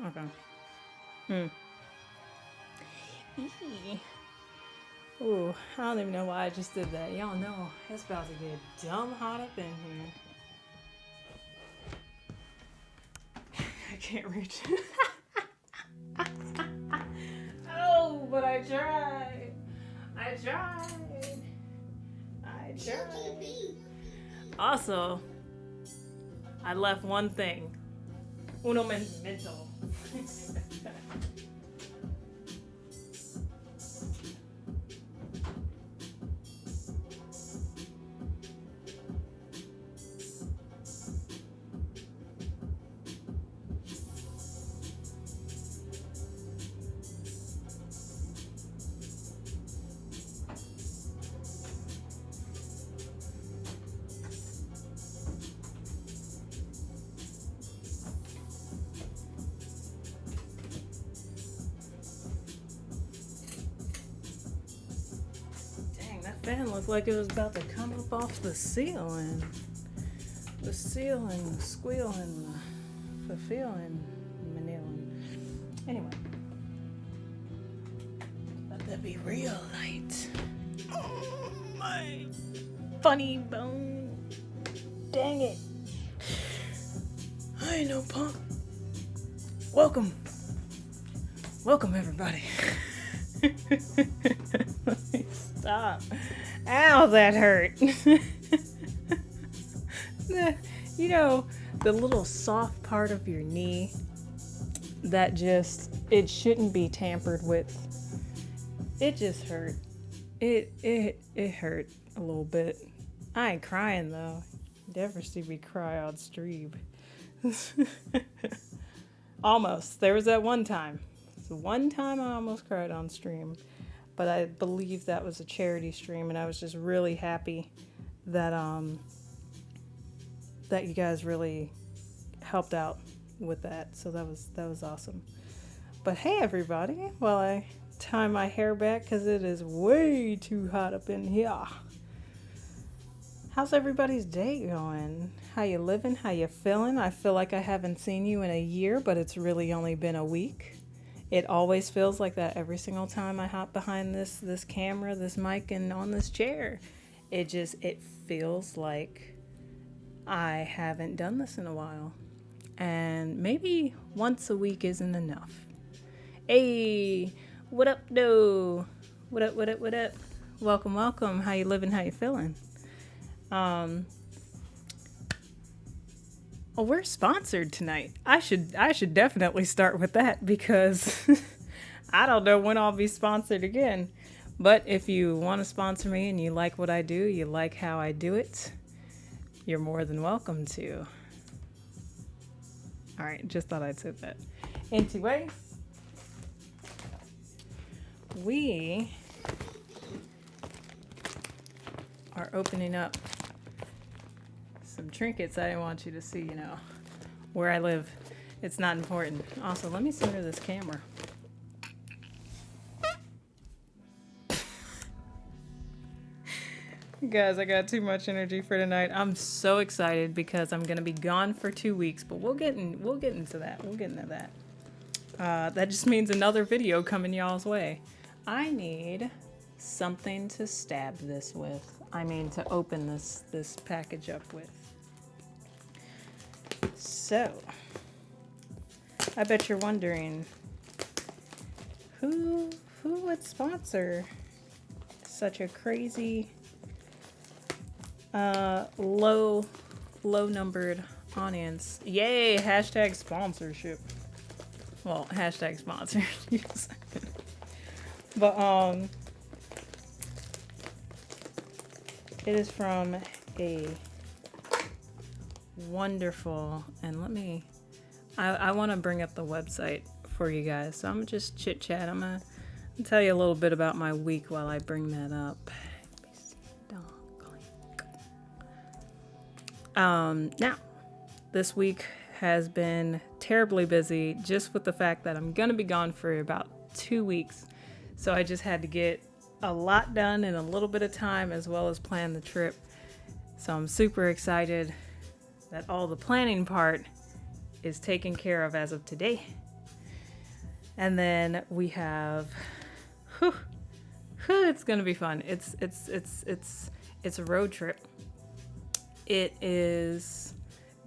Okay. Eee. Ooh, I don't even know why I just did that. Y'all know it's about to get dumb hot up in here. I can't reach. Oh, but I tried. I tried. Also, I left one thing. Uno mental. Fan looked like it was about to come up off the ceiling. The ceiling, squealing, the feeling, manilling. Anyway, let that be real light. Oh, my funny bone. Dang it. I ain't no punk. Welcome. Welcome, everybody. Stop. Ow, that hurt. You know, the little soft part of your knee that just, it shouldn't be tampered with. It just hurt. It hurt a little bit. I ain't crying though. You never see me cry on stream. Almost. There was that one time. The one time I almost cried on stream. But I believe that was a charity stream, and I was just really happy that that you guys really helped out with that. So that was awesome. But hey, everybody, while I tie my hair back because it is way too hot up in here. How's everybody's day going? How you living? How you feeling? I feel like I haven't seen you in a year, but it's really only been a week. It always feels like that every single time I hop behind this camera, this mic, and on this chair. It feels like I haven't done this in a while. And maybe once a week isn't enough. Hey, what up, though? What up? Welcome. How you living? How you feeling? Well, we're sponsored tonight. I should definitely start with that because I don't know when I'll be sponsored again. But if you want to sponsor me and you like what I do, you like how I do it, you're more than welcome to. All right, just thought I'd say that. Anyway, we are opening up some trinkets. I didn't want you to see, where I live. It's not important. Also, let me center this camera. Guys, I got too much energy for tonight. I'm so excited because I'm gonna be gone for 2 weeks, but we'll get into that. That just means another video coming y'all's way. I need something to stab this with. I mean, to open this package up with. So, I bet you're wondering, who would sponsor such a crazy, low numbered audience? Yay, hashtag sponsorship. Well, hashtag sponsor. But, it is from a wonderful, and I want to bring up the website for you guys. So I'm going to just chit chat. I'm going to tell you a little bit about my week while I bring that up. Now, this week has been terribly busy just with the fact that I'm going to be gone for about 2 weeks. So I just had to get a lot done in a little bit of time as well as plan the trip. So I'm super excited that all the planning part is taken care of as of today. And then we have, it's gonna be fun. It's a road trip. It is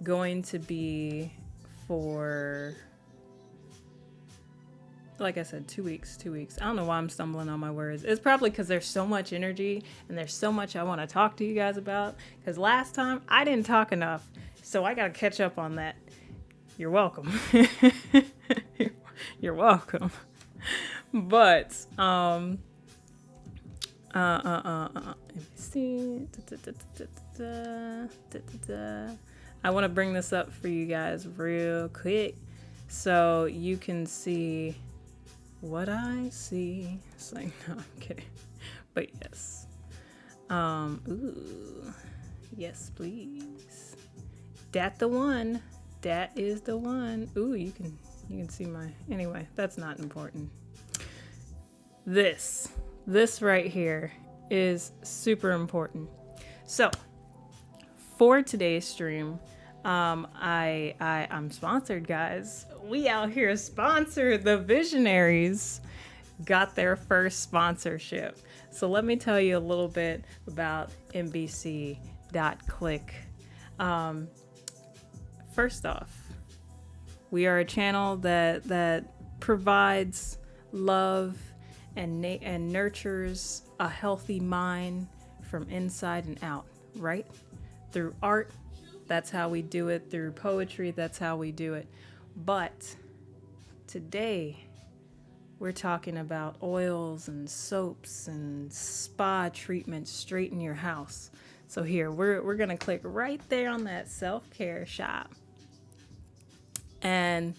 going to be for, like I said, 2 weeks. I don't know why I'm stumbling on my words. It's probably because there's so much energy and there's so much I want to talk to you guys about. Because last time I didn't talk enough, so I got to catch up on that. You're welcome. You're welcome. But let me see. I want to bring this up for you guys real quick so you can see what I see. It's like, no, I'm kidding. But yes. Ooh. Yes, please. Dat the one. That is the one. Ooh, you can see my, anyway, that's not important. This right here is super important. So for today's stream, I'm sponsored, guys. We out here sponsored. The Visionaries got their first sponsorship. So let me tell you a little bit about mbc.click. First off, we are a channel that provides love and nurtures a healthy mind from inside and out, right? Through art, that's how we do it. Through poetry, that's how we do it. But today, we're talking about oils and soaps and spa treatments straight in your house. So here, we're gonna click right there on that self-care shop. And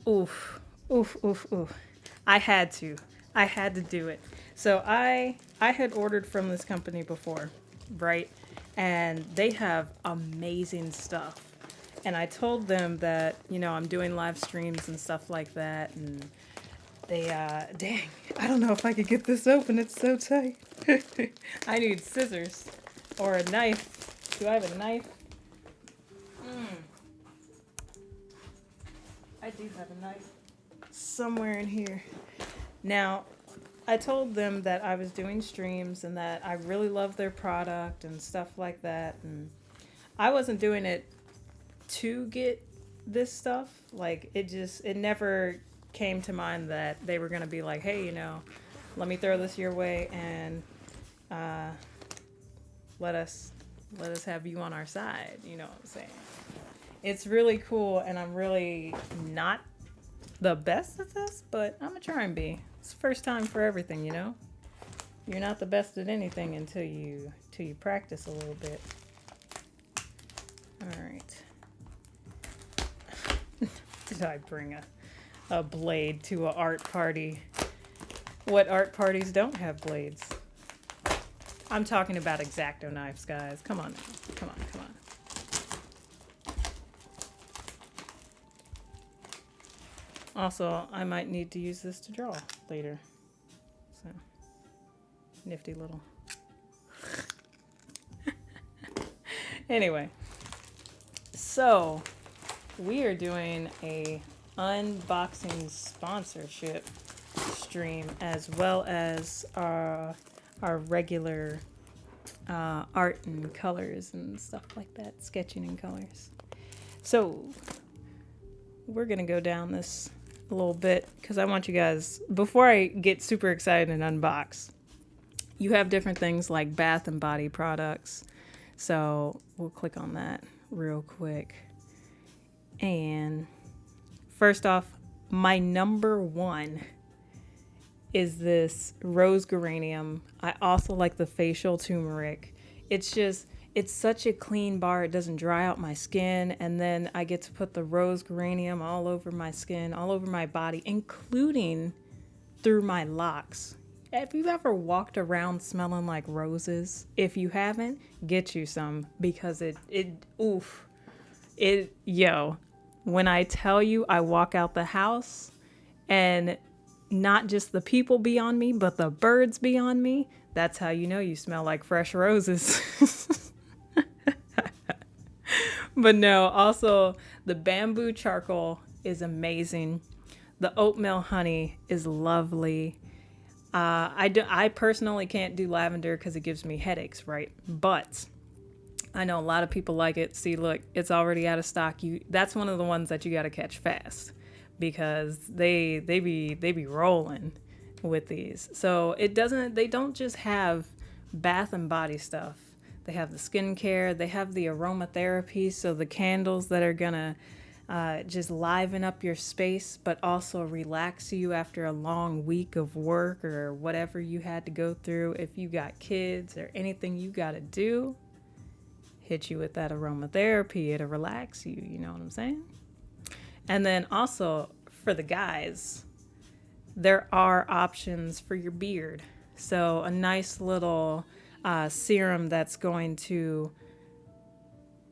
oof. I had to do it. So I had ordered from this company before, right? And they have amazing stuff. And I told them that, you know, I'm doing live streams and stuff like that. And they, dang, I don't know if I could get this open. It's so tight. I need scissors or a knife. Do I have a knife? I do have a knife somewhere in here. Now, I told them that I was doing streams and that I really love their product and stuff like that. And I wasn't doing it to get this stuff. Like, it never came to mind that they were going to be like, hey, you know, let me throw this your way and let us have you on our side. You know what I'm saying? It's really cool, and I'm really not the best at this, but I'm gonna try and be. It's the first time for everything, you know? You're not the best at anything until you practice a little bit. All right. Did I bring a blade to an art party? What art parties don't have blades? I'm talking about X-Acto knives, guys. Come on now. Come on. Also, I might need to use this to draw later. So, nifty little. Anyway, so we are doing a unboxing sponsorship stream as well as our regular art and colors and stuff like that, sketching and colors. So we're gonna go down this a little bit because I want you guys, before I get super excited and unbox, you have different things like bath and body products. So we'll click on that real quick. And first off, my number one is this rose geranium. I also like the facial turmeric. It's such a clean bar. It doesn't dry out my skin. And then I get to put the rose geranium all over my skin, all over my body, including through my locks. Have you ever walked around smelling like roses? If you haven't, get you some, because when I tell you I walk out the house and not just the people be on me, but the birds be on me, that's how you know you smell like fresh roses. But no, also the bamboo charcoal is amazing. The oatmeal honey is lovely. I personally can't do lavender because it gives me headaches, right? But I know a lot of people like it. See, look, it's already out of stock. That's one of the ones that you got to catch fast because they be rolling with these. So they don't just have bath and body stuff. They have the skincare, they have the aromatherapy, so the candles that are gonna just liven up your space, but also relax you after a long week of work or whatever you had to go through. If you got kids or anything you gotta do, hit you with that aromatherapy. It'll relax you, you know what I'm saying? And then also for the guys, there are options for your beard. So a nice little serum that's going to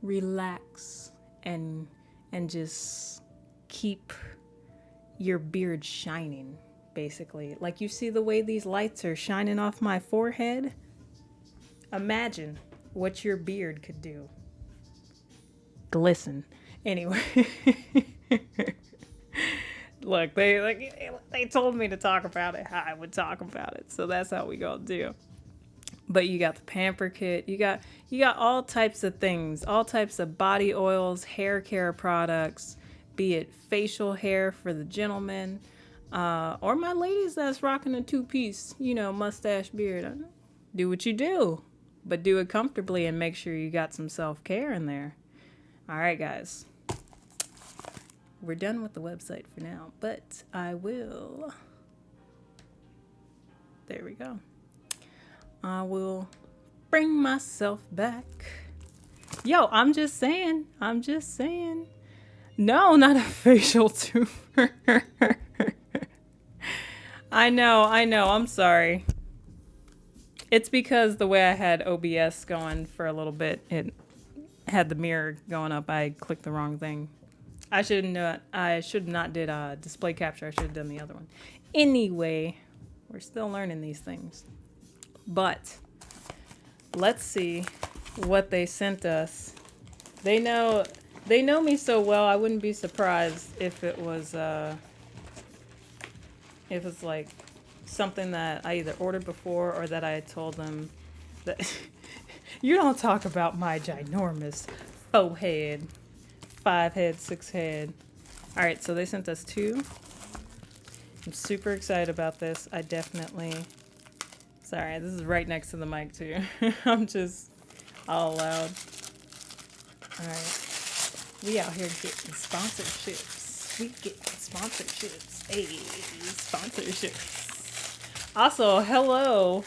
relax and just keep your beard shining, basically. Like you see the way these lights are shining off my forehead? Imagine what your beard could do. Glisten. Anyway. Look, they told me to talk about it, how I would talk about it. So that's how we gonna do. But you got the pamper kit. You got all types of things, all types of body oils, hair care products, be it facial hair for the gentlemen, or my ladies that's rocking a two-piece, mustache beard. Do what you do, but do it comfortably and make sure you got some self-care in there. All right, guys. We're done with the website for now, but I will. There we go. I will bring myself back. Yo, I'm just saying. No, not a facial tumor. I know. I'm sorry. It's because the way I had OBS going for a little bit, it had the mirror going up. I clicked the wrong thing. I should not did display capture. I should have done the other one. Anyway, we're still learning these things. But let's see what they sent us. They know me so well. I wouldn't be surprised if it was like something that I either ordered before or that I had told them that you don't talk about my ginormous faux head, 5 head, 6 head. All right, so they sent us 2. I'm super excited about this. Sorry, this is right next to the mic too. I'm just all loud. All right. We out here getting sponsorships. We getting sponsorships. Hey, sponsorships. Also, hello,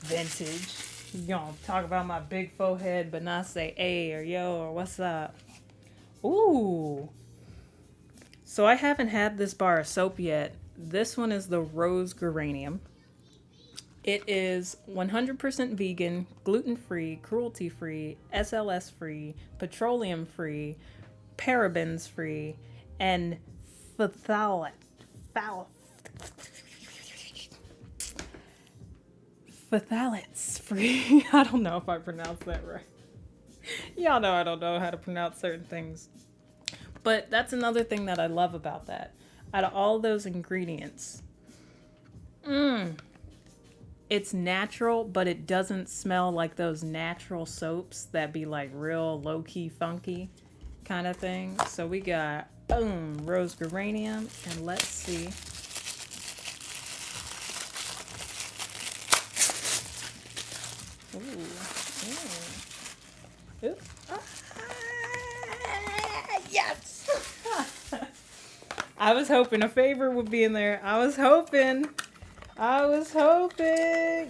vintage. You gonna talk about my big faux head, but not say hey or yo or what's up. Ooh. So I haven't had this bar of soap yet. This one is the Rose Geranium. It is 100% vegan, gluten-free, cruelty-free, SLS-free, petroleum-free, parabens-free, and phthalates-free. I don't know if I pronounced that right. Y'all know I don't know how to pronounce certain things. But that's another thing that I love about that. Out of all those ingredients, it's natural, but it doesn't smell like those natural soaps that be like real low-key funky kind of thing. So we got, Rose Geranium, and let's see. Ooh. Yes! I was hoping a favor would be in there. I was hoping.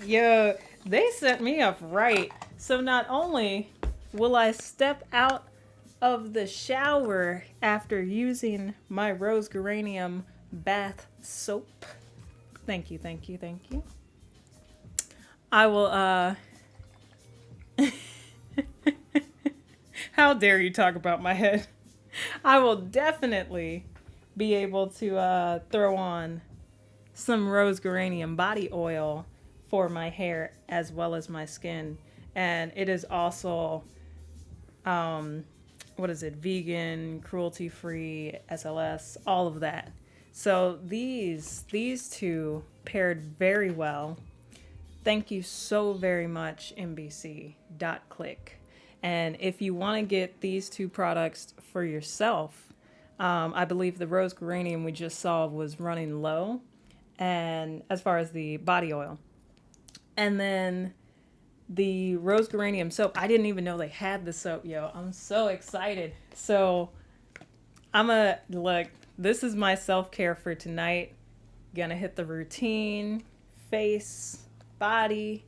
Yo, they set me up right. So not only will I step out of the shower after using my Rose Geranium bath soap. Thank you. I will, how dare you talk about my head? I will definitely be able to throw on some Rose Geranium body oil for my hair as well as my skin. And it is also what is it, vegan, cruelty-free, SLS, all of that. So these two paired very well. Thank you so very much, NBC.click. And if you want to get these two products for yourself, I believe the rose geranium we just saw was running low, and as far as the body oil. And then the rose geranium soap, I didn't even know they had the soap, yo. I'm so excited. So look, this is my self-care for tonight. Gonna hit the routine, face, body,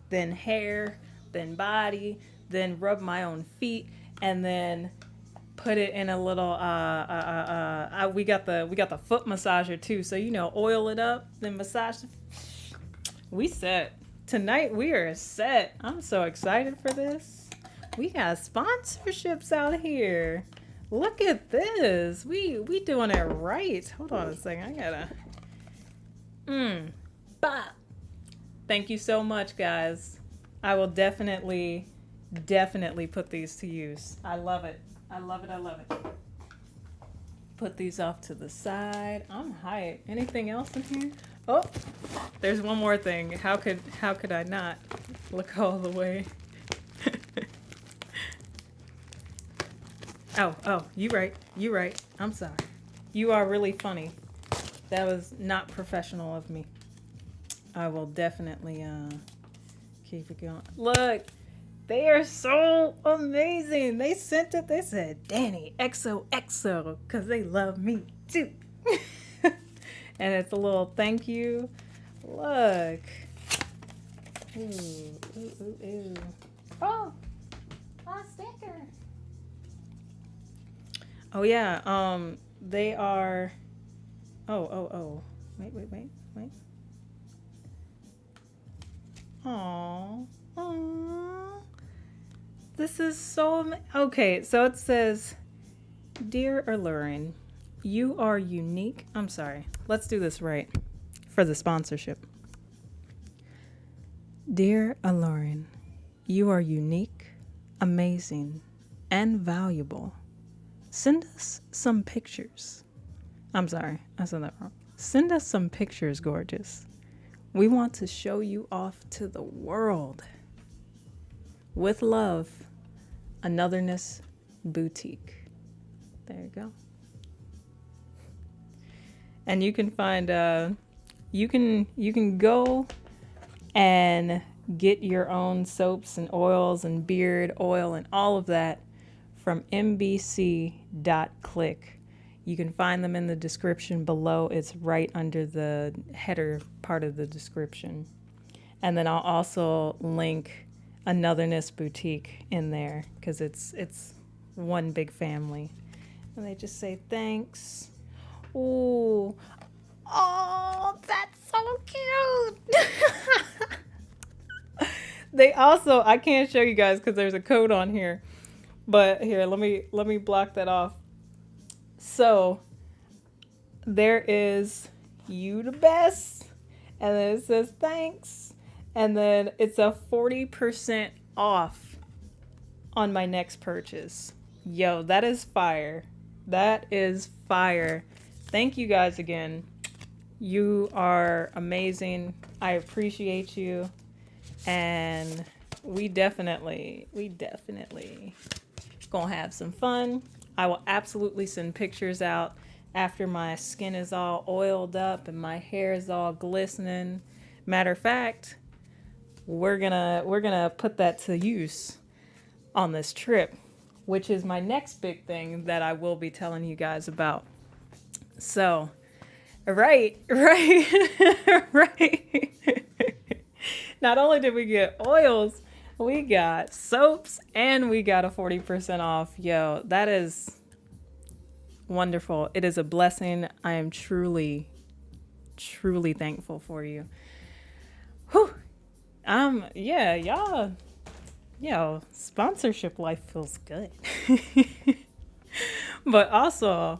then hair, then body, then rub my own feet, and then put it in a little we got the foot massager too, so oil it up, then massage. We set. Tonight we are set. I'm so excited for this. We got sponsorships out here. Look at this. We doing it right. Hold on a second. I gotta bop. Thank you so much, guys. I will definitely put these to use. I love it. I love it. Put these off to the side. I'm hyped. Anything else in here? Oh, there's one more thing. How could I not look all the way? Oh, you right. I'm sorry. You are really funny. That was not professional of me. I will definitely keep it going. Look, they are so amazing. They sent it. They said, Danny, XOXO, because they love me too. And it's a little thank you. Look. Ooh. Oh, a sticker. Oh yeah. They are. Oh. Wait. Aww. This is so okay. So it says, "Dear Alluring, you are unique." I'm sorry. Let's do this right for the sponsorship. Dear Alluring, you are unique, amazing, and valuable. Send us some pictures. I'm sorry, I said that wrong. Send us some pictures, gorgeous. We want to show you off to the world. With love, Anotherness Boutique. There you go. And you can find you can go and get your own soaps and oils and beard oil and all of that from mbc.click. You can find them in the description below. It's right under the header part of the description. And then I'll also link Anotherness Boutique in there because it's one big family. And they just say thanks. Ooh. Oh, that's so cute. They also, I can't show you guys because there's a code on here. But here, let me block that off. So there is "you the best," and then it says thanks, and then it's a 40% off on my next purchase. Yo, that is fire. That is fire. Thank you guys again. You are amazing. I appreciate you, and we definitely gonna have some fun. I will absolutely send pictures out after my skin is all oiled up and my hair is all glistening. Matter of fact, we're gonna put that to use on this trip, which is my next big thing that I will be telling you guys about. So, right. Not only did we get oils, we got soaps, and we got a 40% off. Yo, that is wonderful. It is a blessing. I am truly thankful for you. Whew. Yeah, y'all. Yo, sponsorship life feels good. But also,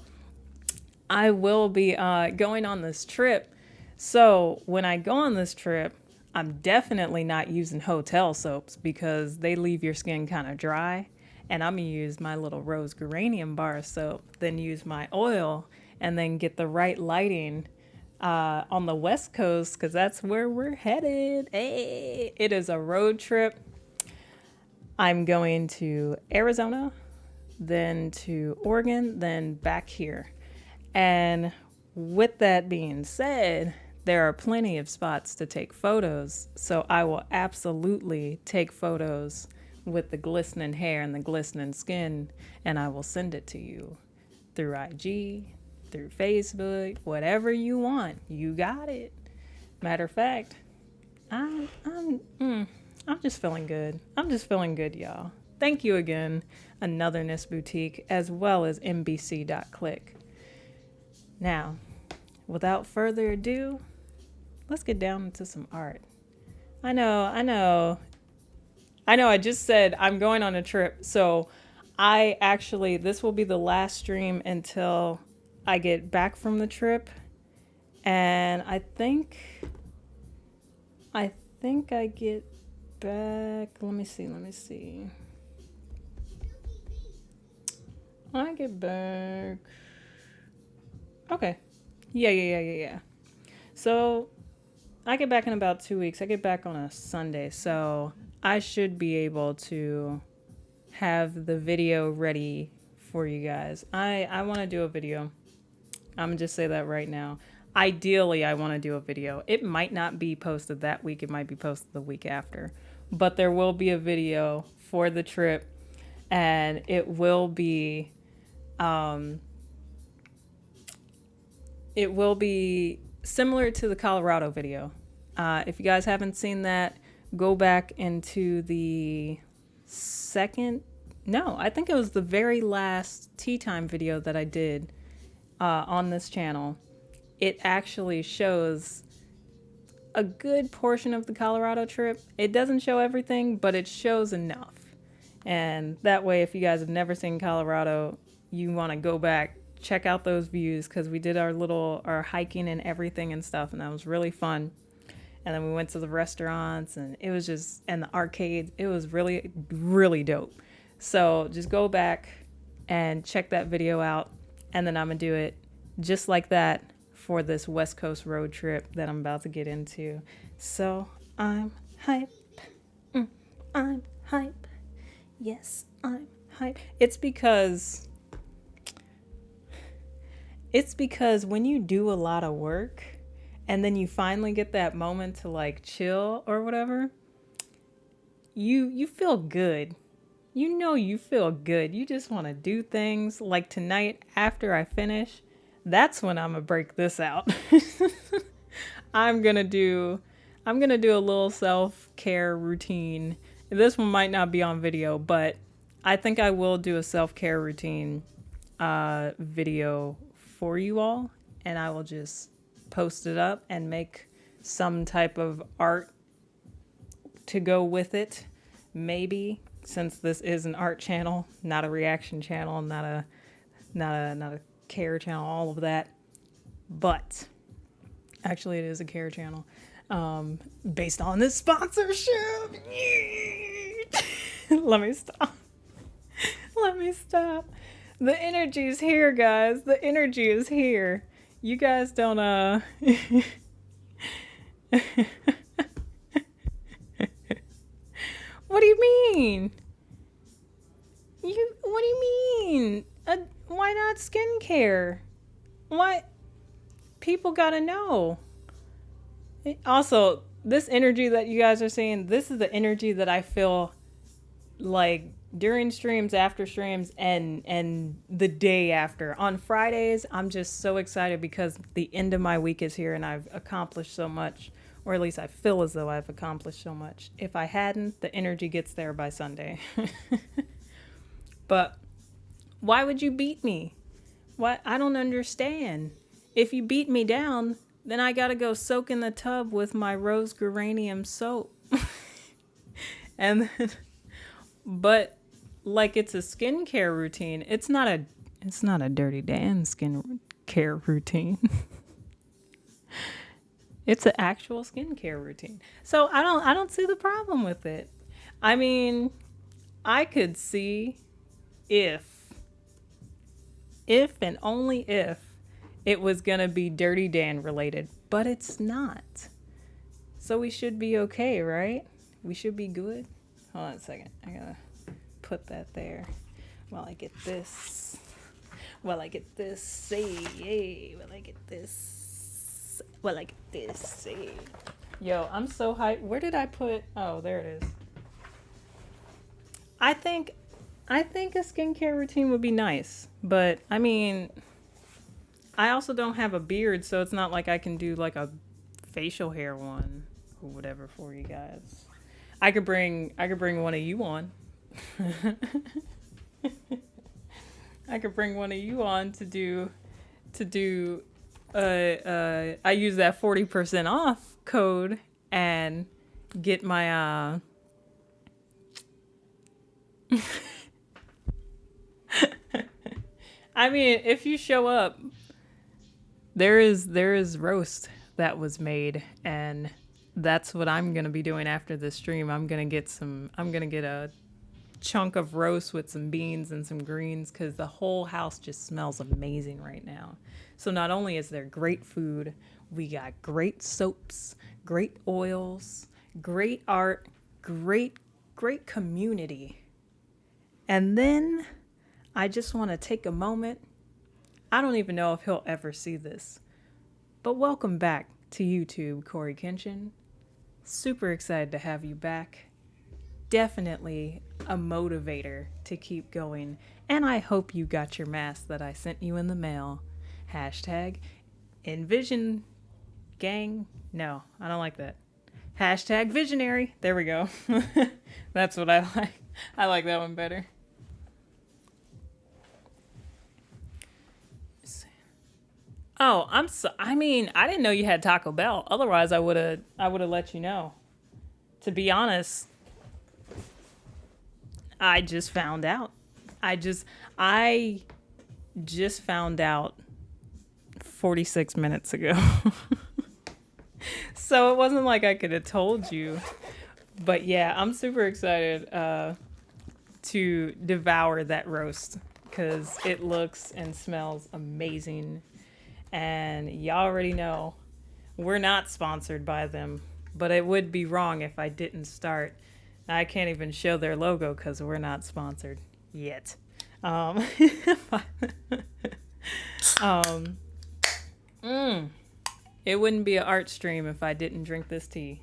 I will be going on this trip. So when I go on this trip, I'm definitely not using hotel soaps because they leave your skin kind of dry. and I'm gonna use my little rose geranium bar soap, then use my oil, and then get the right lighting on the West Coast, because that's where we're headed. Hey, it is a road trip. I'm going to Arizona, then to Oregon, then back here. And with that being said, there are plenty of spots to take photos. So I will absolutely take photos with the glistening hair and the glistening skin, and I will send it to you through IG, through Facebook, whatever you want. You got it. Matter of fact, I'm just feeling good. I'm just feeling good, y'all. Thank you again, Anotherness Boutique, as well as mbc.click. Now, without further ado, let's get down into some art. I know, I just said I'm going on a trip, so this will be the last stream until I get back from the trip, and I think I get back, let me see. I get back. Okay. Yeah. So I get back in about 2 weeks. I get back on a Sunday. So I should be able to have the video ready for you guys. I want to do a video. I'm going to just say that right now. Ideally, I want to do a video. It might not be posted that week. It might be posted the week after. But there will be a video for the trip. And it will be similar to the Colorado video. If you guys haven't seen that, go back into the I think it was the very last tea time video that I did on this channel. It actually shows a good portion of the Colorado trip. It doesn't show everything, but it shows enough. And that way, if you guys have never seen Colorado, you want to go back, check out those views, because we did our hiking and everything and stuff, and that was really fun. And then we went to the restaurants, and it was just, and the arcades. It was really, really dope. So just go back and check that video out, and then I'm going to do it just like that for this West Coast road trip that I'm about to get into. So I'm hype. I'm hype. Yes, I'm hype. It's because when you do a lot of work and then you finally get that moment to like chill or whatever, you feel good. You know you feel good. You just want to do things. Like tonight after I finish, that's when I'm gonna break this out. I'm gonna do a little self-care routine. This one might not be on video, but I think I will do a self-care routine video for you all, and I will just post it up and make some type of art to go with it. Maybe, since this is an art channel, not a reaction channel, not a care channel, all of that. But actually it is a care channel. Based on this sponsorship. Let me stop. The energy is here, guys. The energy is here. You guys don't What do you mean? What do you mean? Why not skincare? Why? People gotta know. Also, this energy that you guys are seeing, this is the energy that I feel like during streams, after streams, and the day after. On Fridays, I'm just so excited because the end of my week is here and I've accomplished so much, or at least I feel as though I've accomplished so much. If I hadn't, the energy gets there by Sunday. But why would you beat me? Why? I don't understand. If you beat me down, then I gotta go soak in the tub with my rose geranium soap. And then, but like it's a skincare routine. It's not a Dirty Dan skincare routine. It's an actual skincare routine. So I don't see the problem with it. I mean, I could see if and only if it was gonna be Dirty Dan related, but it's not. So we should be okay, right? We should be good. Hold on a second. I gotta put that there while I get this. While I get this, say, while I get this, while I get this, say. Yo, I'm so hyped. Where did I put? Oh, there it is. I think a skincare routine would be nice, but I mean, I also don't have a beard, so it's not like I can do like a facial hair one or whatever for you guys. I could bring one of you on. I could bring one of you on to do I use that 40% off code and get my I mean, if you show up, there is roast that was made, and that's what I'm gonna be doing after this stream. I'm gonna get a chunk of roast with some beans and some greens, because the whole house just smells amazing right now. So not only is there great food, we got great soaps, great oils, great art, great community. And then I just want to take a moment. I don't even know if he'll ever see this, but welcome back to YouTube, Corey Kenshin. Super excited to have you back. Definitely a motivator to keep going. And I hope you got your mask that I sent you in the mail. Hashtag InVision Gang. No, I don't like that. Hashtag visionary. There we go. That's what I like. I like that one better. Oh, I mean, I didn't know you had Taco Bell. Otherwise, I would have let you know. To be honest, I just found out. I just found out 46 minutes ago. So it wasn't like I could have told you. But yeah, I'm super excited to devour that roast, because it looks and smells amazing. And y'all already know we're not sponsored by them, but it would be wrong if I didn't start. I can't even show their logo because we're not sponsored yet. It wouldn't be an art stream if I didn't drink this tea.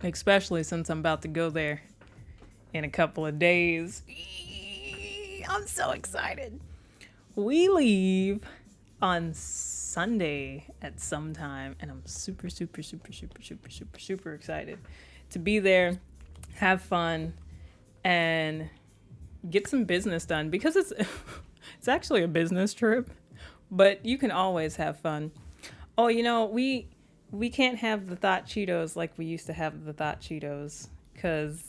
Especially since I'm about to go there in a couple of days. I'm so excited. We leave on Sunday at some time, and I'm super excited to be there, have fun, and get some business done, because it's actually a business trip, but you can always have fun. Oh, you know, we can't have the Thought Cheetos like we used to have the Thought Cheetos, because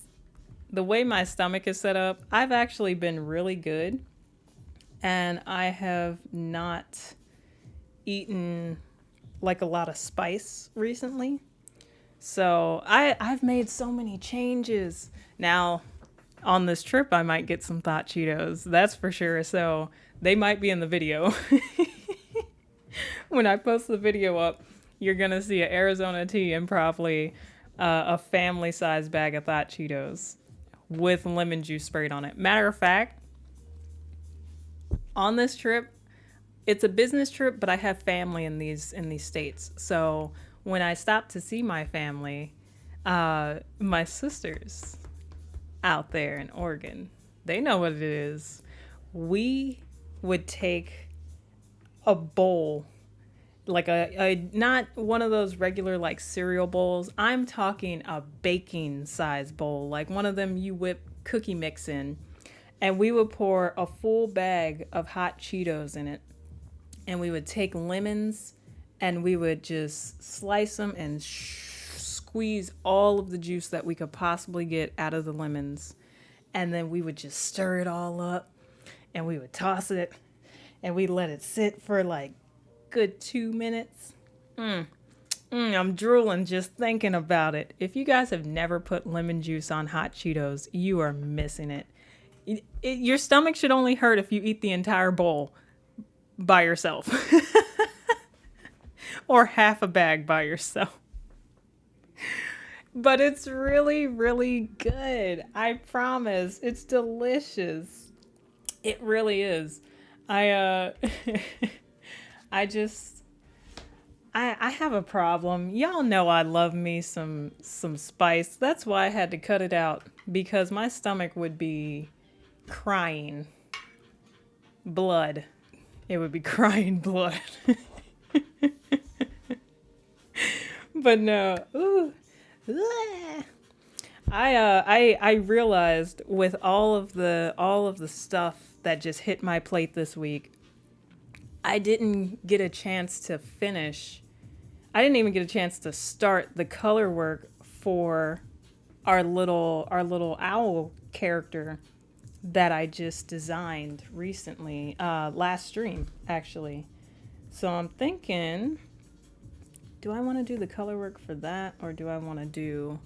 the way my stomach is set up, I've actually been really good, and I have not eaten like a lot of spice recently. So I've made so many changes. Now, on this trip, I might get some Thought Cheetos, that's for sure. So they might be in the video. When I post the video up, you're gonna see an Arizona tea and probably a family-sized bag of Thought Cheetos with lemon juice sprayed on it. Matter of fact, on this trip, it's a business trip, but I have family in these states. So when I stop to see my family, my sisters out there in Oregon, they know what it is. We would take a bowl, like a not one of those regular like cereal bowls. I'm talking a baking size bowl, like one of them you whip cookie mix in, and we would pour a full bag of hot Cheetos in it, and we would take lemons and we would just slice them and squeeze all of the juice that we could possibly get out of the lemons, and then we would just stir it all up, and we would toss it, and we let it sit for like good 2 minutes. I'm drooling just thinking about it. If you guys have never put lemon juice on hot Cheetos, you are missing it. Your stomach should only hurt if you eat the entire bowl by yourself. Or half a bag by yourself. But it's really, really good. I promise. It's delicious. It really is. I have a problem. Y'all know I love me some spice. That's why I had to cut it out, because my stomach would be crying blood. It would be crying blood. But no. Ooh. I realized with all of the stuff that just hit my plate this week, I didn't get a chance to finish. I didn't even get a chance to start the color work for our little owl character that I just designed recently, last stream actually. So I'm thinking, do I want to do the color work for that, or do I want to do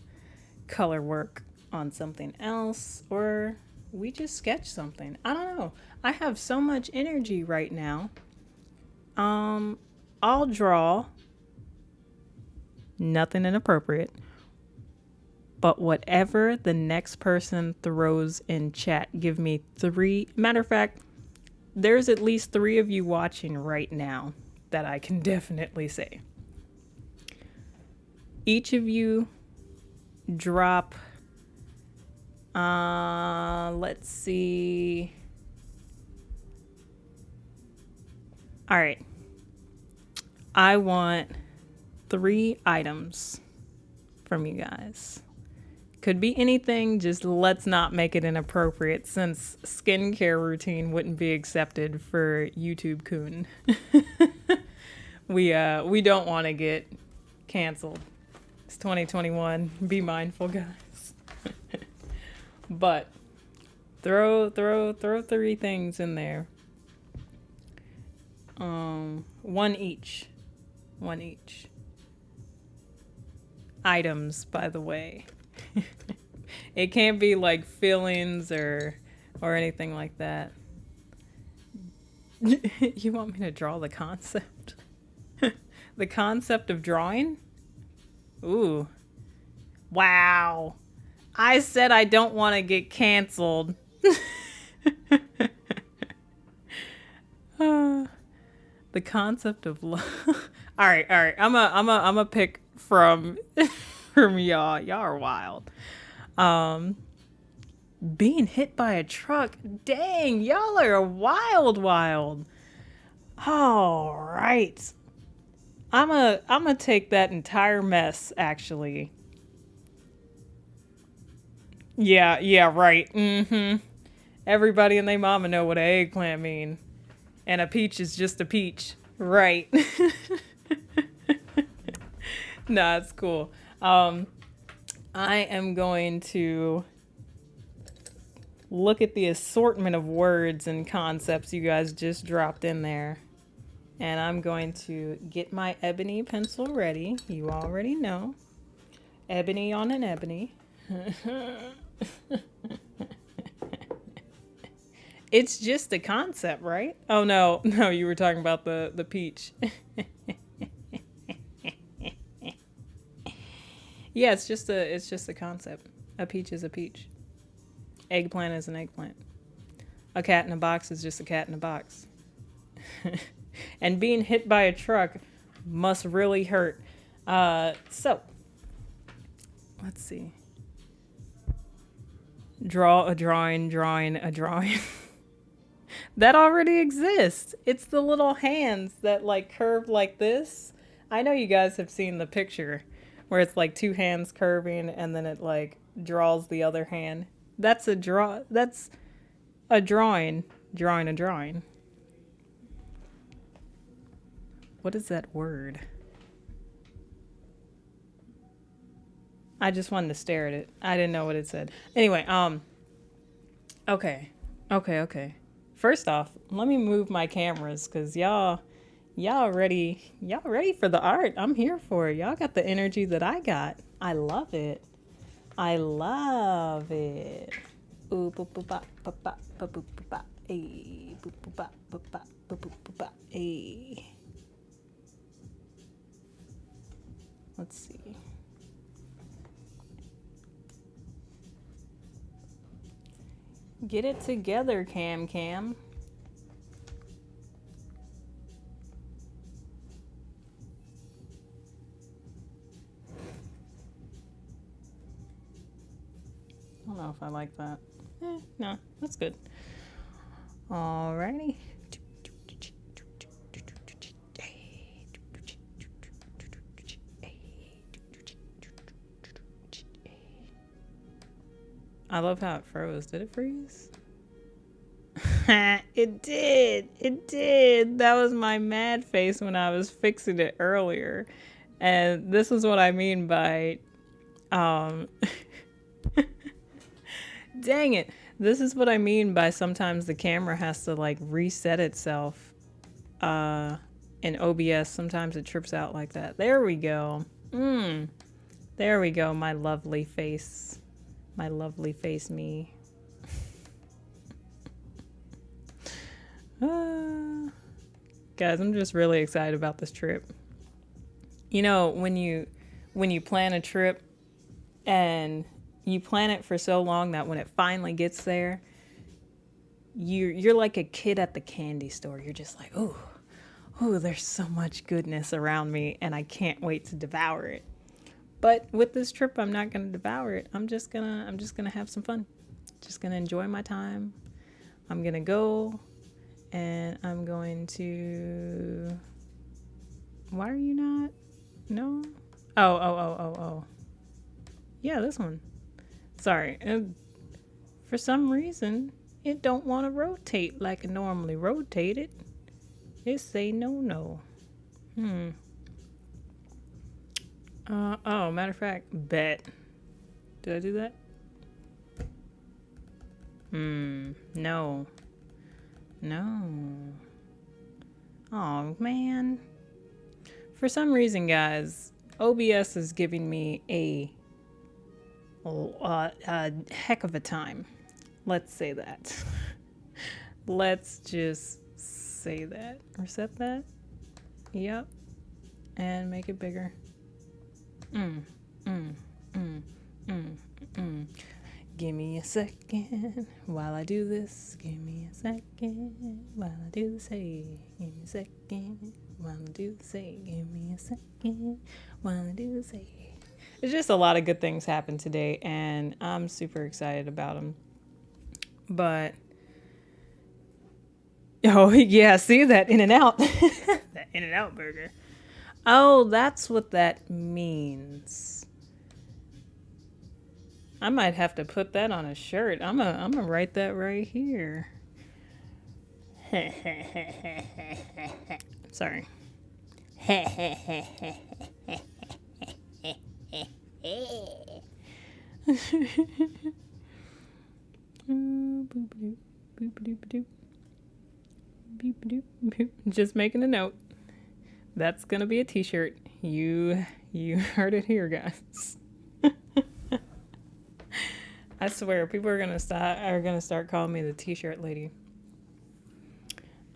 color work on something else, or we just sketch something? I don't know. I have so much energy right now. I'll draw. Nothing inappropriate. But whatever the next person throws in chat, give me 3. Matter of fact, there's at least 3 of you watching right now that I can definitely say. Each of you drop, let's see. All right. I want 3 items from you guys. Could be anything, just let's not make it inappropriate, since skincare routine wouldn't be accepted for YouTube Coon. We don't want to get canceled. It's 2021. Be mindful, guys. But throw 3 things in there. 1 each. 1 each. Items, by the way. It can't be like feelings or anything like that. You want me to draw the concept? The concept of drawing? Ooh. Wow. I said I don't want to get canceled. The concept of love. All right. I'm a pick from y'all. Y'all are wild. Being hit by a truck. Dang, y'all are wild. All right. I'm a take that entire mess, actually. Yeah, right. Everybody and they mama know what an eggplant mean. And a peach is just a peach. Right. Nah, it's cool. I am going to look at the assortment of words and concepts you guys just dropped in there. And I'm going to get my ebony pencil ready. You already know. Ebony on an ebony. It's just a concept, right? Oh, no, you were talking about the peach. Yeah, it's just a concept. A peach is a peach. Eggplant is an eggplant. A cat in a box is just a cat in a box. And being hit by a truck must really hurt. So, let's see. Draw a drawing. That already exists. It's the little hands that like curve like this. I know you guys have seen the picture where it's like 2 hands curving and then it like draws the other hand. That's a drawing. Drawing a drawing. What is that word? I just wanted to stare at it. I didn't know what it said. Anyway, okay. First off, let me move my cameras because y'all Y'all ready? Y'all ready for the art? I'm here for it. Y'all got the energy that I got. I love it. I love it. Ooh, boop, boop, bop, bop, bop, bop, boop, boop, bop. Ayy, boop, boop, bop, boop, bop, boop, boop, boop, bop. Ayy. Let's see. Get it together, Cam Cam. I don't know if I like that. No, that's good. Alrighty. I love how it froze. Did it freeze? It did. It did. That was my mad face when I was fixing it earlier. And this is what I mean by dang it. This is what I mean by sometimes the camera has to like reset itself. In OBS, sometimes it trips out like that. There we go. There we go, my lovely face. My lovely face me. Guys, I'm just really excited about this trip. You know, when you plan a trip and you plan it for so long that when it finally gets there, you're like a kid at the candy store. You're just like, ooh, there's so much goodness around me and I can't wait to devour it. But with this trip, I'm not gonna devour it. I'm just gonna have some fun. Just gonna enjoy my time. I'm gonna go and I'm going to, why are you not? No? Oh. Yeah, this one. Sorry. For some reason, it don't want to rotate like it normally rotated. It say no. Oh, matter of fact, bet. Did I do that? No. Oh, man. For some reason, guys, OBS is giving me a heck of a time. Let's say that. Let's just say that. Reset that. Yep. And make it bigger. Give me a second while I do this. Give me a second while I do this. Hey, give me a second while I do this. Hey, give me a second while I do this. Hey. There's just a lot of good things happened today, and I'm super excited about them. But oh yeah, see that In-N-Out, that In-N-Out burger. Oh, that's what that means. I might have to put that on a shirt. I'm gonna write that right here. Sorry. Just making a note. That's gonna be a t-shirt. You heard it here, guys. I swear, people are gonna start calling me the t-shirt lady.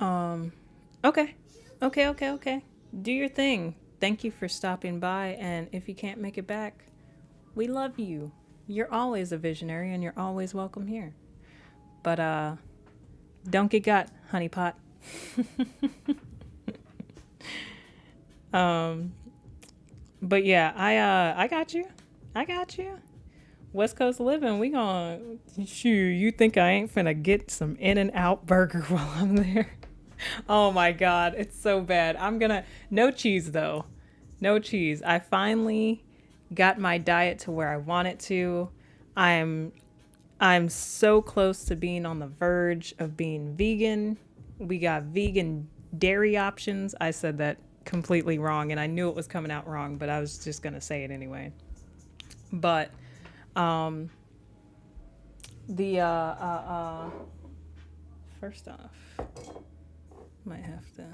Okay. Do your thing. Thank you for stopping by, and if you can't make it back, we love you. You're always a visionary, and you're always welcome here. But don't get got, honeypot. But yeah, I got you. West Coast living, we gonna shoot. You think I ain't finna get some In-N-Out burger while I'm there? Oh my god, it's so bad. No cheese though. No cheese. I finally got my diet to where I want it to. I'm so close to being on the verge of being vegan. We got vegan dairy options. I said that completely wrong, and I knew it was coming out wrong, but I was just gonna say it anyway. But first off, might have to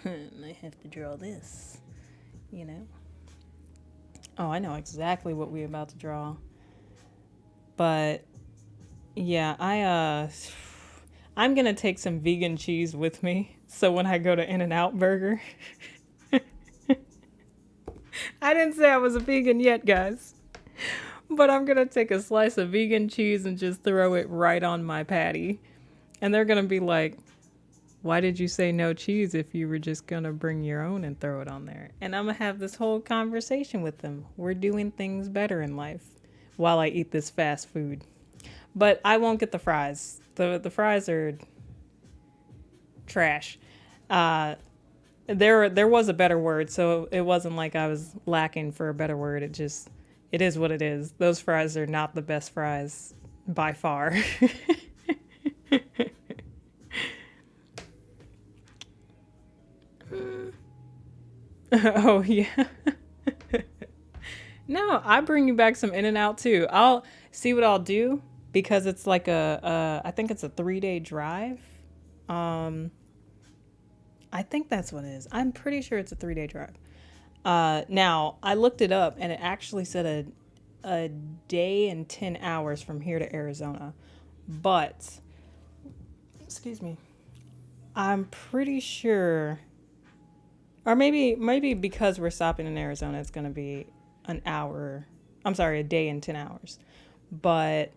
I have to draw this, you know. Oh, I know exactly what we're about to draw. But yeah, I'm gonna take some vegan cheese with me. So when I go to In-N-Out Burger, I didn't say I was a vegan yet, guys. But I'm gonna take a slice of vegan cheese and just throw it right on my patty. And they're gonna be like, why did you say no cheese if you were just gonna bring your own and throw it on there? And I'm gonna have this whole conversation with them. We're doing things better in life while I eat this fast food. But I won't get the fries. The fries are trash. There was a better word, so it wasn't like I was lacking for a better word. It is what it is. Those fries are not the best fries by far. Oh yeah. No, I bring you back some In-N-Out too. I'll see what I'll do because it's like I think it's a 3-day drive. I think that's what it is. I'm pretty sure it's a 3-day drive. Now I looked it up and it actually said a day and 10 hours from here to Arizona. But excuse me. I'm pretty sure, or maybe because we're stopping in Arizona, it's going to be an hour. I'm sorry, a day and 10 hours. But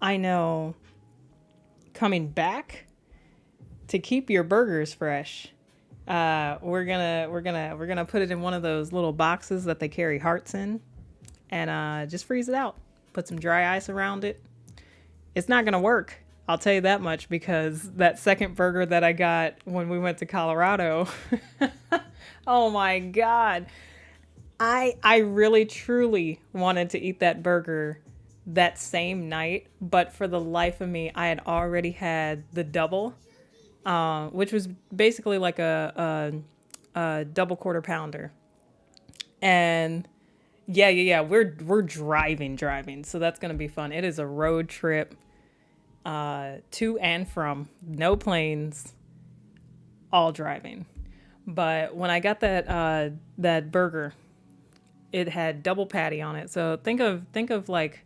I know coming back to keep your burgers fresh, we're gonna put it in one of those little boxes that they carry hearts in, and just freeze it out. Put some dry ice around it. It's not gonna work. I'll tell you that much because that second burger that I got when we went to Colorado, oh my God. I really truly wanted to eat that burger that same night, but for the life of me, I had already had the double, which was basically like a double quarter pounder. And yeah, we're driving, so that's gonna be fun. It is a road trip. To and from, no planes, all driving. But when I got that burger, it had double patty on it. So think of like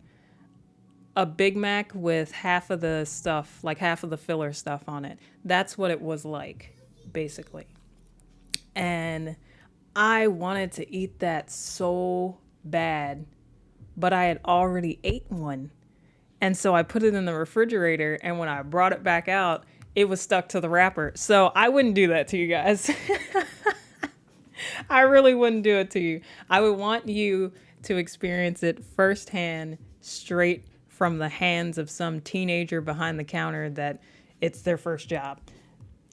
a Big Mac with half of the stuff, like half of the filler stuff on it. That's what it was like, basically. And I wanted to eat that so bad, but I had already ate one. And so I put it in the refrigerator, and when I brought it back out, it was stuck to the wrapper. So I wouldn't do that to you guys. I really wouldn't do it to you. I would want you to experience it firsthand, straight from the hands of some teenager behind the counter that it's their first job.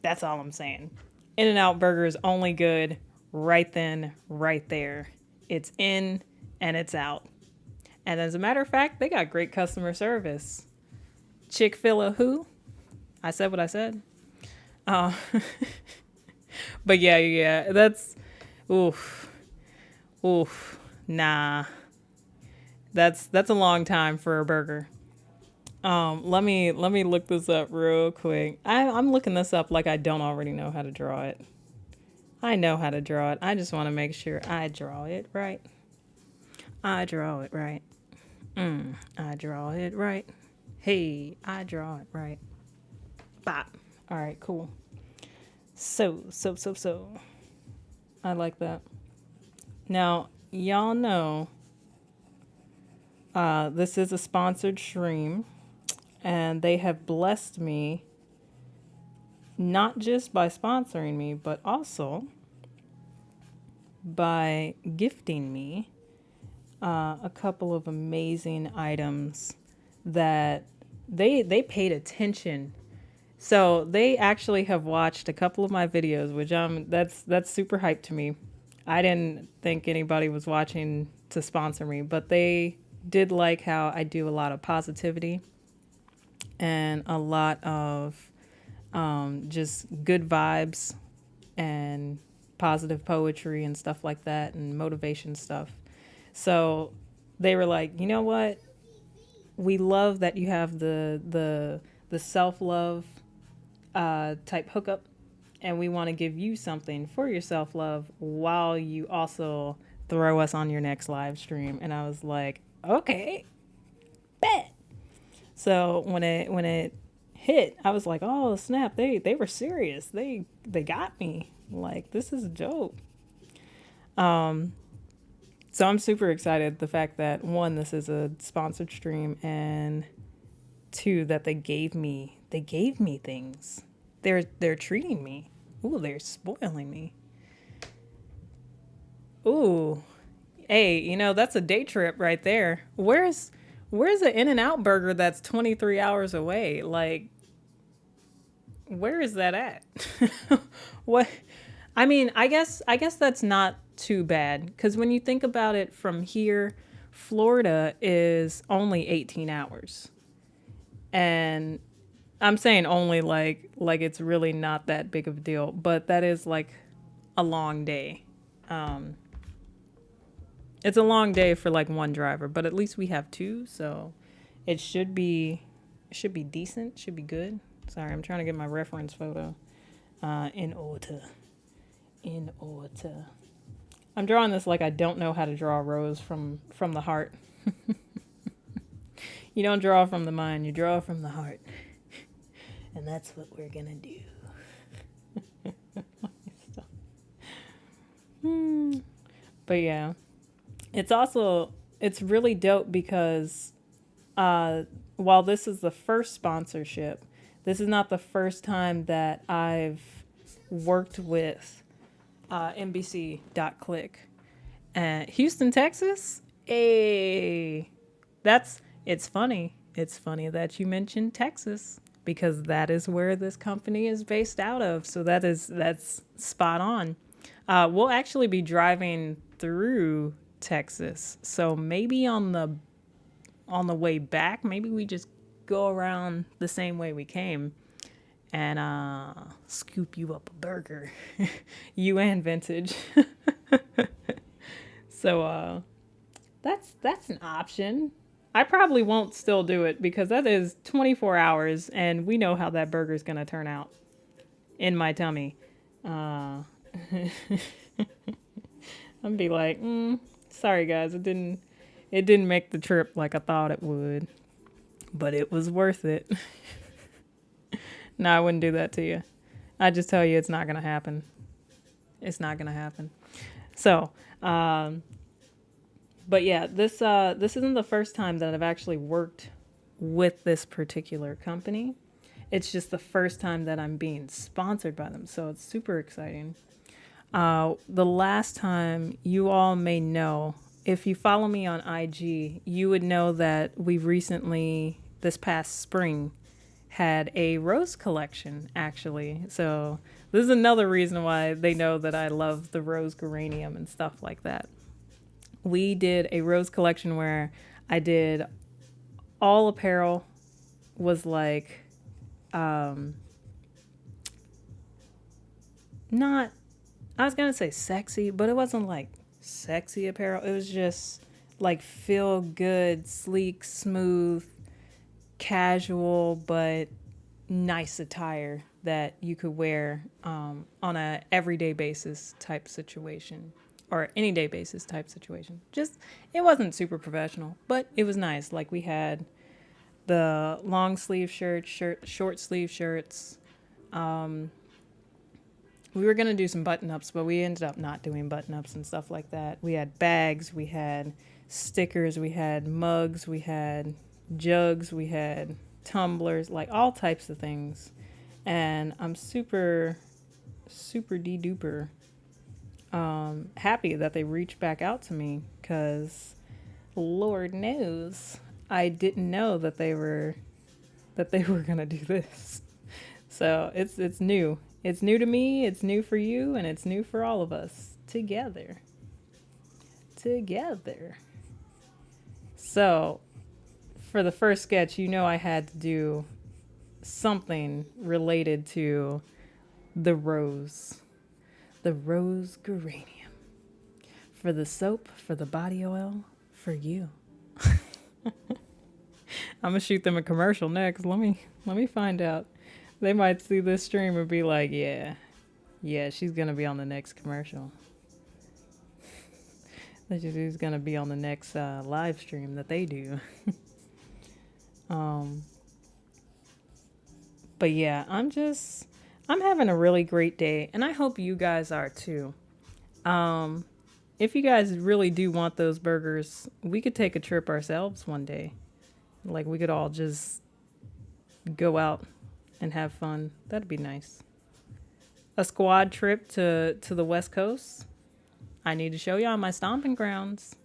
That's all I'm saying. In-N-Out Burger is only good right then, right there. It's in and it's out. And as a matter of fact, they got great customer service. Chick-fil-A who? I said what I said. But yeah, that's, oof, nah. That's a long time for a burger. Let me look this up real quick. I'm looking this up like I don't already know how to draw it. I know how to draw it. I just want to make sure I draw it right. I draw it right. I draw it right. Hey, I draw it right. Bop. All right, cool. So. I like that. Now, y'all know this is a sponsored stream, and they have blessed me not just by sponsoring me, but also by gifting me a couple of amazing items that they paid attention. So they actually have watched a couple of my videos, which that's super hype to me. I didn't think anybody was watching to sponsor me, but they did like how I do a lot of positivity and a lot of just good vibes and positive poetry and stuff like that and motivation stuff. So they were like, you know what? We love that you have the self-love type hookup. and we want to give you something for your self-love while you also throw us on your next live stream. And I was like, okay, bet. So when it hit, I was like, oh snap, they were serious. They got me. Like, this is dope. So I'm super excited the fact that, one, this is a sponsored stream, and two, that they gave me things. They're treating me. Ooh, they're spoiling me. Ooh. Hey, you know, that's a day trip right there. Where's an In-N-Out burger that's 23 hours away? Like, where is that at? What? I mean, I guess that's not too bad, because when you think about it, from here, Florida is only 18 hours. And I'm saying only like it's really not that big of a deal, but that is like a long day. It's a long day for like one driver, but at least we have two, so it should be decent, should be good. Sorry, I'm trying to get my reference photo in order. I'm drawing this like I don't know how to draw a rose from the heart. You don't draw from the mind, you draw from the heart. And that's what we're gonna do. But yeah, it's really dope because while this is the first sponsorship, this is not the first time that I've worked with NBC.click. Houston, Texas. Hey, it's funny. It's funny that you mentioned Texas, because that is where this company is based out of. So that's spot on. We'll actually be driving through Texas. So maybe on the way back, maybe we just go around the same way we came and scoop you up a burger. You and Vintage. So that's an option. I probably won't still do it, because that is 24 hours and we know how that burger's gonna turn out in my tummy. I'm be like, sorry guys, it didn't make the trip like I thought it would, but it was worth it. No, I wouldn't do that to you. I just tell you it's not gonna happen. It's not gonna happen. So, but yeah, this isn't the first time that I've actually worked with this particular company. It's just the first time that I'm being sponsored by them, so it's super exciting. The last time, you all may know, if you follow me on IG, you would know that we recently, this past spring, had a rose collection, actually. So this is another reason why they know that I love the rose geranium and stuff like that. We did a rose collection where I did all apparel, was like, not, I was gonna say sexy, but it wasn't like sexy apparel. It was just like feel good, sleek, smooth, casual, but nice attire that you could wear on a everyday basis type situation, or any day basis type situation. Just, it wasn't super professional, but it was nice. Like, we had the long sleeve shirts, short sleeve shirts. We were going to do some button-ups, but we ended up not doing button-ups and stuff like that. We had bags, we had stickers, we had mugs, we had jugs, we had tumblers, like all types of things. And I'm super de-duper happy that they reached back out to me, because Lord knows I didn't know that they were going to do this. So it's new. It's new to me, it's new for you, and it's new for all of us together. So, for the first sketch, you know I had to do something related to the rose geranium. For the soap, for the body oil, for you. I'm gonna shoot them a commercial next. Let me find out. They might see this stream and be like, yeah, Yeah, she's gonna be on the next commercial. She's gonna be on the next live stream that they do. um, but yeah, I'm having a really great day, and I hope you guys are too. If you guys really do want those burgers, we could take a trip ourselves one day. Like, we could all just go out and have fun. That'd be nice. A squad trip to the West Coast. I need to show y'all my stomping grounds.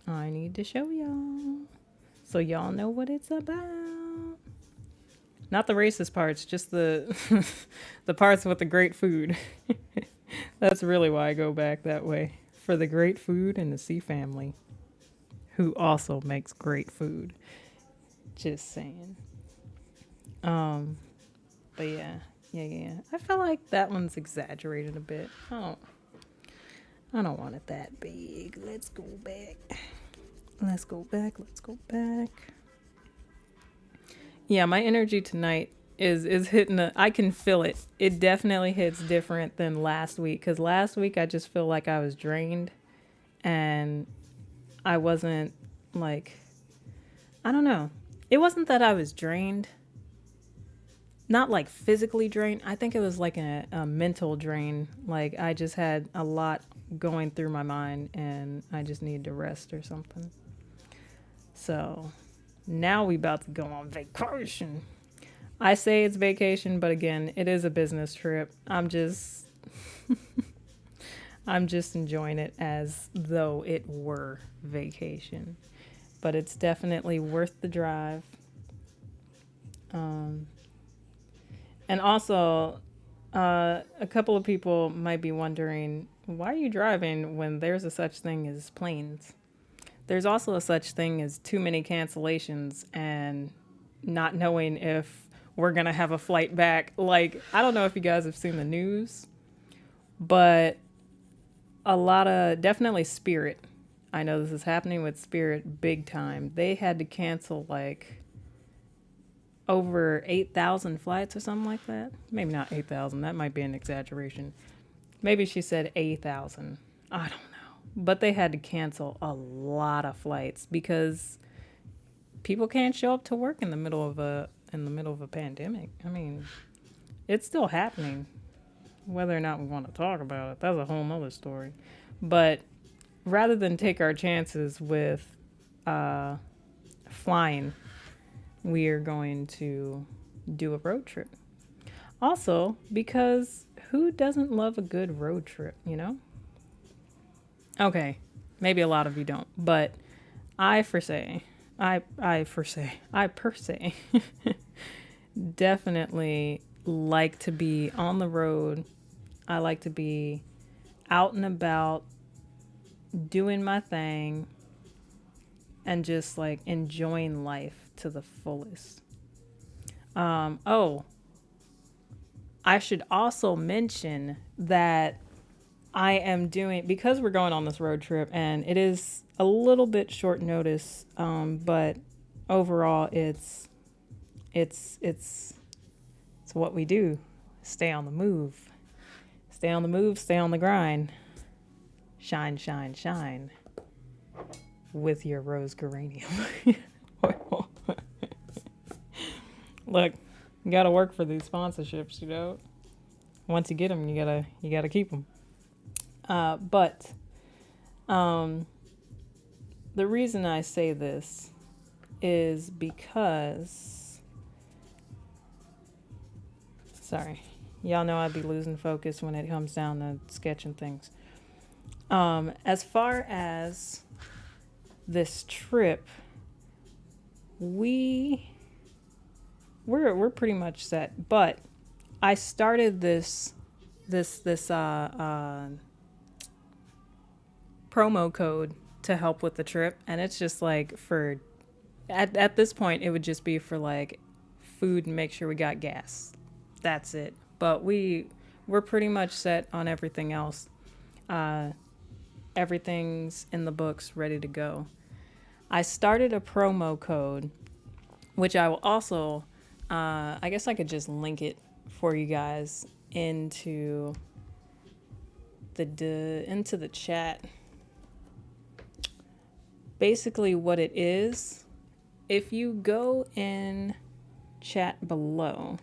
I need to show y'all, so y'all know what it's about. Not the racist parts, just the the parts with the great food. That's really why I go back that way. For the great food and the C family, who also makes great food. Just saying. But yeah. I feel like that one's exaggerated a bit. I don't want it that big. Let's go back. Let's go back. Yeah, my energy tonight is hitting I can feel it. It definitely hits different than last week, because last week I just feel like I was drained and I wasn't like, I don't know. It wasn't that I was drained. Not like physically drained. I think it was like a mental drain. Like, I just had a lot going through my mind and I just needed to rest or something. So now we about to go on vacation. I say it's vacation, but again, it is a business trip. I'm just enjoying it as though it were vacation. But it's definitely worth the drive. And also, a couple of people might be wondering, why are you driving when there's a such thing as planes? There's also a such thing as too many cancellations and not knowing if we're going to have a flight back. Like, I don't know if you guys have seen the news, but definitely Spirit. I know this is happening with Spirit big time. They had to cancel like over 8,000 flights or something like that. Maybe not 8,000. That might be an exaggeration. Maybe she said 8,000. I don't know. But they had to cancel a lot of flights because people can't show up to work in the middle of a pandemic. I mean, it's still happening. Whether or not we want to talk about it, that's a whole nother story. But rather than take our chances with flying, we are going to do a road trip. Also, because who doesn't love a good road trip, you know? Okay, maybe a lot of you don't, but I per se definitely like to be on the road. I like to be out and about, doing my thing, and just like enjoying life to the fullest. I should also mention that I am doing, because we're going on this road trip and it is a little bit short notice, but overall it's what we do. Stay on the move. Stay on the move, stay on the grind. Shine, shine, shine with your rose geranium. Look, you gotta work for these sponsorships, you know. Once you get them, you gotta keep them. But the reason I say this is because, sorry, y'all know I'd be losing focus when it comes down to sketching things. As far as this trip, we're pretty much set, but I started this promo code to help with the trip, and it's just like for at this point it would just be for like food and make sure we got gas. That's it. But we're pretty much set on everything else. Everything's in the books, ready to go. I started a promo code, which I will also I guess I could just link it for you guys into the chat. Basically what it is, if you go in chat below,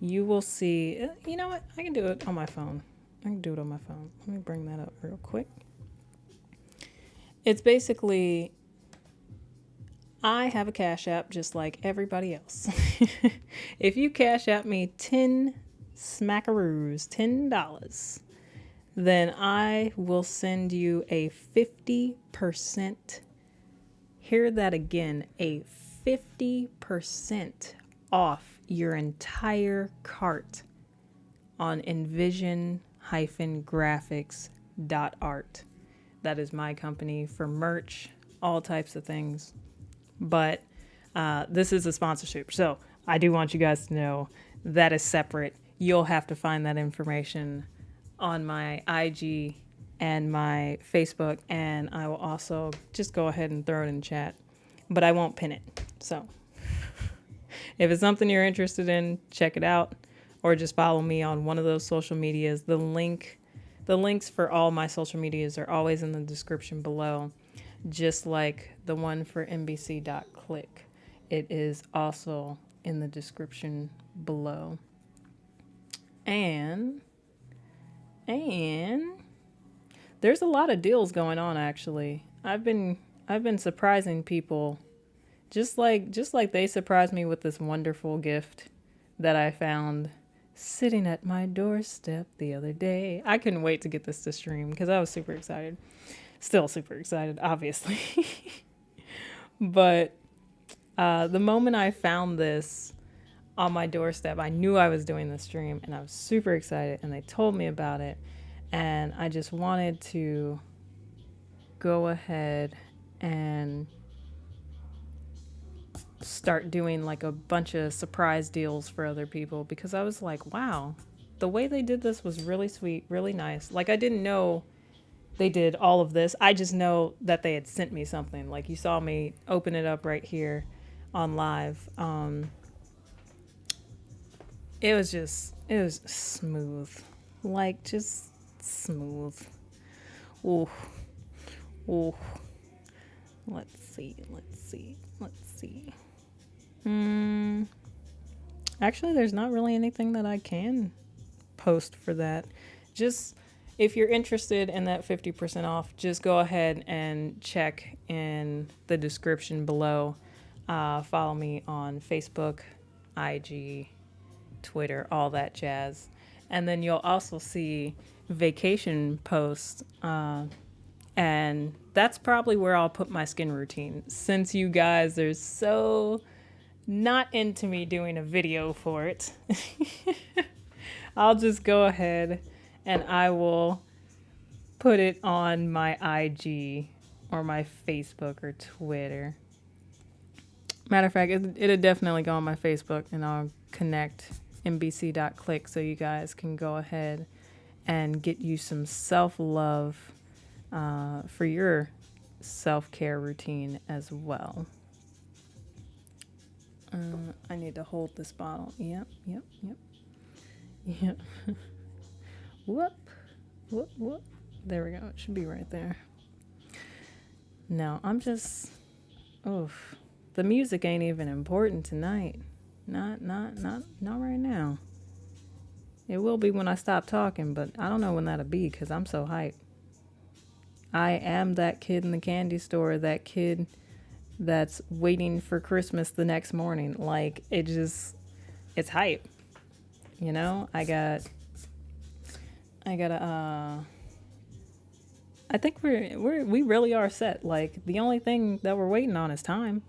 you will see, you know what, I can do it on my phone. Let me bring that up real quick. It's basically, I have a Cash App just like everybody else. If you Cash App me 10 smackaroos, $10, then I will send you a 50%, hear that again, a 50% off your entire cart on InVision-Graphics.art. That is my company for merch, all types of things. But this is a sponsorship, so I do want you guys to know that is separate. You'll have to find that information on my IG and my Facebook, and I will also just go ahead and throw it in chat, but I won't pin it. So if it's something you're interested in, check it out, or just follow me on one of those social medias. The links for all my social medias are always in the description below, just like the one for NBC.click. It is also in the description below. And there's a lot of deals going on, actually. I've been surprising people, just like they surprised me with this wonderful gift that I found sitting at my doorstep the other day. I couldn't wait to get this to stream because I was super excited. Still super excited, obviously. But the moment I found this on my doorstep, I knew I was doing the stream, and I was super excited, and they told me about it, and I just wanted to go ahead and start doing like a bunch of surprise deals for other people, because I was like, wow, the way they did this was really sweet, really nice. Like, I didn't know they did all of this. I just know that they had sent me something. Like, you saw me open it up right here on live. It was smooth. Like, just smooth. Ooh. Let's see. Actually, there's not really anything that I can post for that. Just, if you're interested in that 50% off, just go ahead and check in the description below. Follow me on Facebook, IG, Twitter, all that jazz. And then you'll also see vacation posts. And that's probably where I'll put my skin routine. Since you guys are so not into me doing a video for it, I'll just go ahead and I will put it on my IG or my Facebook or Twitter. Matter of fact, it'll definitely go on my Facebook, and I'll connect NBC.click so you guys can go ahead and get you some self-love for your self-care routine as well. I need to hold this bottle. Yep. Whoop. There we go. It should be right there. Now, I'm just, the music ain't even important tonight. Not right now. It will be when I stop talking, but I don't know when that'll be because I'm so hyped. I am that kid in the candy store, that kid that's waiting for Christmas the next morning. Like, it's hype. You know, I think we really are set. Like, the only thing that we're waiting on is time.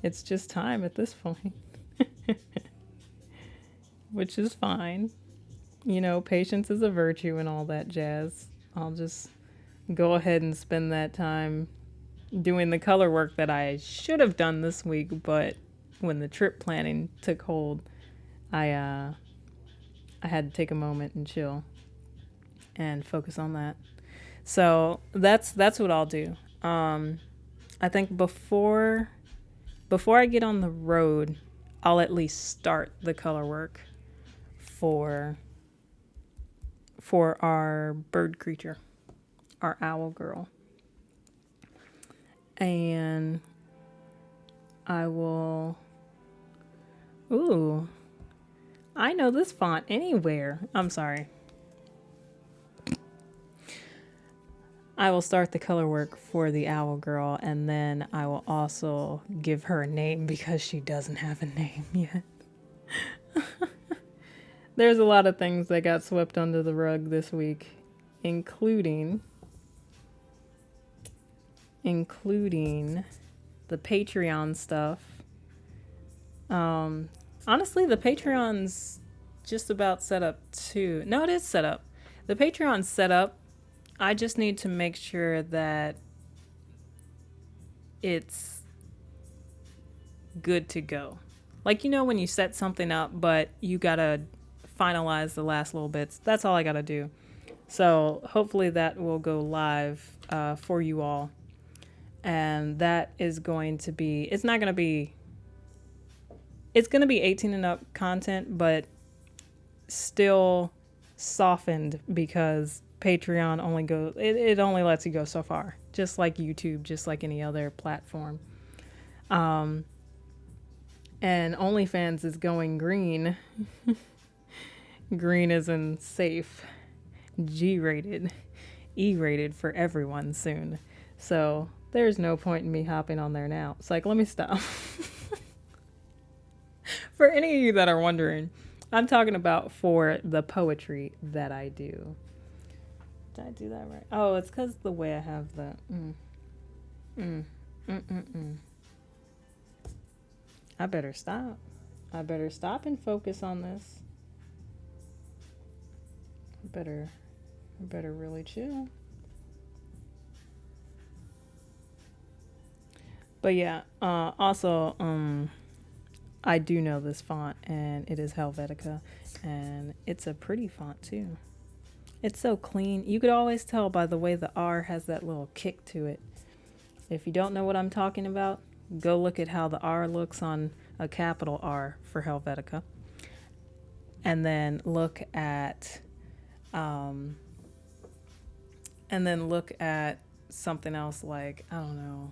It's just time at this point. Which is fine. You know, patience is a virtue and all that jazz. I'll just go ahead and spend that time doing the color work that I should have done this week, but when the trip planning took hold, I had to take a moment and chill and focus on that. So that's what I'll do. I think before I get on the road, I'll at least start the color work. for our bird creature, our owl girl. And I will... Ooh. I know this font anywhere. I'm sorry. I will start the color work for the owl girl, and then I will also give her a name because she doesn't have a name yet. There's a lot of things that got swept under the rug this week, including the Patreon stuff. Honestly, the Patreon's just about set up too. No, it is set up. The Patreon's set up. I just need to make sure that it's good to go. Like, you know, when you set something up, but you gotta finalize the last little bits. That's all I gotta do. So hopefully that will go live for you all. And that is going to be, it's going to be 18 and up content, but still softened because Patreon only goes, it only lets you go so far, just like YouTube, just like any other platform. And OnlyFans is going green. Green is in safe, G-rated, E-rated for everyone soon. So there's no point in me hopping on there now. It's like, let me stop. For any of you that are wondering, I'm talking about for the poetry that I do. Did I do that right? Oh, it's because the way I have the... I better stop. I better stop and focus on this. I better really chill. But yeah, also, I do know this font, and it is Helvetica, and it's a pretty font too. It's so clean. You could always tell by the way the R has that little kick to it. If you don't know what I'm talking about, go look at how the R looks on a capital R for Helvetica. And then look at something else like, I don't know.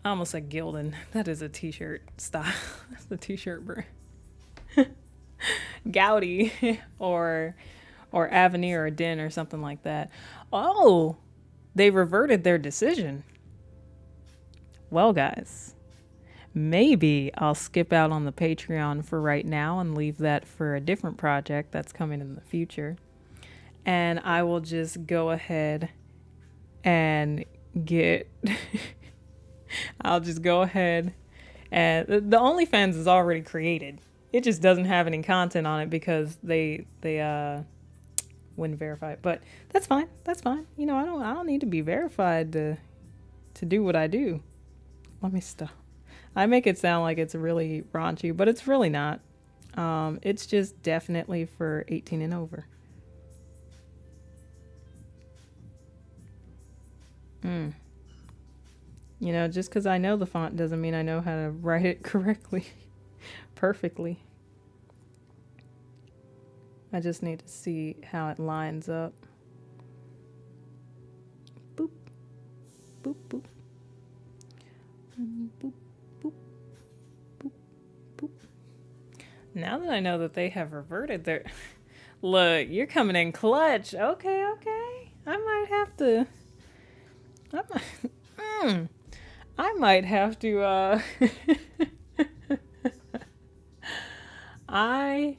I almost said Gildan. That is a t-shirt style. That's the t-shirt brand. Goudy or Avenir or Den or something like that. Oh, they reverted their decision. Well, guys, maybe I'll skip out on the Patreon for right now and leave that for a different project that's coming in the future. And I will just go ahead and get... I'll just go ahead and... The OnlyFans is already created. It just doesn't have any content on it because they wouldn't verify it. But that's fine. That's fine. You know, I don't need to be verified to do what I do. Let me stop. I make it sound like it's really raunchy, but it's really not. It's just definitely for 18 and over. You know, just because I know the font doesn't mean I know how to write it correctly, perfectly. I just need to see how it lines up. Boop, boop, boop. Boop, boop, boop, boop. Now that I know that they have reverted their... Look, you're coming in clutch. Okay, okay. I might have to... I might have to, I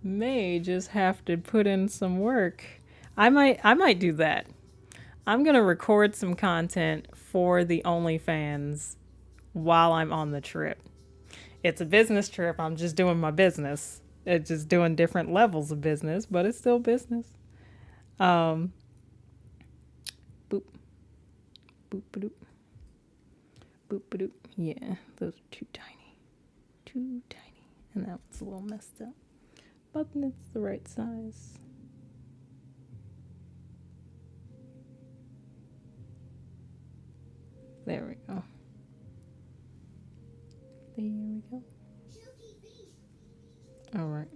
may just have to put in some work. I might do that. I'm going to record some content for the OnlyFans while I'm on the trip. It's a business trip. I'm just doing my business. It's just doing different levels of business, but it's still business. Boop. Boop-a-doop. Boop-a-doop. Yeah, those are too tiny. Too tiny. And that one's a little messed up. But it's the right size. There we go. There we go. All right.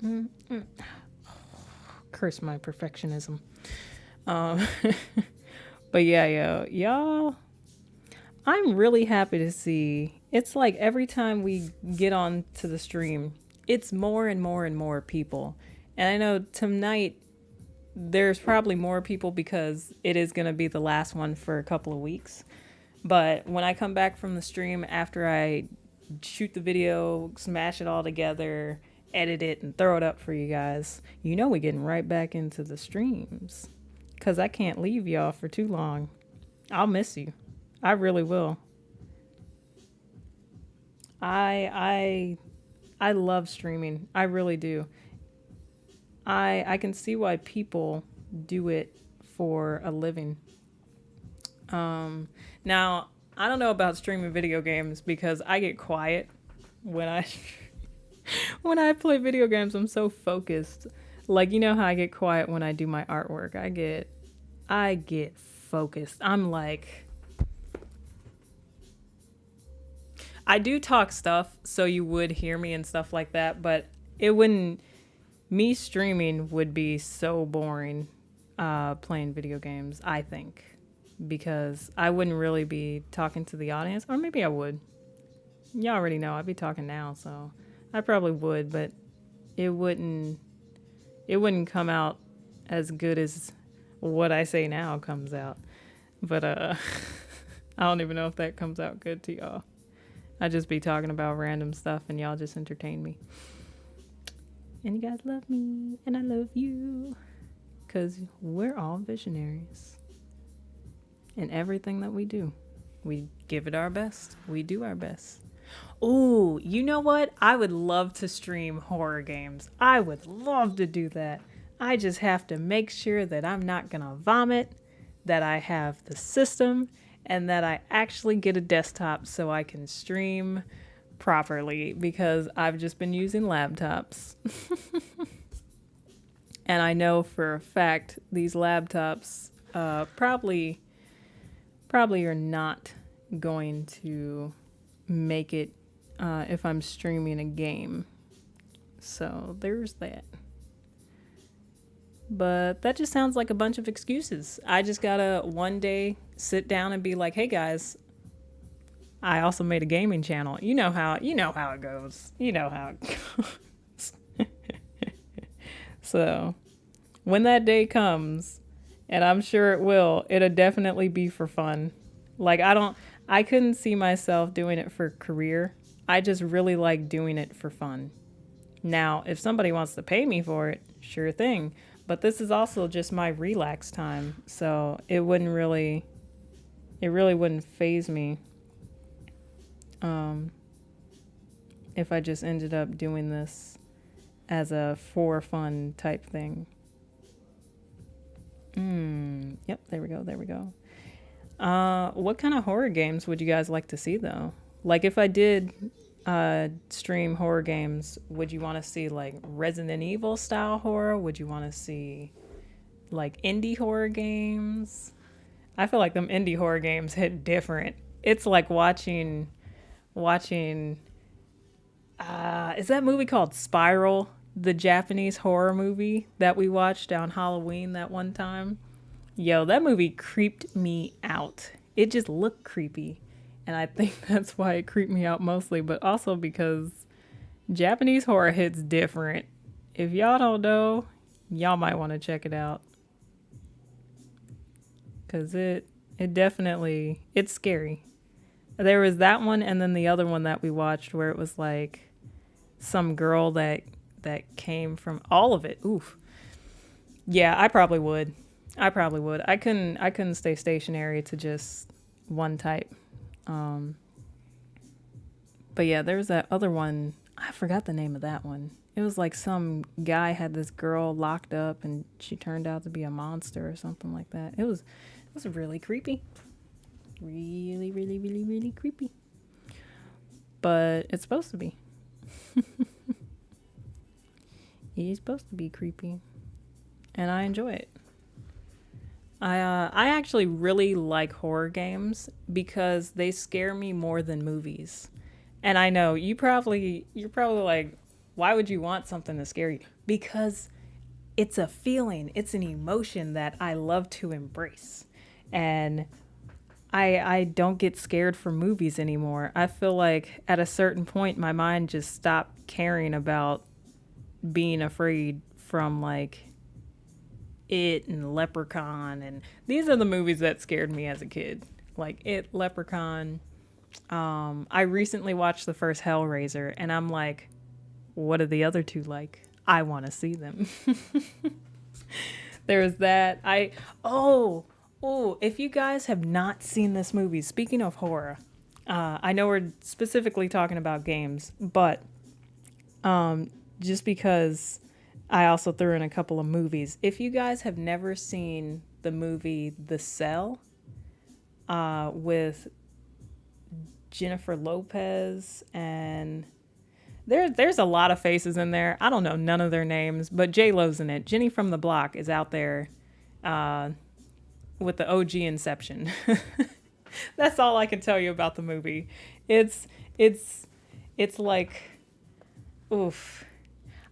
Curse my perfectionism. Um, but yeah, y'all, I'm really happy to see. It's like every time we get on to the stream, it's more and more and more people. And I know tonight there's probably more people because it is going to be the last one for a couple of weeks. But when I come back from the stream after I shoot the video, smash it all together, edit it, and throw it up for you guys, you know we're getting right back into the streams. Because I can't leave y'all for too long. I'll miss you. I really will. I love streaming. I really do. I can see why people do it for a living. Now, I don't know about streaming video games because I get quiet when I when I play video games. I'm so focused. Like, you know how I get quiet when I do my artwork. I get focused. I'm like, I do talk stuff so you would hear me and stuff like that, but it wouldn't, me streaming would be so boring playing video games, I think, because I wouldn't really be talking to the audience, or maybe I would. You already know I'd be talking now, so I probably would, but it wouldn't come out as good as what I say now comes out. But I don't even know if that comes out good to y'all. I just be talking about random stuff and y'all just entertain me. And you guys love me and I love you, because we're all visionaries in everything that we do. We give it our best. We do our best. Oh, you know what? I would love to stream horror games. I would love to do that. I just have to make sure that I'm not gonna vomit, that I have the system, and that I actually get a desktop so I can stream properly, because I've just been using laptops. And I know for a fact these laptops probably are not going to make it if I'm streaming a game. So there's that. But that just sounds like a bunch of excuses. I just gotta one day sit down and be like, hey guys, I also made a gaming channel. You know how it goes. You know how it goes. So when that day comes, and I'm sure it will, it'll definitely be for fun. Like I couldn't see myself doing it for career. I just really like doing it for fun. Now, if somebody wants to pay me for it, sure thing. But this is also just my relax time. So it really wouldn't faze me if I just ended up doing this as a for fun type thing. Yep, there we go. What kind of horror games would you guys like to see though? Like if I did stream horror games, would you want to see like Resident Evil style horror? Would you want to see like indie horror games? I feel like them indie horror games hit different. It's like watching is that movie called Spiral, the Japanese horror movie that we watched on Halloween that one time? Yo, that movie creeped me out. It just looked creepy. And I think that's why it creeped me out mostly, but also because Japanese horror hits different. If y'all don't know, y'all might want to check it out. Because it's scary. There was that one, and then the other one that we watched where it was like some girl that came from all of it. Oof. Yeah, I probably would. I couldn't stay stationary to just one type. But yeah, there was that other one. I forgot the name of that one. It was like some guy had this girl locked up and she turned out to be a monster or something like that. It was really creepy. Really, really, really, really creepy. But it's supposed to be. It's supposed to be creepy. And I enjoy it. I actually really like horror games because they scare me more than movies. And I know you're probably like, Why would you want something to scare you? Because it's a feeling, it's an emotion that I love to embrace. And I don't get scared from movies anymore. I feel like at a certain point, my mind just stopped caring about being afraid from like It and Leprechaun. And these are the movies that scared me as a kid. Like It, Leprechaun. I recently watched the first Hellraiser and I'm like, what are the other two like? I want to see them. There's that. If you guys have not seen this movie, speaking of horror, I know we're specifically talking about games, but just because I also threw in a couple of movies. If you guys have never seen the movie The Cell with Jennifer Lopez and there's a lot of faces in there. I don't know none of their names, but J-Lo's in it. Jenny from the Block is out there with the OG Inception. That's all I can tell you about the movie. It's like, oof.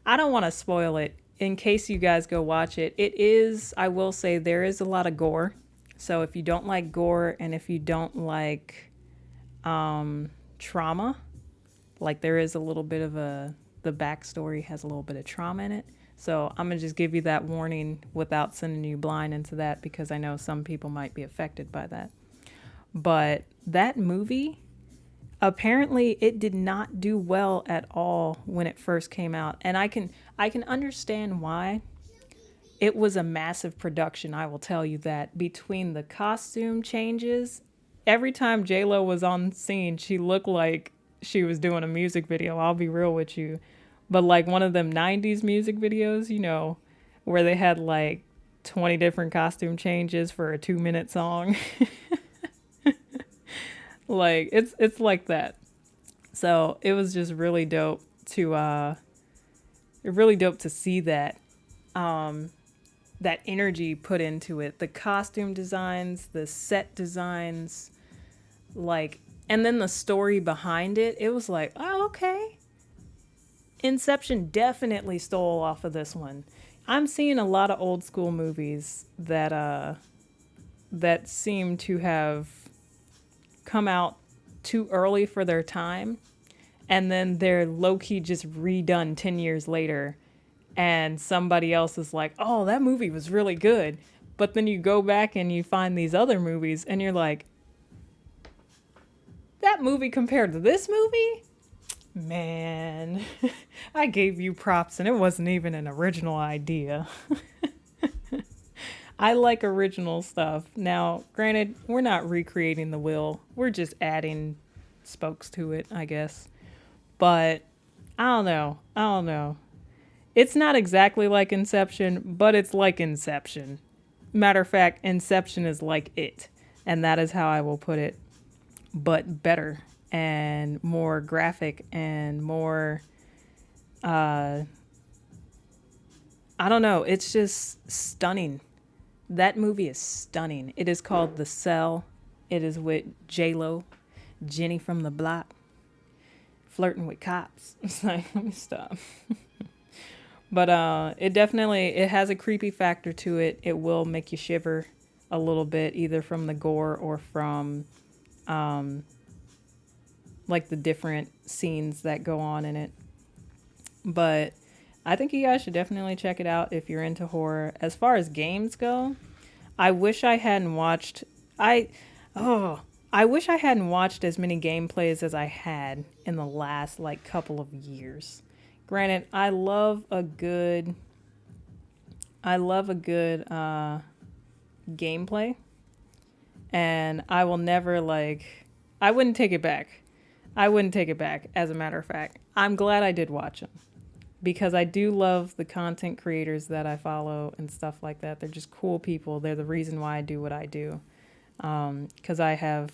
I don't want to spoil it in case you guys go watch it. It is, I will say, there is a lot of gore. So if you don't like gore and if you don't like trauma, like there is a little bit of the backstory has a little bit of trauma in it. So I'm going to just give you that warning without sending you blind into that because I know some people might be affected by that. But that movie, apparently it did not do well at all when it first came out. And I can understand why. It was a massive production, I will tell you that. Between the costume changes, every time J-Lo was on scene, she looked like she was doing a music video. I'll be real with you. But like one of them 90s music videos, you know, where they had like 20 different costume changes for a 2-minute song. Like it's like that. So it was just really dope to see that that energy put into it. The costume designs, the set designs, like, and then the story behind it. It was like, oh, okay. Inception definitely stole off of this one. I'm seeing a lot of old school movies that seem to have come out too early for their time, and then they're low-key just redone 10 years later, and somebody else is like, oh, that movie was really good. But then you go back and you find these other movies, and you're like, that movie compared to this movie? Man, I gave you props and it wasn't even an original idea. I like original stuff. Now, granted, we're not recreating the wheel. We're just adding spokes to it, I guess. But I don't know. It's not exactly like Inception, but it's like Inception. Matter of fact, Inception is like it. And that is how I will put it. But better and more graphic and more, I don't know. It's just stunning. That movie is stunning. It is called The Cell. It is with J-Lo, Jenny from the Block, flirting with cops. It's like, let me stop. But it has a creepy factor to it. It will make you shiver a little bit, either from the gore or from like the different scenes that go on in it. But I think you guys should definitely check it out if you're into horror. As far as games go, I wish I hadn't watched as many gameplays as I had in the last like couple of years. Granted, I love a good gameplay, and I will never I wouldn't take it back. As a matter of fact, I'm glad I did watch them because I do love the content creators that I follow and stuff like that. They're just cool people. They're the reason why I do what I do. 'Cause I have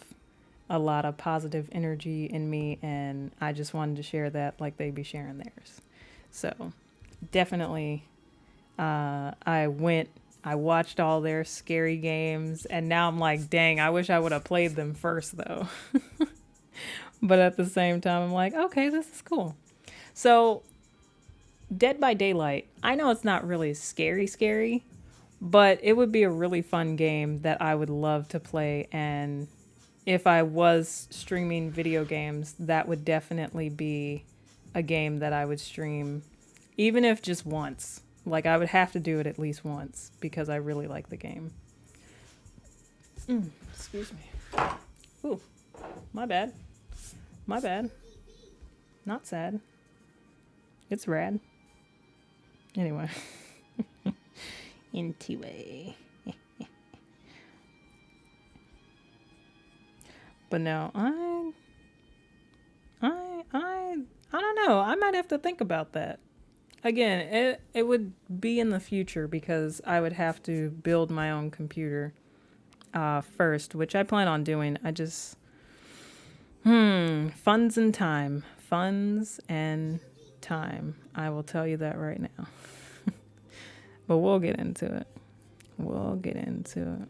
a lot of positive energy in me, and I just wanted to share that like they be sharing theirs. So definitely, I watched all their scary games, and now I'm like, dang, I wish I would have played them first though. But at the same time, I'm like, okay, this is cool. So Dead by Daylight. I know it's not really scary, but it would be a really fun game that I would love to play. And if I was streaming video games, that would definitely be a game that I would stream, even if just once. Like, I would have to do it at least once because I really like the game. Excuse me. Ooh, my bad. My bad. Not sad. It's rad. Anyway. Into a. But no, I don't know. I might have to think about that. Again, it would be in the future because I would have to build my own computer first, which I plan on doing. I just funds and time. Funds and time. I will tell you that right now. But we'll get into it. We'll get into it.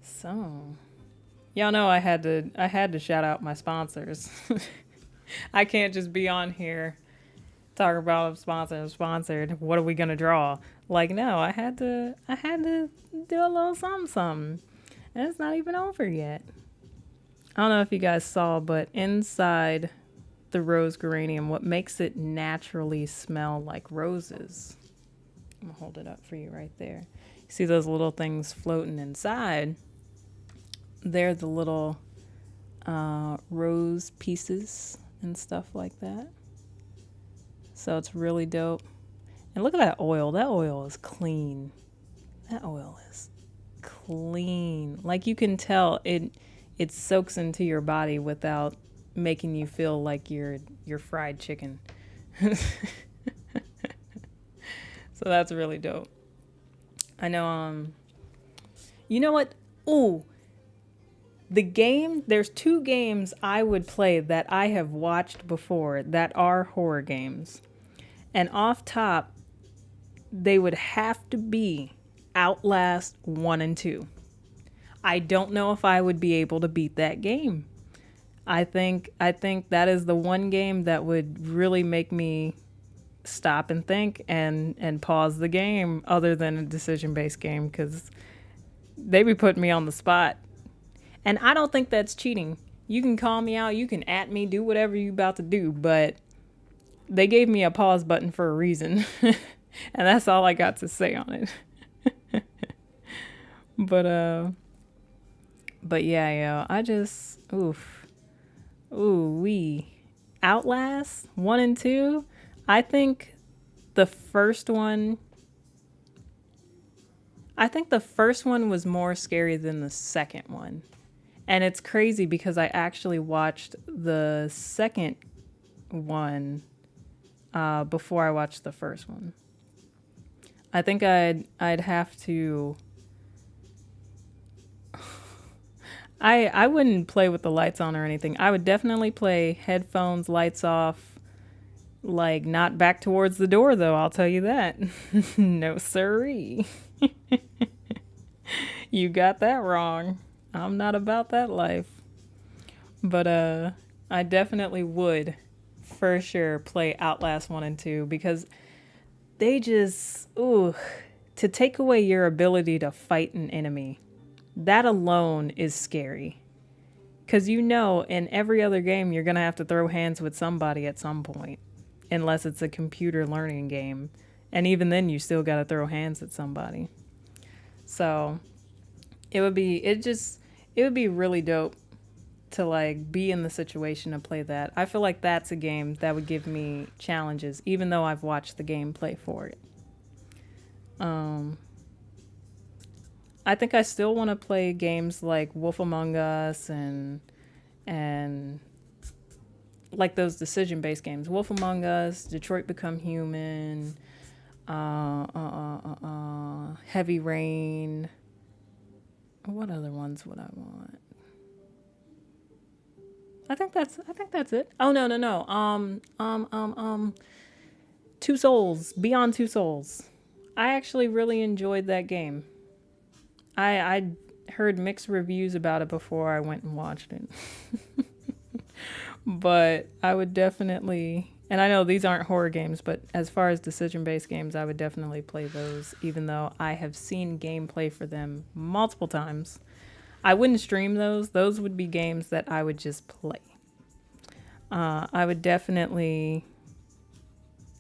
So, y'all know I had to shout out my sponsors. I can't just be on here talking about sponsored. What are we gonna draw? Like, no, I had to do a little something. And it's not even over yet. I don't know if you guys saw, but inside the rose geranium, what makes it naturally smell like roses? I'm gonna hold it up for you right there. You see those little things floating inside? They're the little rose pieces and stuff like that. So it's really dope. And look at that oil. That oil is clean. That oil is clean. Like, you can tell it soaks into your body without making you feel like you're fried chicken. So that's really dope. I know, you know what? Ooh, there's 2 games I would play that I have watched before that are horror games. And off top, they would have to be Outlast 1 and 2. I don't know if I would be able to beat that game. I think that is the one game that would really make me stop and think and pause the game, other than a decision-based game, because they be putting me on the spot. And I don't think that's cheating. You can call me out, you can at me, do whatever you about to do, but they gave me a pause button for a reason. And that's all I got to say on it. But yeah, I just, Outlast 1 and 2. I think the first one was more scary than the second one. And it's crazy because I actually watched the second one before I watched the first one. I think I'd have to. I wouldn't play with the lights on or anything. I would definitely play headphones, lights off, like not back towards the door though, I'll tell you that. No siree. You got that wrong. I'm not about that life. But I definitely would for sure play Outlast 1 and 2 because they just, to take away your ability to fight an enemy, that alone is scary. Because in every other game, you're going to have to throw hands with somebody at some point. Unless it's a computer learning game. And even then, you still got to throw hands at somebody. So, it would be really dope to, like, be in the situation to play that. I feel like that's a game that would give me challenges, even though I've watched the gameplay for it. I think I still want to play games like Wolf Among Us and like those decision-based games. Wolf Among Us, Detroit Become Human, Heavy Rain. What other ones would I want? I think that's it. Oh no. Two Souls, Beyond Two Souls. I actually really enjoyed that game. I heard mixed reviews about it before I went and watched it. But I would definitely And I know these aren't horror games, but as far as decision-based games, I would definitely play those, even though I have seen gameplay for them multiple times. I wouldn't stream those. Those would be games that I would just play. I would definitely...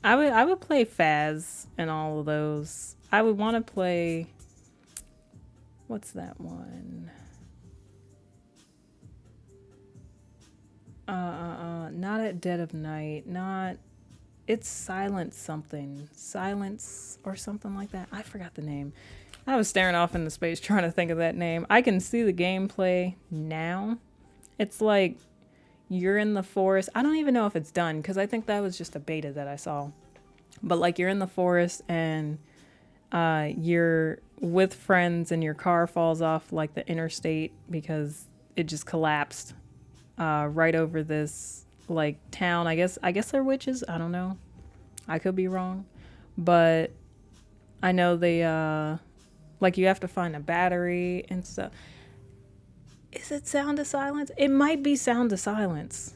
I would play Faz and all of those. I would want to play... What's that one? Not at Dead of Night. Not... It's Silence something. Silence or something like that. I forgot the name. I was staring off into space trying to think of that name. I can see the gameplay now. It's like you're in the forest. I don't even know if it's done because I think that was just a beta that I saw. But like you're in the forest and you're with friends and your car falls off like the interstate because it just collapsed right over this like town. I guess they're witches. I don't know. I could be wrong. But I know they like you have to find a battery and stuff. Is it Sound of Silence? It might be Sound of Silence.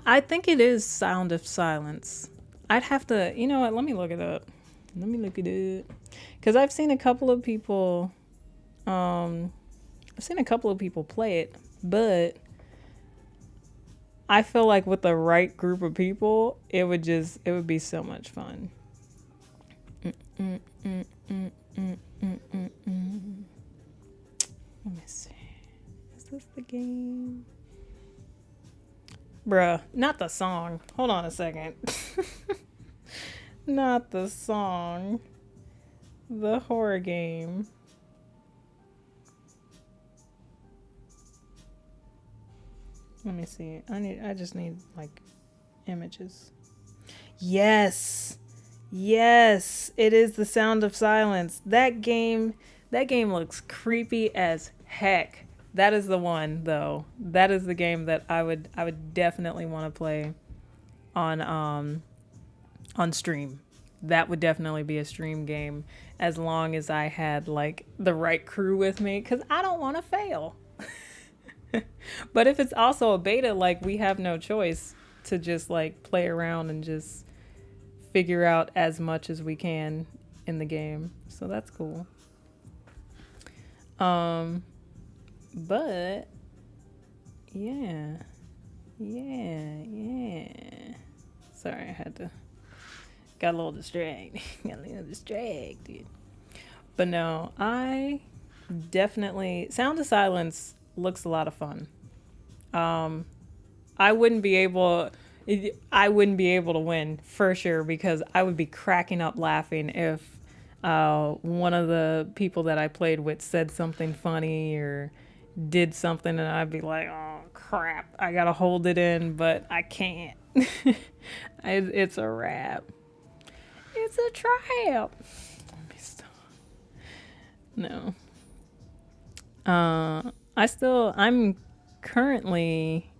I think it is Sound of Silence. I'd have to, you know what? Let me look it up. Let me look it up. Because I've seen a couple of people, play it, but I feel like with the right group of people, it would be so much fun. Let me see. Is this the game? Bruh, not the song. Hold on a second. Not the song. The horror game. Let me see. I just need like images. Yes. Yes, it is The Sound of Silence. That game looks creepy as heck. That is the one though. That is the game that I would definitely want to play on stream. That would definitely be a stream game as long as I had like the right crew with me cuz I don't want to fail. But if it's also a beta, like we have no choice to just like play around and just figure out as much as we can in the game. So that's cool. But yeah. Sorry, I got a little distracted. But no, I definitely Sound of Silence looks a lot of fun. I wouldn't be able to win for sure because I would be cracking up laughing if one of the people that I played with said something funny or did something and I'd be like, oh crap, I gotta hold it in, but I can't. It's a wrap. It's a trap. Let me stop. No. I'm currently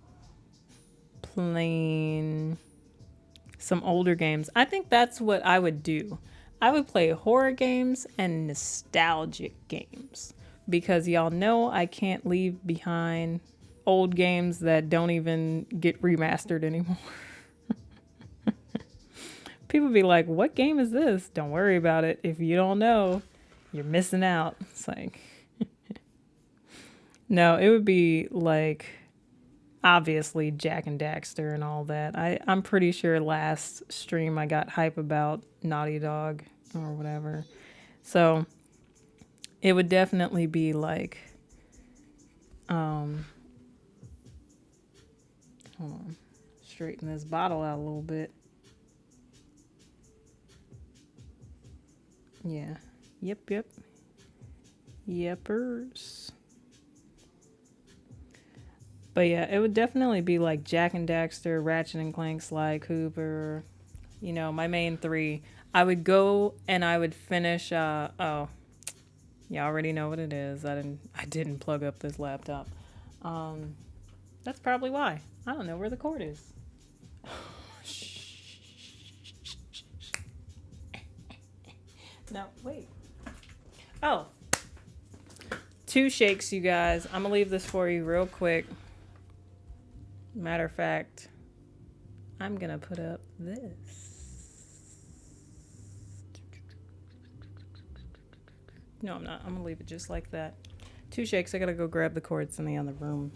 playing some older games. I think that's what I would do. I would play horror games and nostalgic games because y'all know I can't leave behind old games that don't even get remastered anymore. People be like, what game is this? Don't worry about it. If you don't know, you're missing out. It's like, no, it would be like, obviously Jack and Daxter and all that. I'm pretty sure last stream I got hype about Naughty Dog or whatever. So it would definitely be like, hold on, straighten this bottle out a little bit. Yeah. Yep. Yepers. But yeah, it would definitely be like Jack and Daxter, Ratchet and Clank, Sly Cooper, you know, my main three. I would go and I would finish, oh, you already know what it is. I didn't plug up this laptop. That's probably why. I don't know where the cord is. No, wait. Oh. 2 shakes, you guys. I'm gonna leave this for you real quick. Matter of fact, I'm gonna put up this. No, I'm not. I'm gonna leave it just like that. 2 shakes. I gotta go grab the cords in the other room.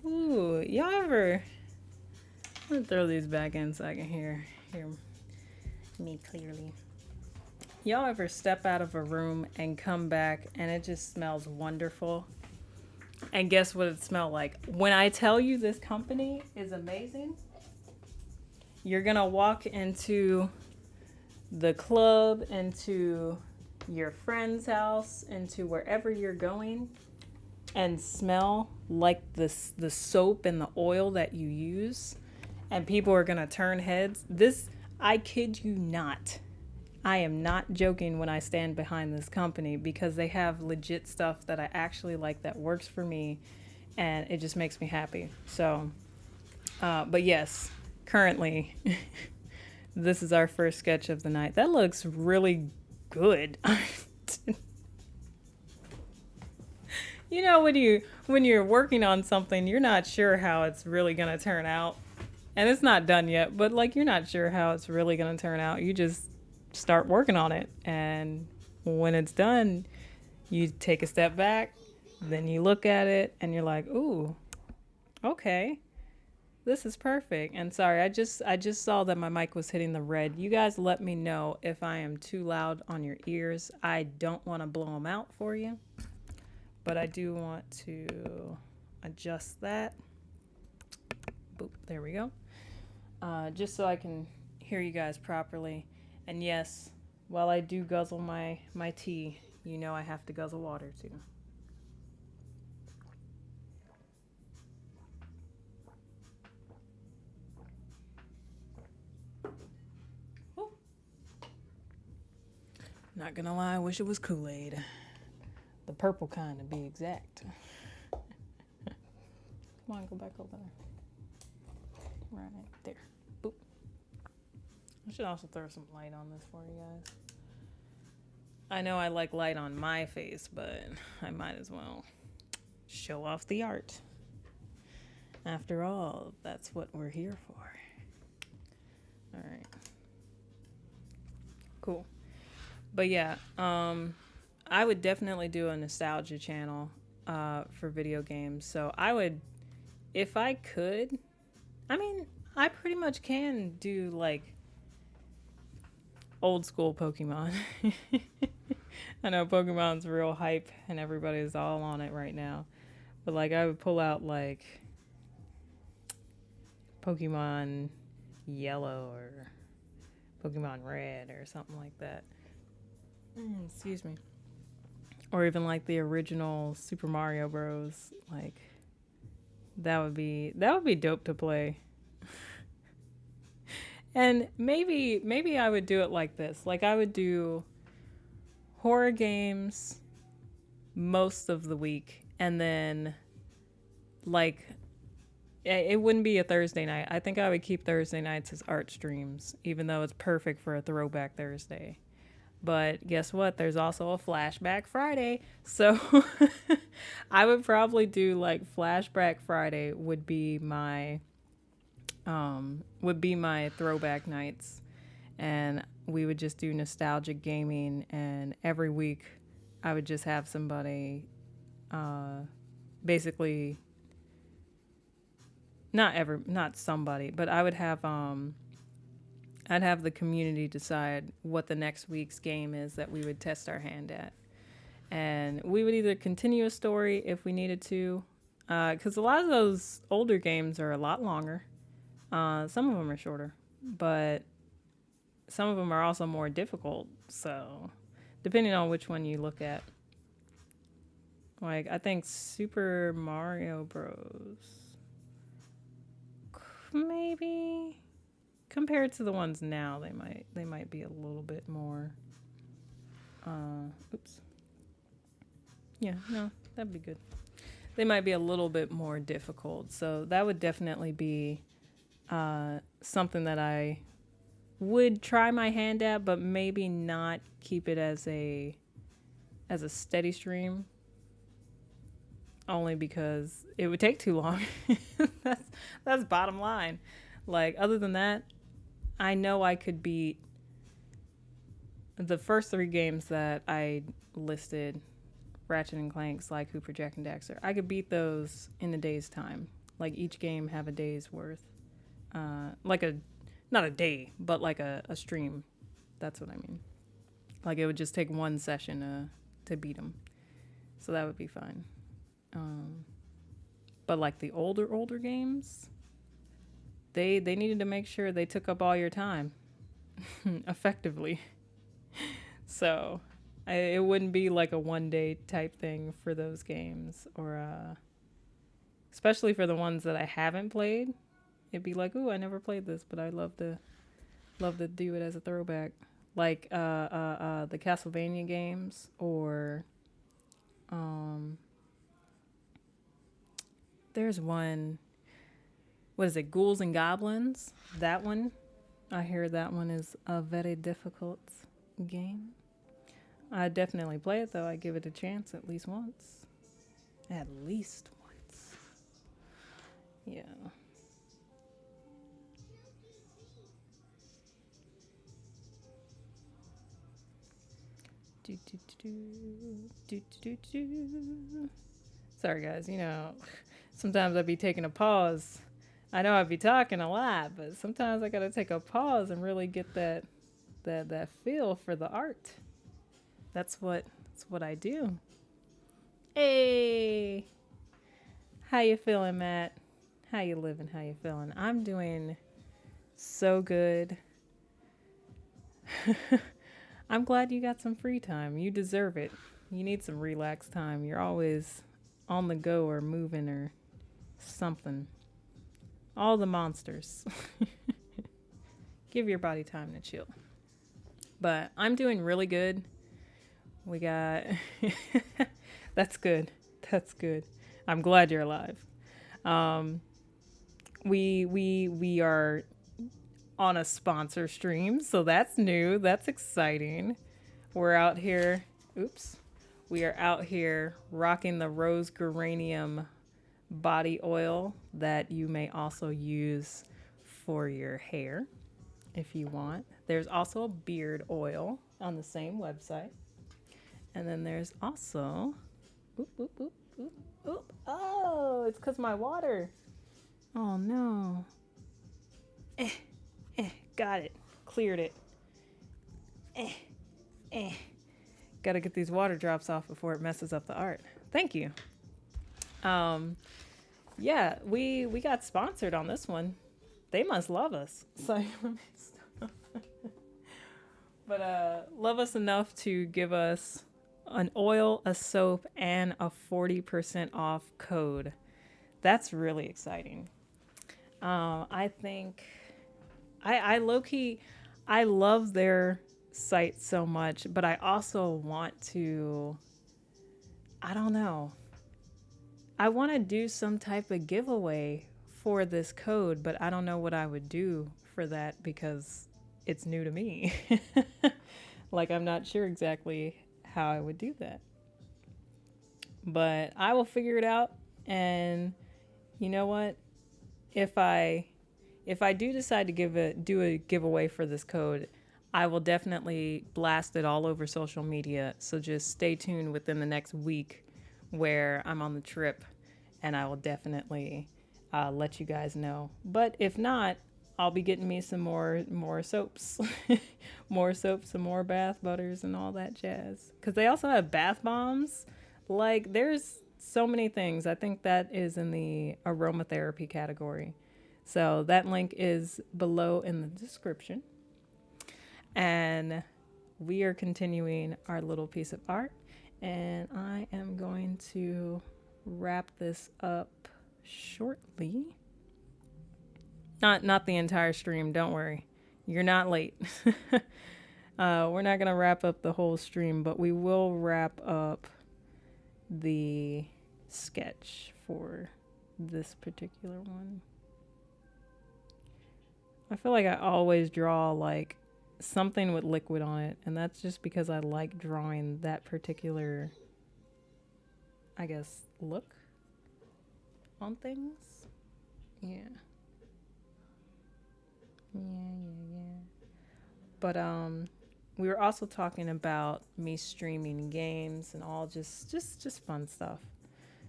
Ooh, y'all ever... I'm gonna throw these back in so I can hear me clearly. Y'all ever step out of a room and come back and it just smells wonderful? And guess what it smelled like? When I tell you this company is amazing, you're gonna walk into the club, into your friend's house, into wherever you're going, and smell like the soap and the oil that you use, and people are gonna turn heads. This, I kid you not, I am not joking when I stand behind this company, because they have legit stuff that I actually like, that works for me, and it just makes me happy. So but yes, currently this is our first sketch of the night. That looks really good. You know, when you're working on something, you're not sure how it's really gonna turn out, and it's not done yet, but like, you're not sure how it's really gonna turn out. You just start working on it, and when it's done, you take a step back, then you look at it, and you're like, ooh, okay, this is perfect. And sorry, I just saw that my mic was hitting the red. You guys let me know if I am too loud on your ears. I don't want to blow them out for you, but I do want to adjust that. Boop, there we go. Just so I can hear you guys properly. And yes, while I do guzzle my tea, you know I have to guzzle water too. Woo. Not gonna lie, I wish it was Kool-Aid. The purple kind, to be exact. Come on, go back over there. Right there. Boop. I should also throw some light on this for you guys. I know I like light on my face, but I might as well show off the art. After all, that's what we're here for. All right. Cool. But yeah, I would definitely do a nostalgia channel for video games. So I would, if I could, I mean, I pretty much can do like old school Pokemon. I know Pokemon's real hype and everybody's all on it right now. But like, I would pull out like Pokemon Yellow or Pokemon Red or something like that. Excuse me. Or even like the original Super Mario Bros. Like, that would be dope to play. And maybe I would do it like this. Like, I would do horror games most of the week, and then like, it wouldn't be a Thursday night. I think I would keep Thursday nights as art streams, even though it's perfect for a throwback Thursday. But guess what? There's also a Flashback Friday. So I would probably do like Flashback Friday would be my throwback nights. And we would just do nostalgic gaming, and every week I would just have somebody basically not somebody, but I would have I'd have the community decide what the next week's game is that we would test our hand at. And we would either continue a story if we needed to, Because a lot of those older games are a lot longer. Some of them are shorter, but some of them are also more difficult. So, depending on which one you look at. Like, I think Super Mario Bros. Maybe compared to the ones now, they might be a little bit more. Oops. Yeah, no, that'd be good. They might be a little bit more difficult, so that would definitely be something that I would try my hand at, but maybe not keep it as a steady stream. Only because it would take too long. that's bottom line. Like, other than that, I know I could beat the first 3 games that I listed, Ratchet and Clank, Sly Cooper, Jack and Daxter. I could beat those in a day's time. Like, each game have a day's worth. Not a day, but like a stream. That's what I mean. Like, it would just take one session to beat them. So that would be fine. But like the older games, they needed to make sure they took up all your time effectively. So it wouldn't be like a one day type thing for those games, or especially for the ones that I haven't played. It'd be like, ooh, I never played this, but I'd love to do it as a throwback. Like the Castlevania games, or there's one, what is it, Ghouls and Goblins? That one, I hear that one is a very difficult game. I definitely play it, though. I give it a chance at least once. At least once. Yeah. Sorry, guys. You know, sometimes I'd be taking a pause. I know I'd be talking a lot, but sometimes I gotta take a pause and really get that feel for the art. That's what I do. Hey, how you feeling, Matt? How you living? How you feeling? I'm doing so good. I'm glad you got some free time. You deserve it. You need some relaxed time. You're always on the go or moving or something. All the monsters. Give your body time to chill. But I'm doing really good. We got... That's good. That's good. I'm glad you're alive. We are on a sponsor stream, so that's new. That's exciting. We're out here. Oops. We are out here rocking the rose geranium body oil that you may also use for your hair if you want. There's also beard oil on the same website. And then there's also... Oop, oop, oop, oop, oop. Oh, it's because my water. Oh, no. Got it. Cleared it. Gotta get these water drops off before it messes up the art. Thank you. Yeah, we got sponsored on this one. They must love us. So, but love us enough to give us an oil, a soap, and a 40% off code. That's really exciting. I think I low-key, I love their site so much, but I also want to, I don't know. I want to do some type of giveaway for this code, but I don't know what I would do for that because it's new to me. Like, I'm not sure exactly how I would do that. But I will figure it out, and you know what? If I do decide to do a giveaway for this code, I will definitely blast it all over social media. So just stay tuned within the next week where I'm on the trip, and I will definitely let you guys know. But if not, I'll be getting me some more soaps, more soaps, some more bath butters and all that jazz. Because they also have bath bombs. Like, there's so many things. I think that is in the aromatherapy category. So that link is below in the description. And we are continuing our little piece of art. And I am going to wrap this up shortly. Not the entire stream, don't worry. You're not late. We're not going to wrap up the whole stream, but we will wrap up the sketch for this particular one. I feel like I always draw like something with liquid on it, and that's just because I like drawing that particular, I guess, look on things. Yeah. But we were also talking about me streaming games and all just fun stuff.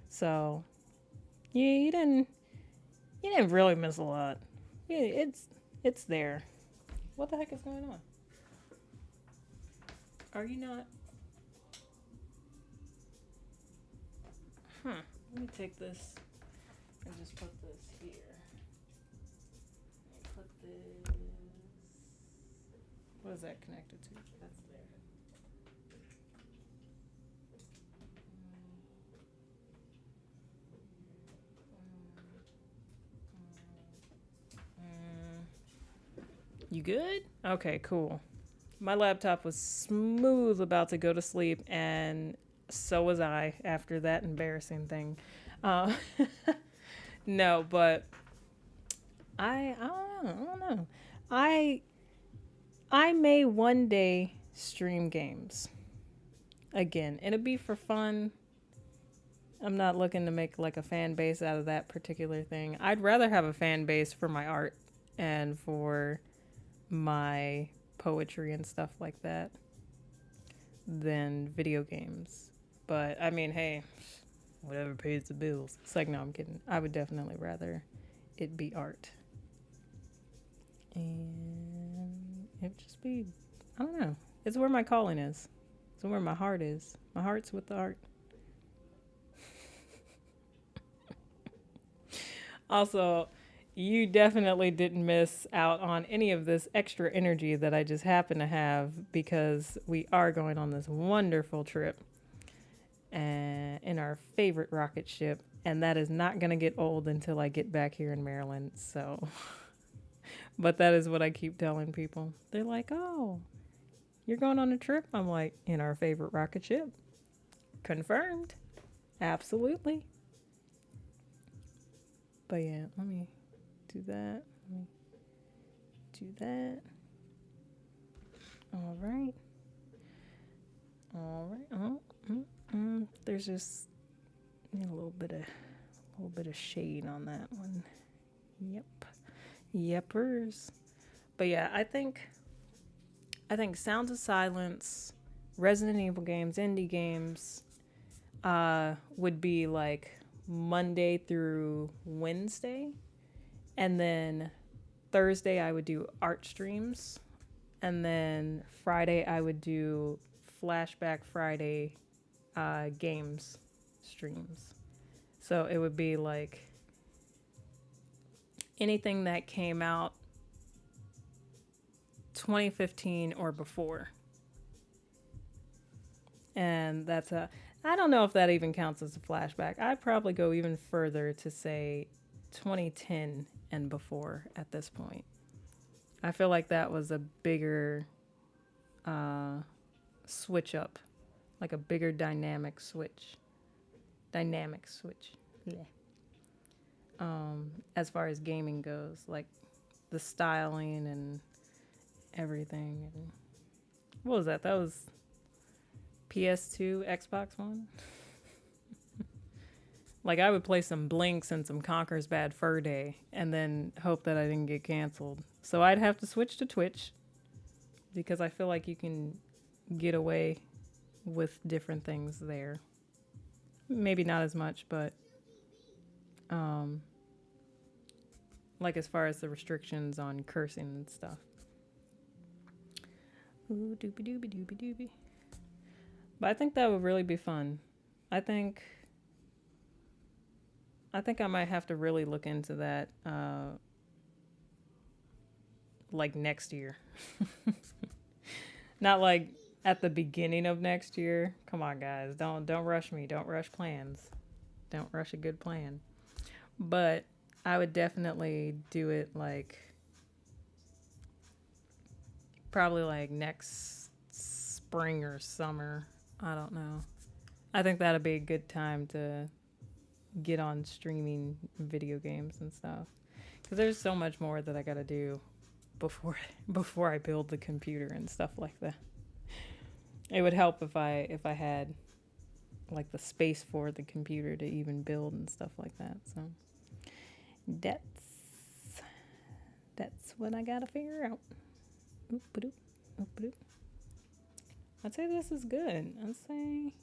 So yeah, you didn't really miss a lot. Yeah, it's there. What the heck is going on? Are you not? Let me take this and just put this here. Put this. What is that connected to? That's there. You good? Okay, cool. My laptop was smooth about to go to sleep, and so was I after that embarrassing thing. No, but I don't know. I may one day stream games. Again, it'll be for fun. I'm not looking to make like a fan base out of that particular thing. I'd rather have a fan base for my art and for my poetry and stuff like that than video games. But I mean, hey, whatever pays the bills. It's like, no, I'm kidding. I would definitely rather it be art. And it'd just be, I don't know. It's where my calling is. It's where my heart is. My heart's with the art. Also, you definitely didn't miss out on any of this extra energy that I just happen to have, because we are going on this wonderful trip in our favorite rocket ship, and that is not going to get old until I get back here in Maryland. So, but that is what I keep telling people. They're like, oh, you're going on a trip? I'm like, in our favorite rocket ship. Confirmed. Absolutely. But yeah, let me do that. Let me do that. All right. There's just a little bit of shade on that one. Yepers. But yeah, I think Sounds of Silence, Resident Evil games, indie games, would be like Monday through Wednesday, and then Thursday I would do art streams, and then Friday I would do Flashback Friday games streams. So it would be like anything that came out 2015 or before. And that's I don't know if that even counts as a flashback. I'd probably go even further to say 2010 and before at this point. I feel like that was a bigger switch up, like a bigger dynamic switch. Yeah. As far as gaming goes, like the styling and everything. And what was that? That was PS2, Xbox One. Like I would play some Blinks and some Conker's Bad Fur Day and then hope that I didn't get canceled. So I'd have to switch to Twitch because I feel like you can get away with different things there. Maybe not as much, but like as far as the restrictions on cursing and stuff. Ooh, doobie doobie doobie doobie. But I think that would really be fun. I think I think I might have to really look into that, like next year. Not like at the beginning of next year. Come on, guys. Don't rush me. Don't rush plans. Don't rush a good plan. But I would definitely do it like probably like next spring or summer. I don't know. I think that'd be a good time to get on streaming video games and stuff. Because there's so much more that I gotta do before I build the computer and stuff like that. It would help if I had like the space for the computer to even build and stuff like that. So that's what I gotta figure out. Oop-a-doop, oop-a-doop. I'd say this is good. I'd say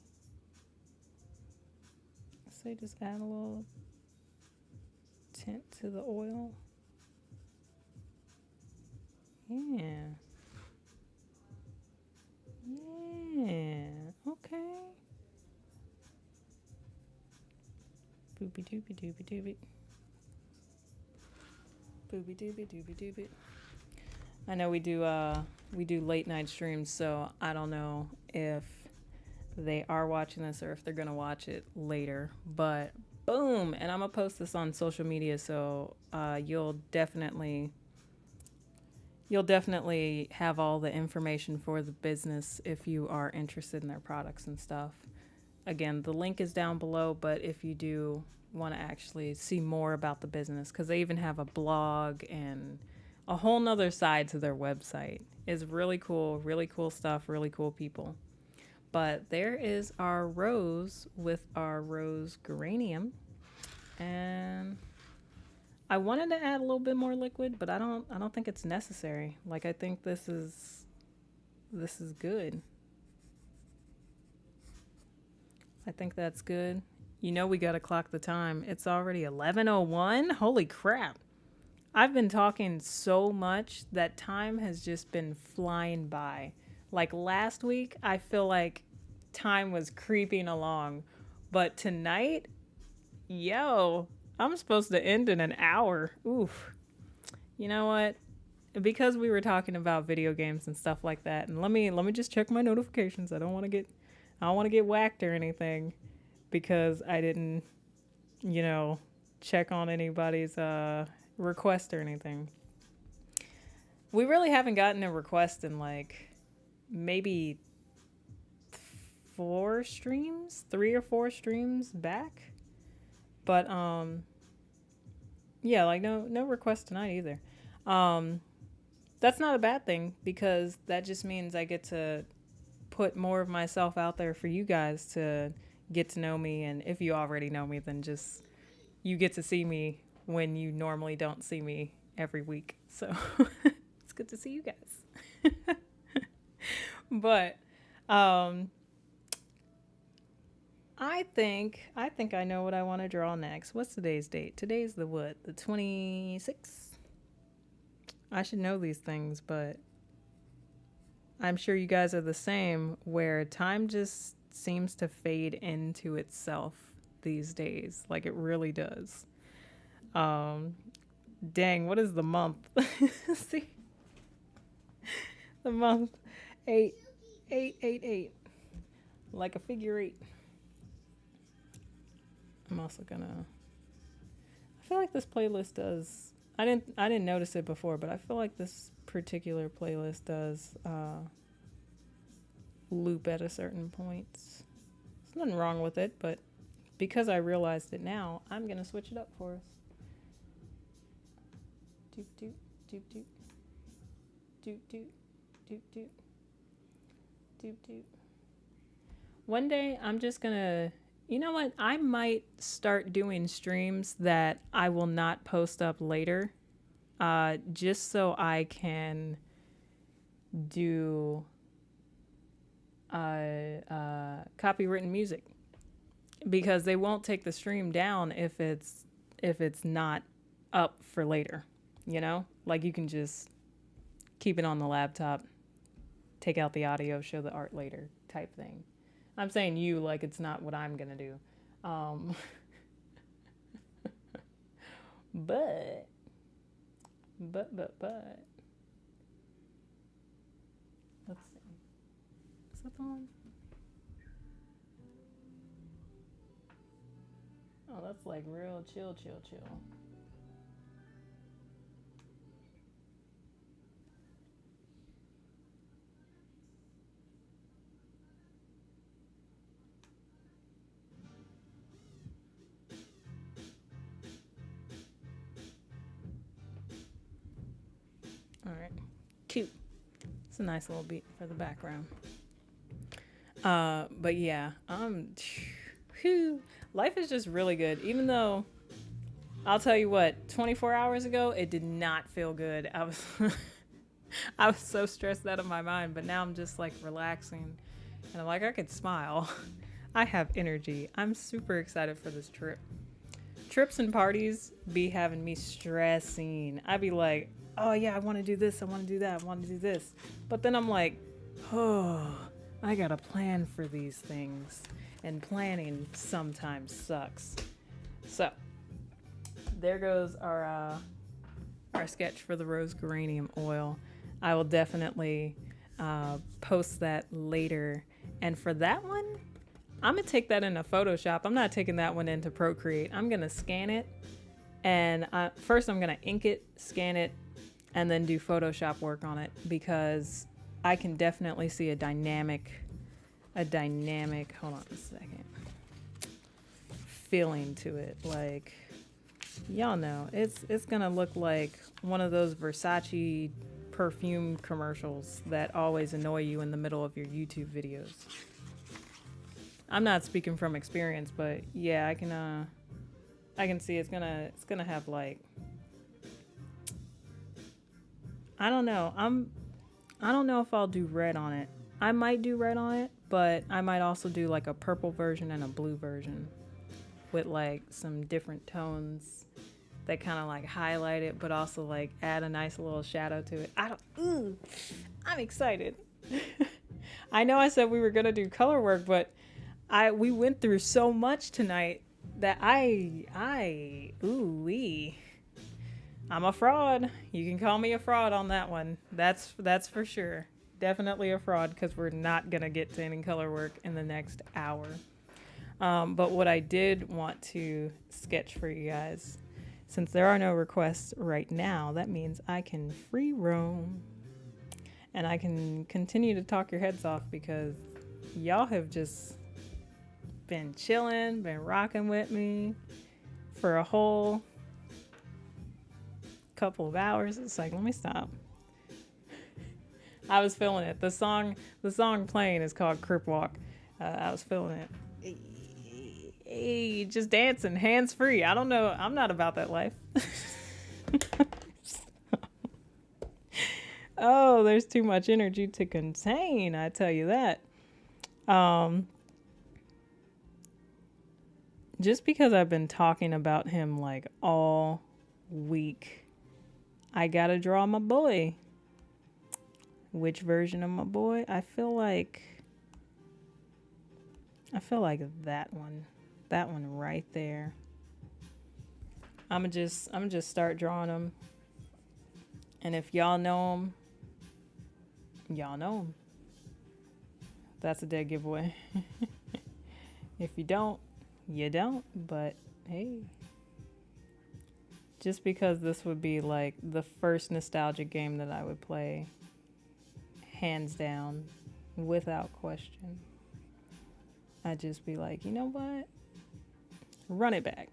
just add a little tint to the oil. Yeah. Yeah. Okay. Boopy doopy doopy doopy. Boopy doopy doopy doopy. I know we do late night streams, so I don't know if they are watching this or if they're gonna watch it later. But boom, and I'm gonna post this on social media, so you'll definitely have all the information for the business if you are interested in their products and stuff. Again, the link is down below, but if you do want to actually see more about the business, because they even have a blog and a whole nother side to their website. Is really cool stuff, really cool people. But there is our rose with our rose geranium, and I wanted to add a little bit more liquid, but I don't think it's necessary. Like, I think this is good. I think that's good. You know, we gotta clock the time. It's already 11:01. Holy crap. I've been talking so much that time has just been flying by. Like last week, I feel like time was creeping along, but tonight, yo, I'm supposed to end in an hour. Oof. You know what? Because we were talking about video games and stuff like that, and let me just check my notifications. I don't want to get whacked or anything because I didn't, check on anybody's request or anything. We really haven't gotten a request in like maybe 3 or 4 streams back. But yeah, like no request tonight either. That's not a bad thing because that just means I get to put more of myself out there for you guys to get to know me. And if you already know me, then just you get to see me when you normally don't see me every week. So it's good to see you guys. But I think I know what I want to draw next. What's today's date? Today's the what? The 26th? I should know these things, but I'm sure you guys are the same, where time just seems to fade into itself these days. Like it really does. Dang, what is the month? See? The month 8. Like a figure 8. I'm also gonna, I feel like this playlist does, I didn't notice it before, but I feel like this particular playlist does loop at a certain point. There's nothing wrong with it, but because I realized it now, I'm gonna switch it up for us. Doop doop doop doop doop doop doop doop doop doop. One day I'm just gonna, you know what? I might start doing streams that I will not post up later, just so I can do copywritten music, because they won't take the stream down if it's not up for later. You know, like you can just keep it on the laptop, take out the audio, show the art later type thing. I'm saying you like it's not what I'm gonna do. But. Let's see. Is that the one? Oh, that's like real chill. All right, cute. It's a nice little beat for the background. But yeah, life is just really good. Even though, I'll tell you what, 24 hours ago, it did not feel good. I was, I was so stressed out of my mind, but now I'm just like relaxing, and I'm like, I could smile. I have energy. I'm super excited for this trip. Trips and parties be having me stressing. I'd be like, oh yeah, I want to do this, I want to do that, I want to do this. But then I'm like, oh, I gotta plan for these things. And planning sometimes sucks. So, there goes our sketch for the rose geranium oil. I will definitely post that later. And for that one, I'm gonna take that into Photoshop. I'm not taking that one into Procreate. I'm gonna scan it. And first I'm gonna ink it, scan it, and then do Photoshop work on it, because I can definitely see a dynamic, hold on a second, feeling to it. Like, y'all know, it's gonna look like one of those Versace perfume commercials that always annoy you in the middle of your YouTube videos. I'm not speaking from experience, but yeah, I can see it's gonna have like, I don't know. I don't know if I'll do red on it. I might do red on it, but I might also do like a purple version and a blue version with like some different tones that kind of like highlight it, but also like add a nice little shadow to it. I'm excited. I know I said we were gonna do color work, but we went through so much tonight that I'm a fraud. You can call me a fraud on that one. That's for sure. Definitely a fraud, because we're not gonna get to any color work in the next hour. But what I did want to sketch for you guys, since there are no requests right now, that means I can free roam and I can continue to talk your heads off, because y'all have just been chilling, been rocking with me for a whole couple of hours. It's like, let me stop. I was feeling it. The song playing is called Crip Walk. I was feeling it. Hey, just dancing, hands free. I don't know. I'm not about that life. Oh, there's too much energy to contain, I tell you that. Just because I've been talking about him like all week, I gotta draw my boy. Which version of my boy? I feel like that one. That one right there. I'm just start drawing him. And if y'all know him, y'all know him. That's a dead giveaway. If you don't, you don't. But hey, just because this would be like the first nostalgic game that I would play, hands down, without question, I'd just be like, you know what? Run it back.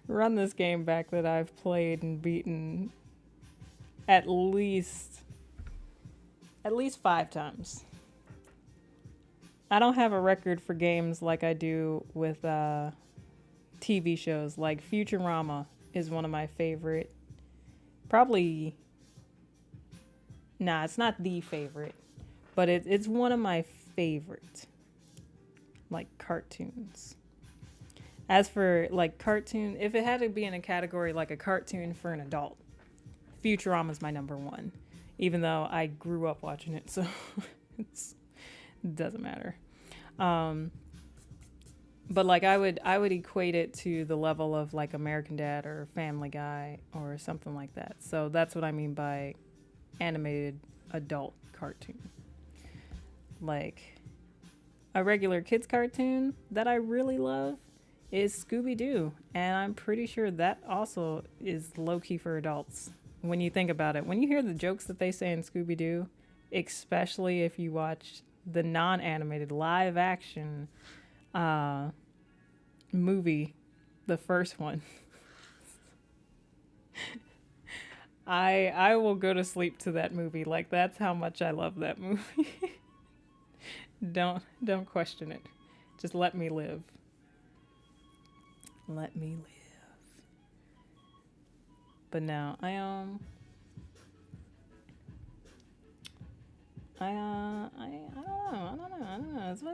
Run this game back that I've played and beaten at least 5 times. I don't have a record for games like I do with TV shows. Like Futurama is one of my favorite. Probably, nah, it's not the favorite, but it's one of my favorite, like, cartoons. As for like cartoon, if it had to be in a category like a cartoon for an adult, Futurama's my number one, even though I grew up watching it, so it doesn't matter. But like I would equate it to the level of like American Dad or Family Guy or something like that. So that's what I mean by animated adult cartoon. Like a regular kids cartoon that I really love is Scooby-Doo, and I'm pretty sure that also is low-key for adults. When you think about it, when you hear the jokes that they say in Scooby-Doo, especially if you watch the non-animated live action movie, the first one, I will go to sleep to that movie. Like, that's how much I love that movie. Don't question it. Just let me live. Let me live. But no, I don't know.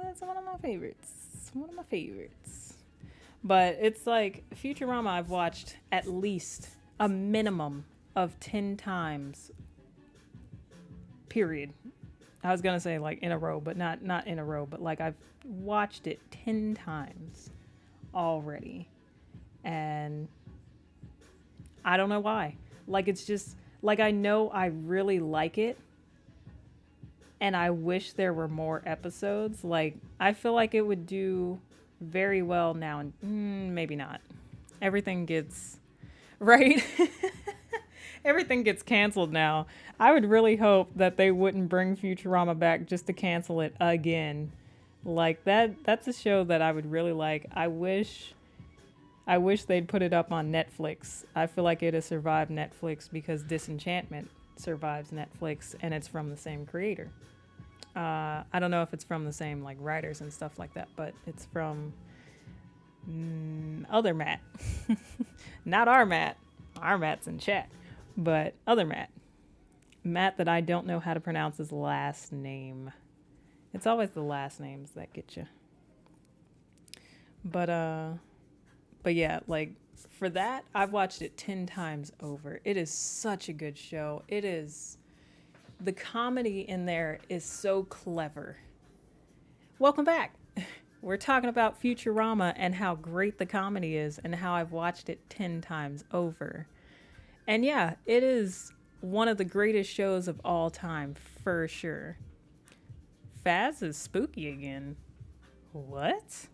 It's one of my favorites. One of my favorites. But it's like Futurama I've watched at least a minimum of 10 times. Period. I was gonna say like in a row, but not in a row, but like I've watched it 10 times already. And I don't know why. Like, it's just like, I know I really like it, and I wish there were more episodes. Like, I feel like it would do very well now, and maybe not. Everything gets right. Everything gets canceled now. I would really hope that they wouldn't bring Futurama back just to cancel it again. Like, that's a show that I would really like. I wish they'd put it up on Netflix. I feel like it has survived Netflix because Disenchantment survives Netflix, and it's from the same creator. I don't know if it's from the same like writers and stuff like that, but it's from other Matt. Not our Matt. Our Matt's in chat. But other Matt. Matt that I don't know how to pronounce his last name. It's always the last names that get you. But yeah, like for that, I've watched it 10 times over. It is such a good show. It is, the comedy in there is so clever. Welcome back. We're talking about Futurama and how great the comedy is and how I've watched it 10 times over. And yeah, it is one of the greatest shows of all time, for sure. Faz is spooky again. What?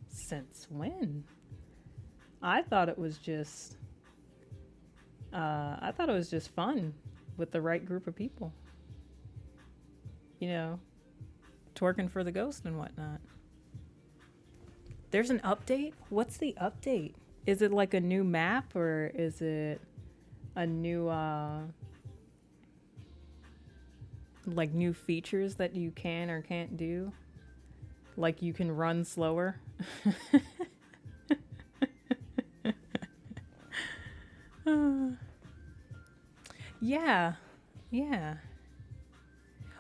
Since when? I thought it was just fun with the right group of people. You know, twerking for the ghost and whatnot. There's an update? What's the update? Is it like a new map, or is it a new like new features that you can or can't do? Like you can run slower? Yeah.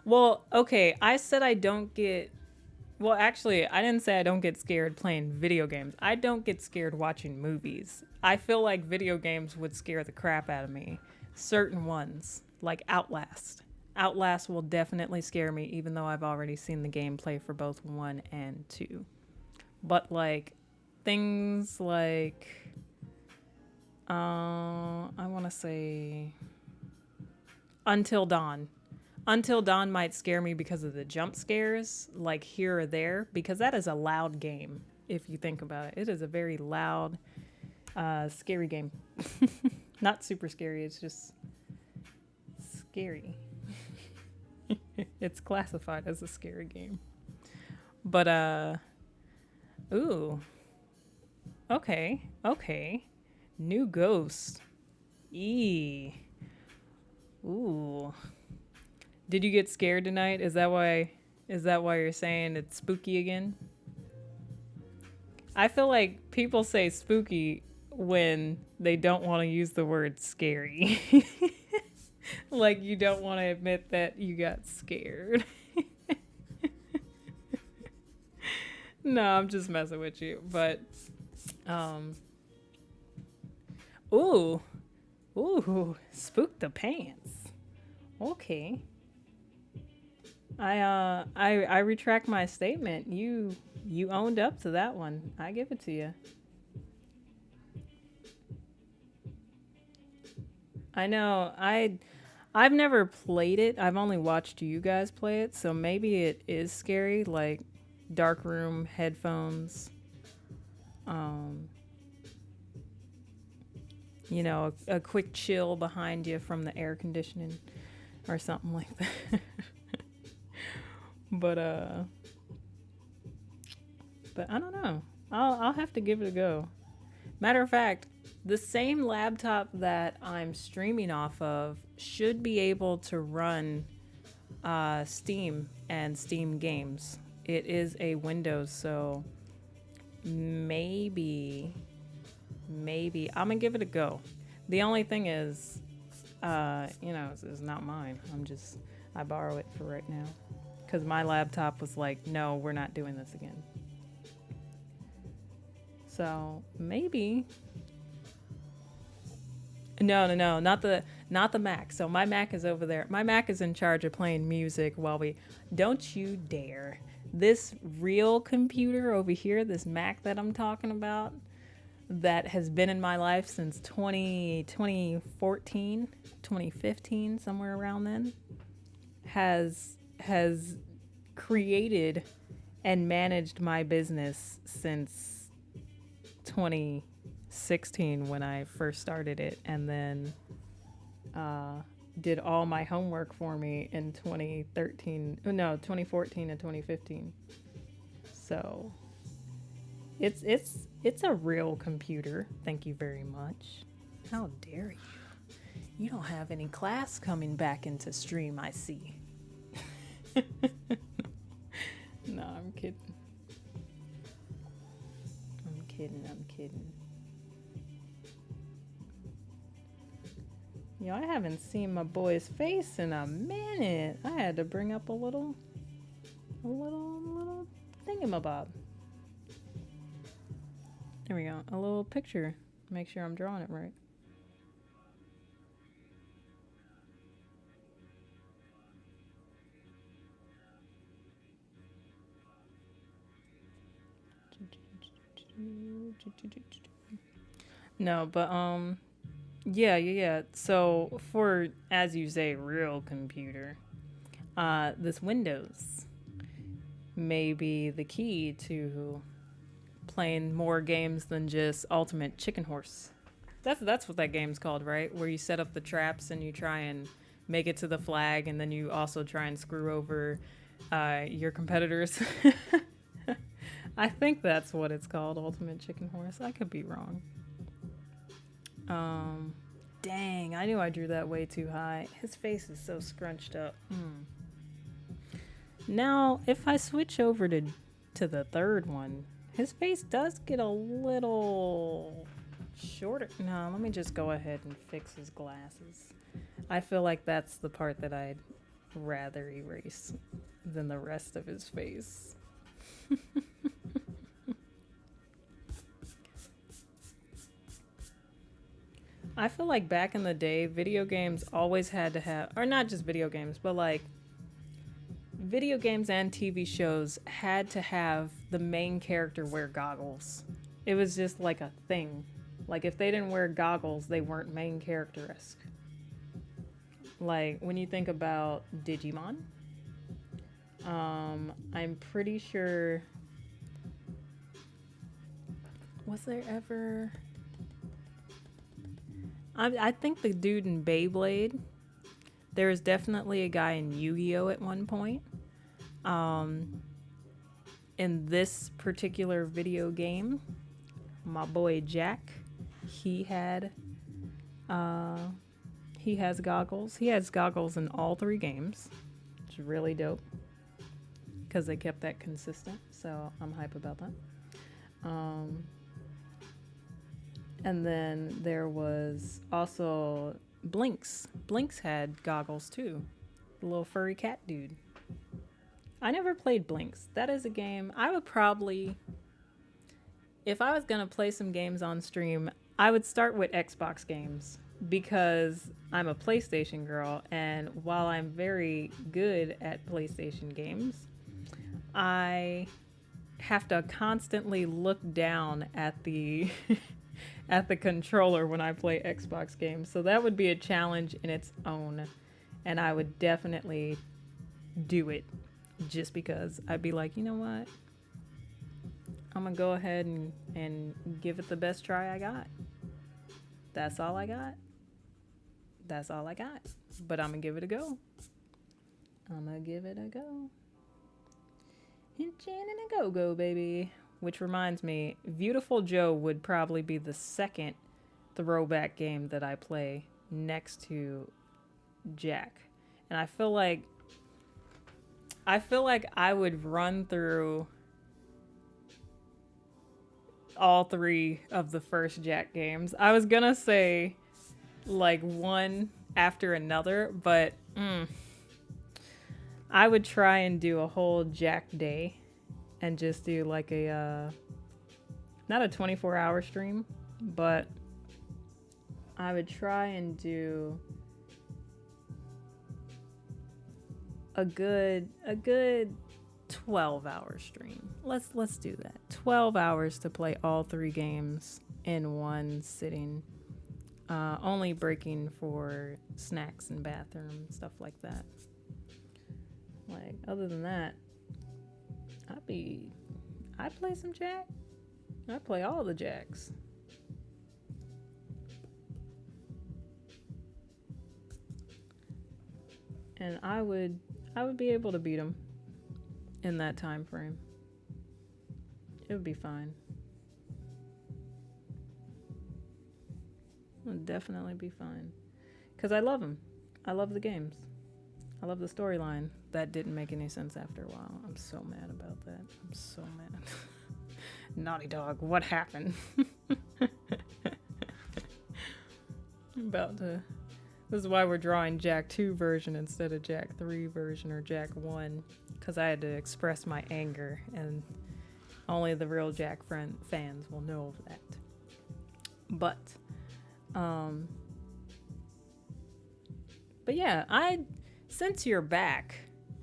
Well, okay, I said I don't get... Well, actually, I didn't say I don't get scared playing video games. I don't get scared watching movies. I feel like video games would scare the crap out of me. Certain ones, like Outlast. Outlast will definitely scare me, even though I've already seen the gameplay for both 1 and 2. But, like, things like... I want to say... Until Dawn. Until Dawn might scare me because of the jump scares, like here or there, because that is a loud game, if you think about it. It is a very loud, scary game. Not super scary, it's just scary. It's classified as a scary game. But, ooh. Okay. New Ghost. Ooh. Did you get scared tonight? Is that why you're saying it's spooky again? I feel like people say spooky when they don't want to use the word scary. Like you don't want to admit that you got scared. No, I'm just messing with you. But ooh, spook the pants. Okay. I retract my statement. You You owned up to that one. I give it to you. I know. I've never played it. I've only watched you guys play it, so maybe it is scary, like dark room, headphones, um, a quick chill behind you from the air conditioning or something like that. but but I don't know. I'll have to give it a go. Matter of fact, the same laptop that I'm streaming off of should be able to run Steam and Steam games. It is a Windows, so maybe I'm gonna give it a go. The only thing is, it's not mine. I borrow it for right now because my laptop was like, no, we're not doing this again. So maybe. No, not the Mac. So my Mac is over there. My Mac is in charge of playing music while we. Don't you dare! This real computer over here, this Mac that I'm talking about, that has been in my life since 2014, 2015, somewhere around then, has created and managed my business since 2016 when I first started it, and then did all my homework for me in 2014 and 2015. So it's a real computer. Thank you very much. How dare you? You don't have any class coming back into stream, I see. No, I'm kidding. I'm kidding. I haven't seen my boy's face in a minute. I had to bring up a little thingamabob. There we go. A little picture. Make sure I'm drawing it right. No, but yeah. So for, as you say, real computer, this Windows may be the key to playing more games than just Ultimate Chicken Horse. That's what that game's called, right? Where you set up the traps and you try and make it to the flag, and then you also try and screw over your competitors. I think that's what it's called, Ultimate Chicken Horse. I could be wrong. Dang, I knew I drew that way too high. His face is so scrunched up. Now, if I switch over to the third one, his face does get a little shorter. No, let me just go ahead and fix his glasses. I feel like that's the part that I'd rather erase than the rest of his face. I feel like back in the day, video games always had to have, or not just video games, but like video games and TV shows had to have the main character wear goggles. It was just like a thing. Like if they didn't wear goggles, they weren't main character-esque. Like when you think about Digimon, I'm pretty sure, was there ever... I think the dude in Beyblade, there was definitely a guy in Yu-Gi-Oh! At one point. In this particular video game, my boy Jack, he has goggles. He has goggles in all three games, which is really dope because they kept that consistent. So I'm hype about that. And then there was also Blinks. Blinks had goggles too. The little furry cat dude. I never played Blinks. That is a game I would probably... If I was going to play some games on stream, I would start with Xbox games because I'm a PlayStation girl, and while I'm very good at PlayStation games, I have to constantly look down at the at the controller when I play Xbox games. So that would be a challenge in its own, and I would definitely do it just because I'd be like, you know what? I'm gonna go ahead and give it the best try I got. That's all I got. That's all I got. But I'm gonna give it a go. I'm gonna give it a go. Hinchin' and a go-go, baby. Which reminds me, Beautiful Joe would probably be the second throwback game that I play next to Jack. And I feel like I would run through all three of the first Jack games. I was gonna say like one after another, but I would try and do a whole Jack day and just do like a not a 24-hour stream, but I would try and do a good 12-hour stream. Let's do that. 12 hours to play all three games in one sitting. Only breaking for snacks and bathroom, stuff like that. Like, other than that, I'd play some Jack. I'd play all the Jacks. And I would be able to beat him in that time frame. It would be fine. It would definitely be fine. Because I love him. I love the games. I love the storyline. That didn't make any sense after a while. I'm so mad about that. I'm so mad. Naughty Dog, what happened? This is why we're drawing Jack 2 version instead of Jack 3 version or Jack 1. Because I had to express my anger, and only the real Jack fans will know of that. But yeah, since you're back,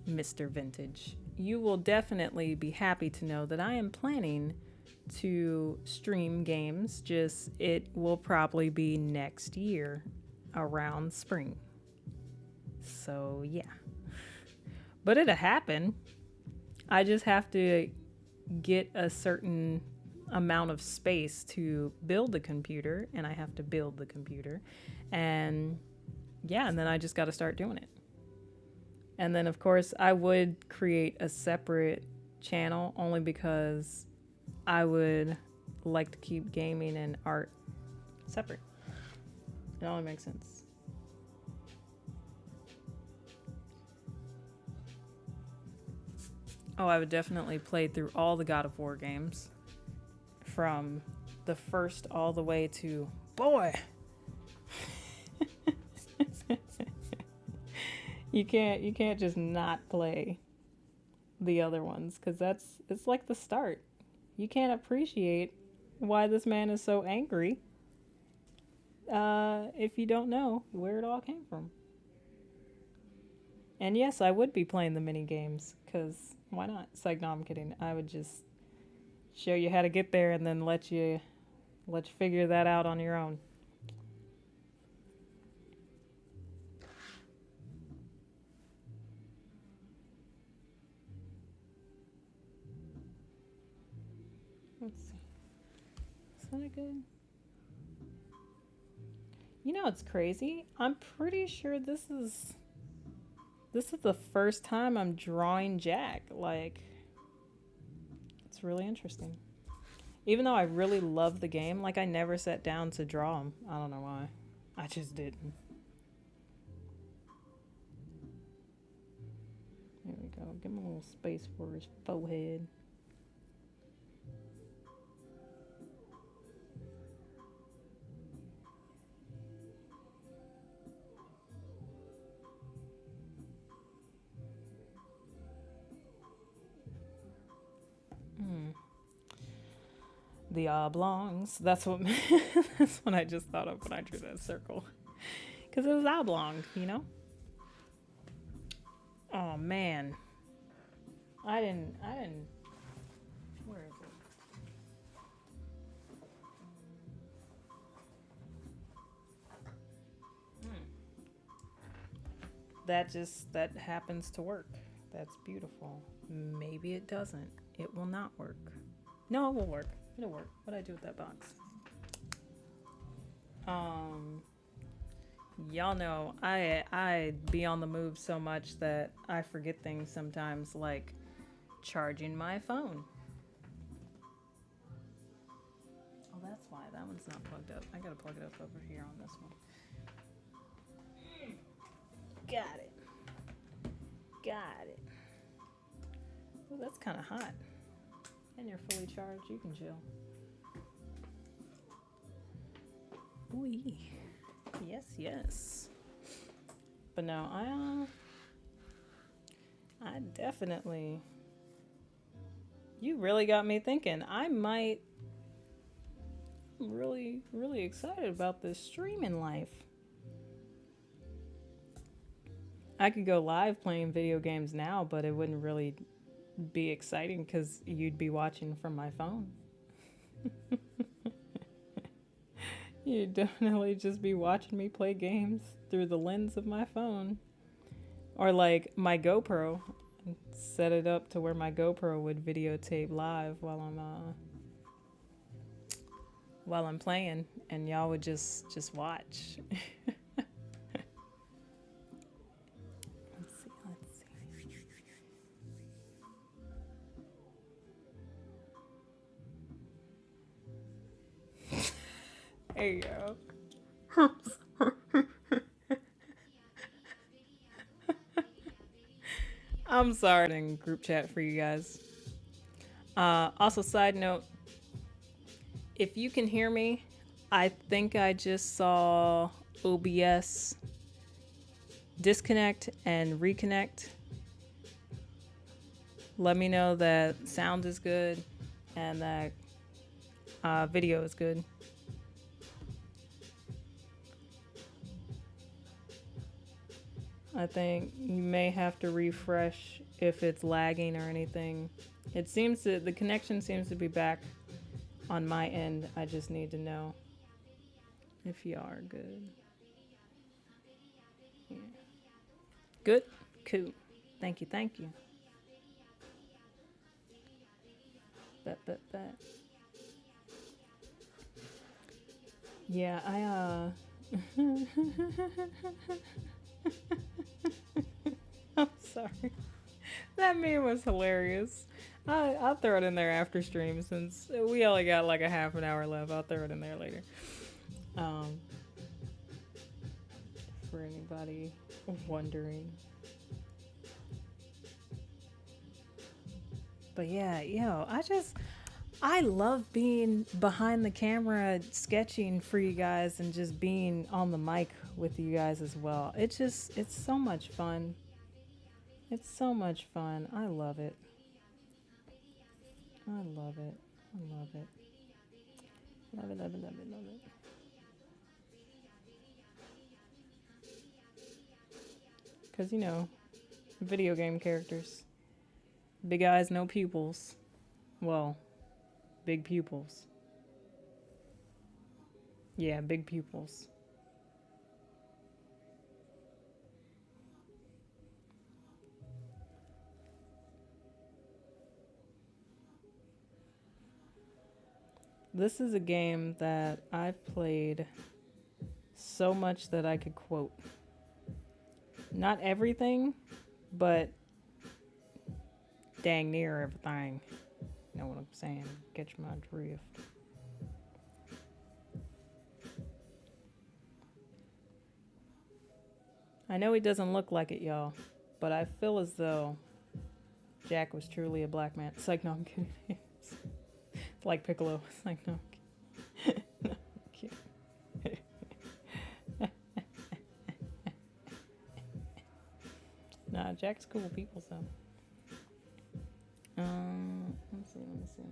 Mr. Vintage, you will definitely be happy to know that I am planning to stream games. Just it will probably be next year around spring. So yeah. But it'll happen. I just have to get a certain amount of space to build the computer, and I have to build the computer. And yeah, and then I just got to start doing it. And then, of course, I would create a separate channel only because I would like to keep gaming and art separate. It only makes sense. Oh, I would definitely play through all the God of War games. From the first all the way to... Boy! You can't just not play the other ones, because it's like the start. You can't appreciate why this man is so angry if you don't know where it all came from. And yes, I would be playing the mini games, because why not? It's like, no, I'm kidding. I would just show you how to get there and then let you figure that out on your own. Let's see. Is that good? You know, it's crazy. I'm pretty sure this is the first time I'm drawing Jack. Like, it's really interesting. Even though I really love the game, like, I never sat down to draw him. I don't know why. I just didn't. There we go. Give him a little space for his forehead. The oblongs. That's what I just thought of when I drew that circle. Because it was oblong, you know? Oh, man. I didn't... Where that happens to work. That's beautiful. Maybe it doesn't. It will not work. No, it will work. It'll work. What'd I do with that box? Y'all know I be on the move so much that I forget things sometimes, like charging my phone. Oh, that's why that one's not plugged up. I gotta plug it up over here on this one. Got it. Got it. Oh, that's kind of hot. And you're fully charged. You can chill. Ooh. Yes, yes. But no, I definitely. You really got me thinking. I'm really, really excited about this streaming life. I could go live playing video games now, but it wouldn't really be exciting because you'd be watching from my phone. You'd definitely just be watching me play games through the lens of my phone. Or like my GoPro. Set it up to where my GoPro would videotape live while I'm playing, and y'all would just watch. Let's see. There you go. I'm sorry in group chat for you guys. Also, side note, if you can hear me, I think I just saw OBS disconnect and reconnect. Let me know that sound is good and that video is good. I think you may have to refresh if it's lagging or anything. It seems that the connection seems to be back on my end. I just need to know if you are good. Yeah. Good? Cool. Thank you, thank you. Bet. Yeah, I'm sorry. That meme was hilarious. I'll throw it in there after stream since we only got like a half an hour left. I'll throw it in there later. For anybody wondering. But yeah, I love being behind the camera sketching for you guys and just being on the mic with you guys as well. It's so much fun. It's so much fun. I love it. I love it. I love it. Love it, love it, love it, love it. Because, you know, video game characters. Big eyes, no pupils. Well, big pupils. Yeah, big pupils. This is a game that I've played so much that I could quote. Not everything, but dang near everything. You know what I'm saying? Catch my drift. I know he doesn't look like it, y'all, but I feel as though Jack was truly a black man. It's like, no, I'm kidding. It's like Piccolo. It's like, no, no, I'm kidding. Nah, Jack's cool people, so. Let me see.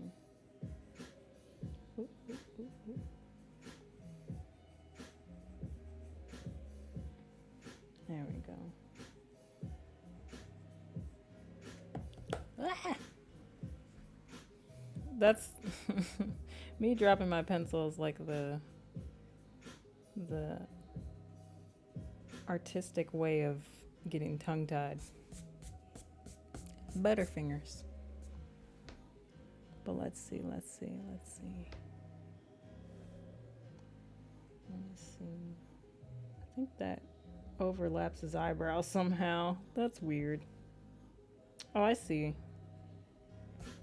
Ooh. There we go. Ah! That's me dropping my pencil is like the artistic way of getting tongue-tied. Butterfingers. But let's see. Let me see. I think that overlaps his eyebrow somehow. That's weird. Oh, I see.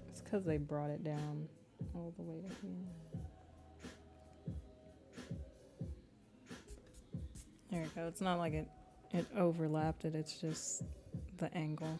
It's because they brought it down all the way to here. There you go. It's not like it overlapped it. It's just the angle.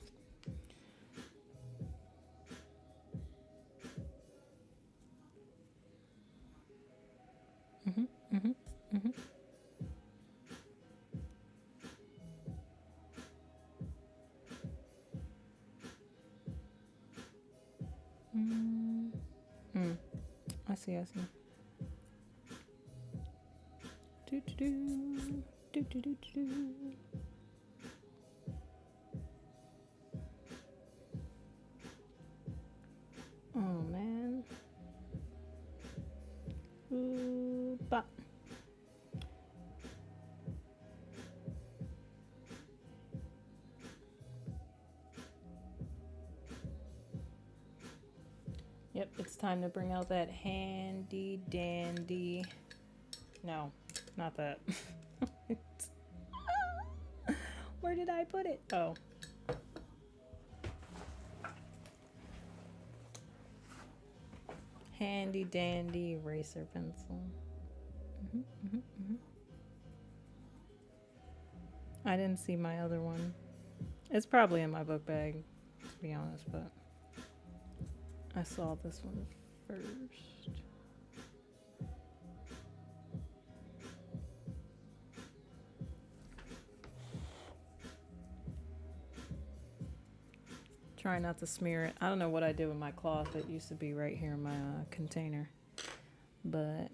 I see. Oh man. Bop. Yep, it's time to bring out that handy dandy. No, not that. Where did I put it? Oh. Handy dandy eraser pencil. I didn't see my other one. It's probably in my book bag, to be honest, but I saw this one first. Try not to smear it. I don't know what I did with my cloth. It used to be right here in my container, but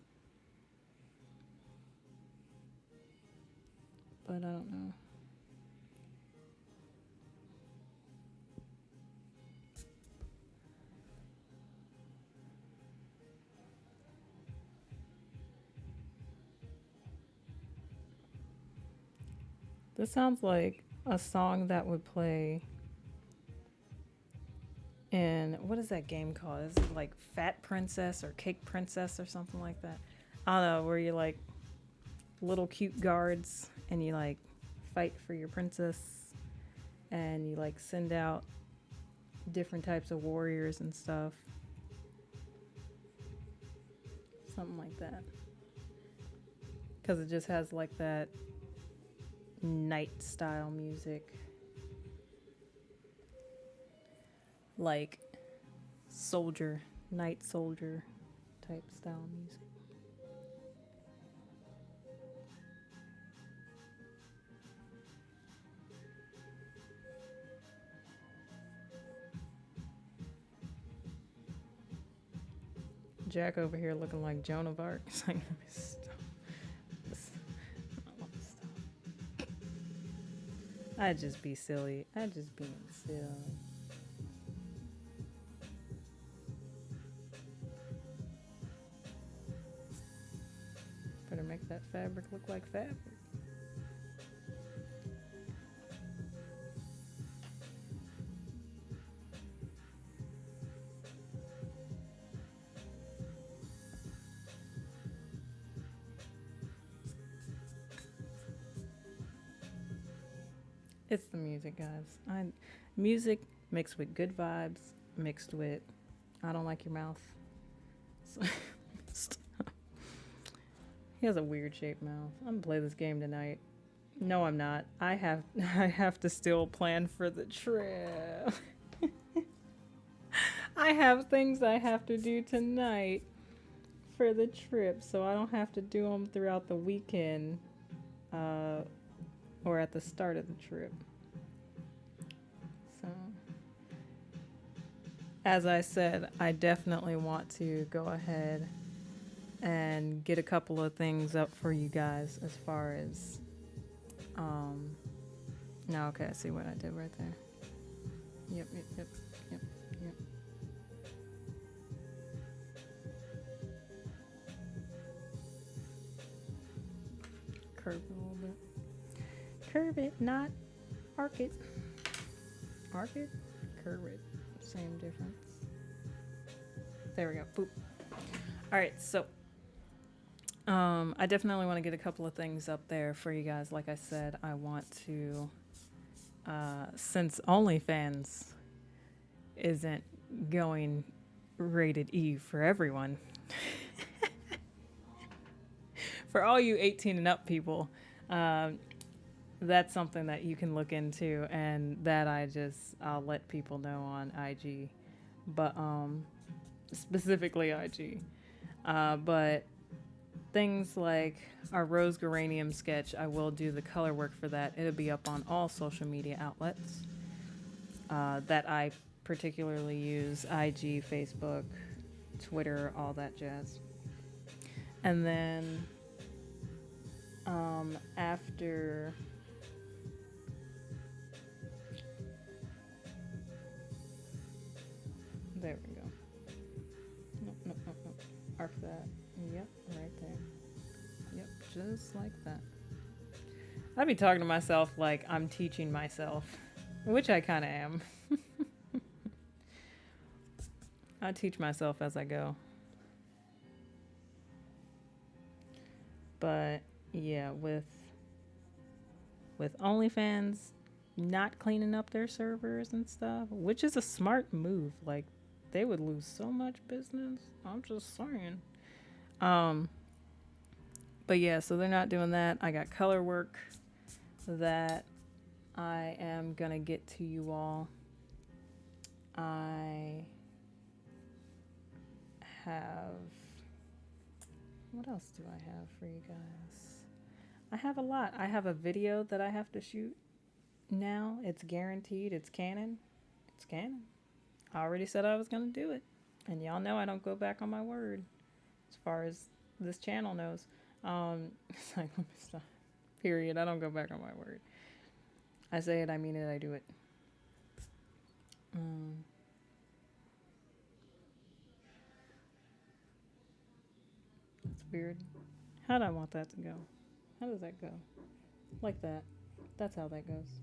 I don't know. This sounds like a song that would play in, what is that game called? Is it like Fat Princess or Cake Princess or something like that? I don't know, where you like little cute guards and you like fight for your princess and you like send out different types of warriors and stuff. Something like that. Because it just has like that night style music, like soldier, night soldier type style music. Jack over here looking like Joan of Arc. It's like, stop. I'd just be silly. I'd just be silly. Better make that fabric look like fabric. It's the music, guys. Music mixed with good vibes, mixed with I don't like your mouth. He has a weird shaped mouth. I'm gonna play this game tonight. No, I'm not. I have to still plan for the trip. I have things I have to do tonight for the trip, so I don't have to do them throughout the weekend. Or at the start of the trip. So, as I said, I definitely want to go ahead and get a couple of things up for you guys as far as, no, okay, I see what I did right there. Yep. Curve it a little bit. Curve it, not Arc it. Arc it? Curve it. Same difference. There we go. Boop. All right, so I definitely want to get a couple of things up there for you guys. Like I said, I want to, since OnlyFans isn't going rated E for everyone, for all you 18 and up people, that's something that you can look into, and that I'll let people know on IG, but specifically IG. But things like our rose geranium sketch, I will do the color work for that. It'll be up on all social media outlets that I particularly use: IG, Facebook, Twitter, all that jazz. And then after there we go. Nope. Arc that. Yep, right there. Yep, just like that. I'd be talking to myself like I'm teaching myself, which I kind of am. I teach myself as I go. But yeah, with OnlyFans not cleaning up their servers and stuff, which is a smart move. Like, they would lose so much business. I'm just saying. But yeah, so they're not doing that. I got color work that I am gonna get to you all. I have, what else do I have for you guys? I have a lot. I have a video that I have to shoot now. It's guaranteed. It's canon. It's canon. I already said I was gonna do it, and y'all know I don't go back on my word as far as this channel knows. It's like, let me stop. Period. I don't go back on my word. I say it, I mean it, I do it. It's weird. How do I want that to go? How does that go? Like that. That's how that goes.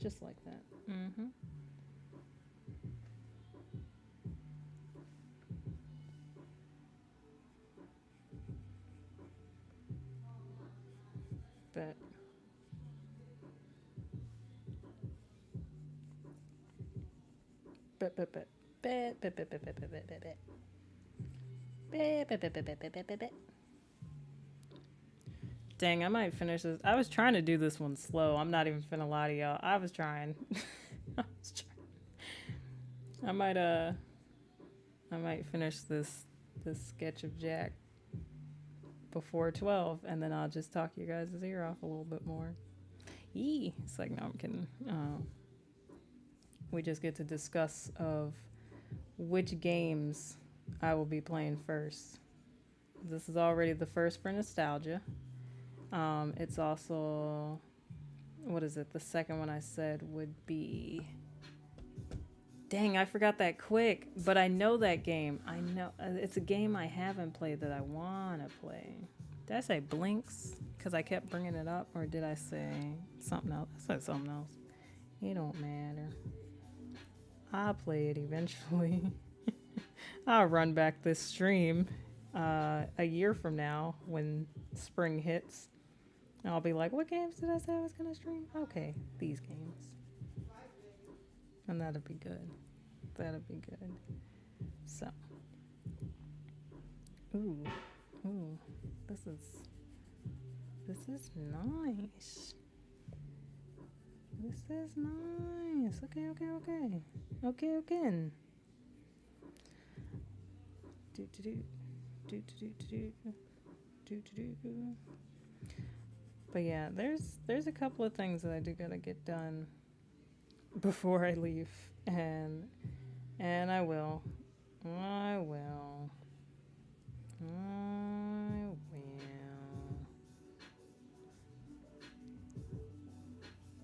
Just like that. Bet. Dang, I might finish this. I was trying to do this one slow. I'm not even finna lie to y'all. I was trying. I might finish this sketch of Jack before 12, and then I'll just talk you guys' ear off a little bit more. Yee. It's like, no, I'm kidding. We just get to discuss of which games I will be playing first. This is already the first for nostalgia. It's also, what is it? The second one I said would be, dang, I forgot that quick, but I know that game. I know it's a game I haven't played that I want to play. Did I say Blinks? Because I kept bringing it up, or did I say something else? I said something else. It don't matter. I'll play it eventually. I'll run back this stream a year from now when spring hits. And I'll be like, what games did I say I was going to stream? Okay, these games. And that'll be good. That'll be good. So. Ooh. This is nice. This is nice. Okay. But yeah, there's a couple of things that I do gotta get done before I leave, and I will.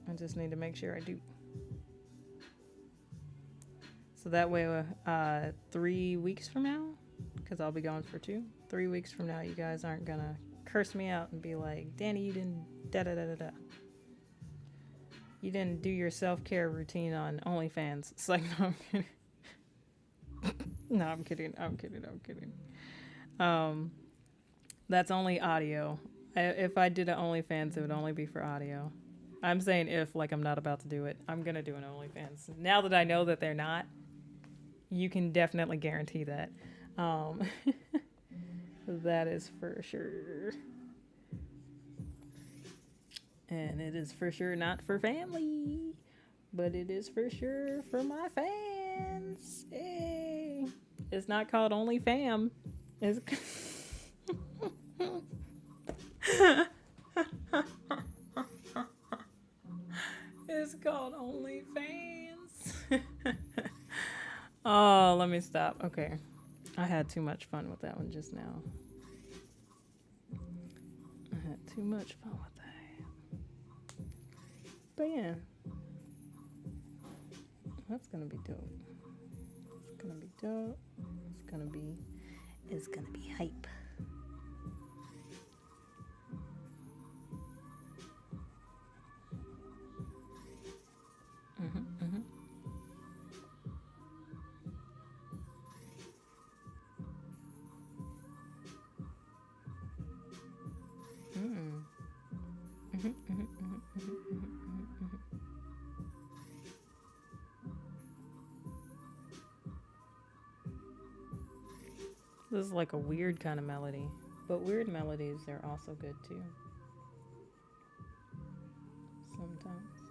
I just need to make sure I do. So that way, 3 weeks from now, because I'll be gone for 3 weeks from now, you guys aren't gonna curse me out and be like, Danny, you didn't da-da-da-da-da. You didn't do your self-care routine on OnlyFans. It's like, no, I'm kidding. No, I'm kidding. I'm kidding. I'm kidding. That's only audio. If I did an OnlyFans, it would only be for audio. I'm saying if, like I'm not about to do it. I'm going to do an OnlyFans. Now that I know that they're not, you can definitely guarantee that. That is for sure. And it is for sure not for family, but it is for sure for my fans. Hey. It's not called Only Fam. It's it's called Only Fans. Oh, let me stop. Okay. I had too much fun with that one just now. I had too much fun with that. But yeah. That's gonna be dope. It's gonna be dope. It's gonna be hype. This is like a weird kind of melody, but weird melodies are also good too. Sometimes.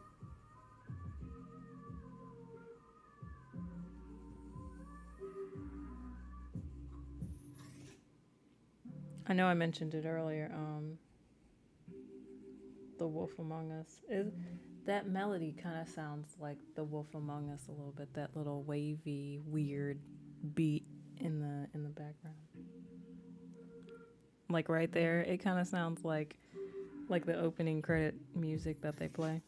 I know I mentioned it earlier. The Wolf Among Us. That melody kind of sounds like The Wolf Among Us a little bit. That little wavy, weird beat in the background. Like right there, it kind of sounds like the opening credit music that they play.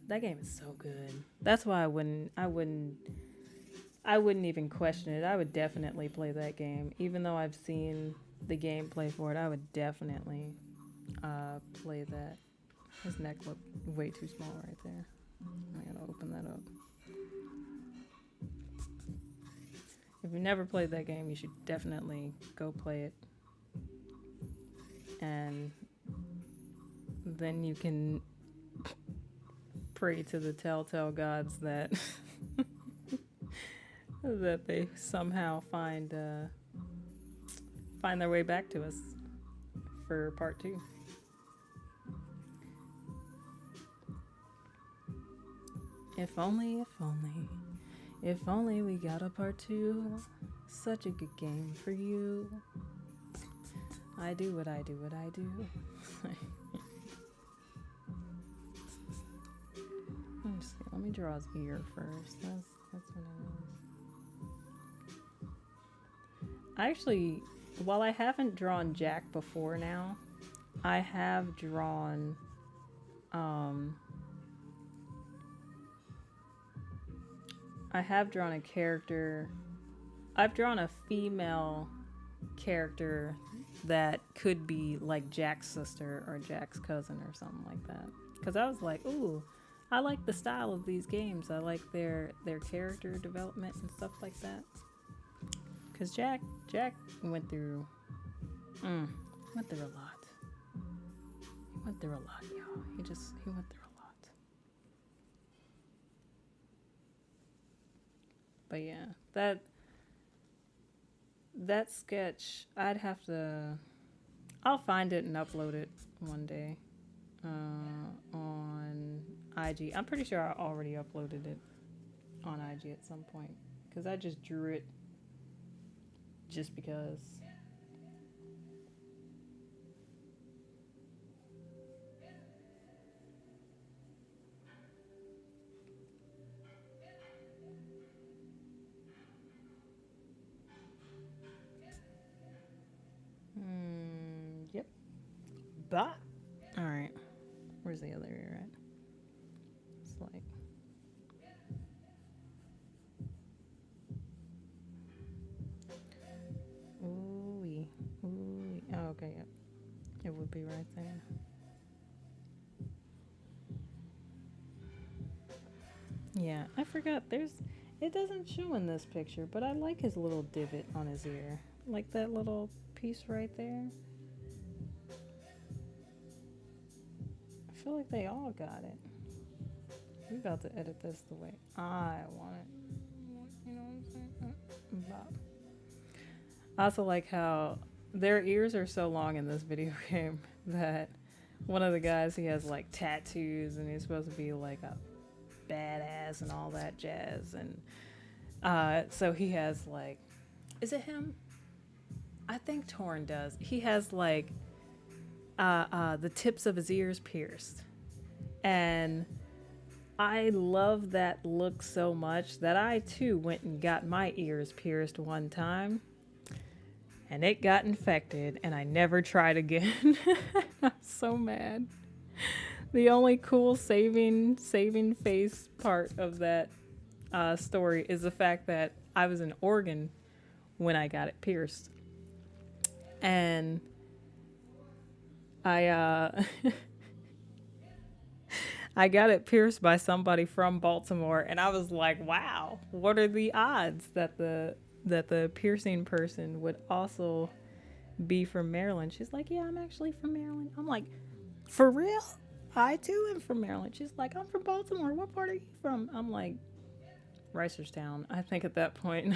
That game is so good. That's why I wouldn't even question it. I would definitely play that game. Even though I've seen the gameplay for it, I would definitely play that. His neck looked way too small right there. I gotta open that up. If you've never played that game, you should definitely go play it. And then you can pray to the telltale gods that that they somehow find their way back to us for part 2. If only we got a part 2. Such a good game for you. I do what I do. Let me draw his ear first. That's what it is. Actually, while I haven't drawn Jack before now, I have drawn a character. I've drawn a female character that could be like Jack's sister or Jack's cousin or something like that. Because I was like, ooh, I like the style of these games. I like their character development and stuff like that. Because Jack went through a lot. He went through a lot, y'all. He went through a lot. But yeah, that sketch, I'll find it and upload it one day on IG. I'm pretty sure I already uploaded it on IG at some point because I just drew it just because. Yep. Bah. All right. Where's the other ear at? It's like. Ooh-wee. Ooh-wee. Oh, okay, yep. It would be right there. Yeah, I forgot. It doesn't show in this picture, but I like his little divot on his ear. Like that little piece right there. I feel like they all got it. We're about to edit this the way I want it. You know what I'm saying? Bop. I also like how their ears are so long in this video game that one of the guys, he has like tattoos and he's supposed to be like a badass and all that jazz. And so he has like, is it him? I think Torn does. He has like the tips of his ears pierced. And I love that look so much that I too went and got my ears pierced one time. And it got infected and I never tried again. I'm so mad. The only cool saving face part of that story is the fact that I was in Oregon when I got it pierced. And I I got it pierced by somebody from Baltimore, and I was like, wow, what are the odds that the piercing person would also be from Maryland? She's like, yeah, I'm actually from Maryland. I'm like, for real? I too am from Maryland. She's like, I'm from Baltimore. What part are you from? I'm like, Reisterstown. I think at that point.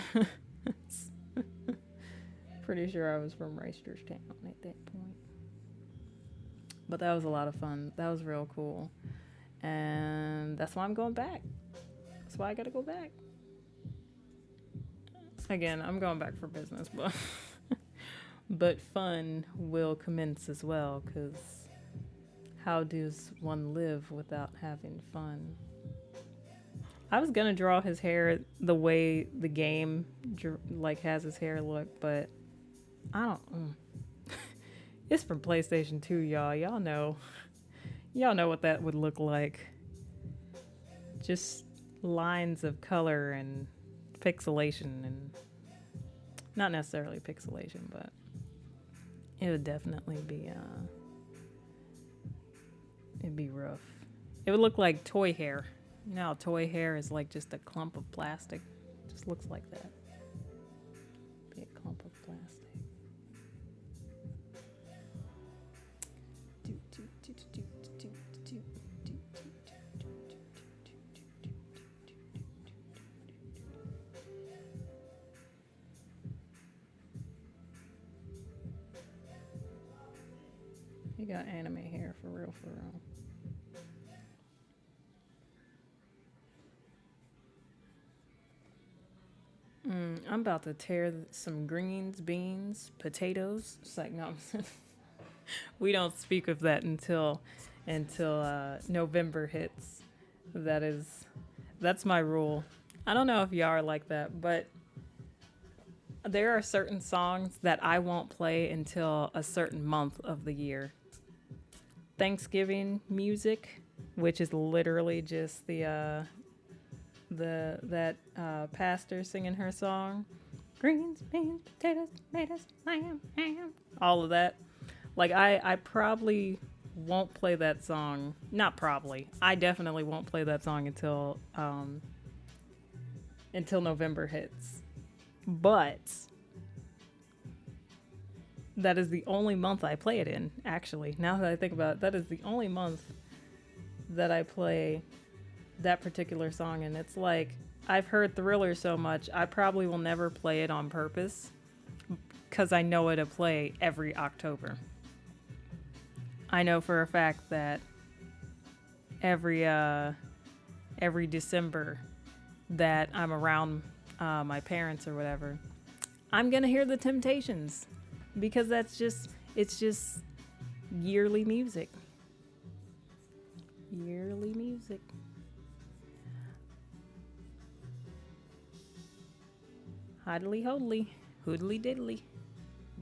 Pretty sure I was from Reisterstown at that point. But that was a lot of fun. That was real cool. And that's why I'm going back. That's why I gotta go back. Again, I'm going back for business, but fun will commence as well, because how does one live without having fun? I was gonna draw his hair the way the game like has his hair look, but I don't. It's from PlayStation 2, y'all. Y'all know what that would look like. Just lines of color and pixelation, and not necessarily pixelation, but it would definitely be it'd be rough. It would look like toy hair. You know how toy hair is like just a clump of plastic? It just looks like that. Be a clump of plastic. You got anime hair for real, for real. I'm about to tear some greens, beans, potatoes. It's like, no, we don't speak of that until November hits. That's my rule. I don't know if y'all are like that, but there are certain songs that I won't play until a certain month of the year. Thanksgiving music, which is literally just that pastor singing her song, greens, beans, potatoes, tomatoes, lamb, ham, all of that. Like I probably won't play that song. Not probably. I definitely won't play that song until November hits. But that is the only month I play it in, actually. Now that I think about it, that is the only month that I play that particular song. And it's like, I've heard Thriller so much, I probably will never play it on purpose, because I know it'll play every October. I know for a fact that every December that I'm around my parents or whatever, I'm gonna hear the Temptations, because it's just yearly music. Yearly music. Hodly hodly, hoodly diddly,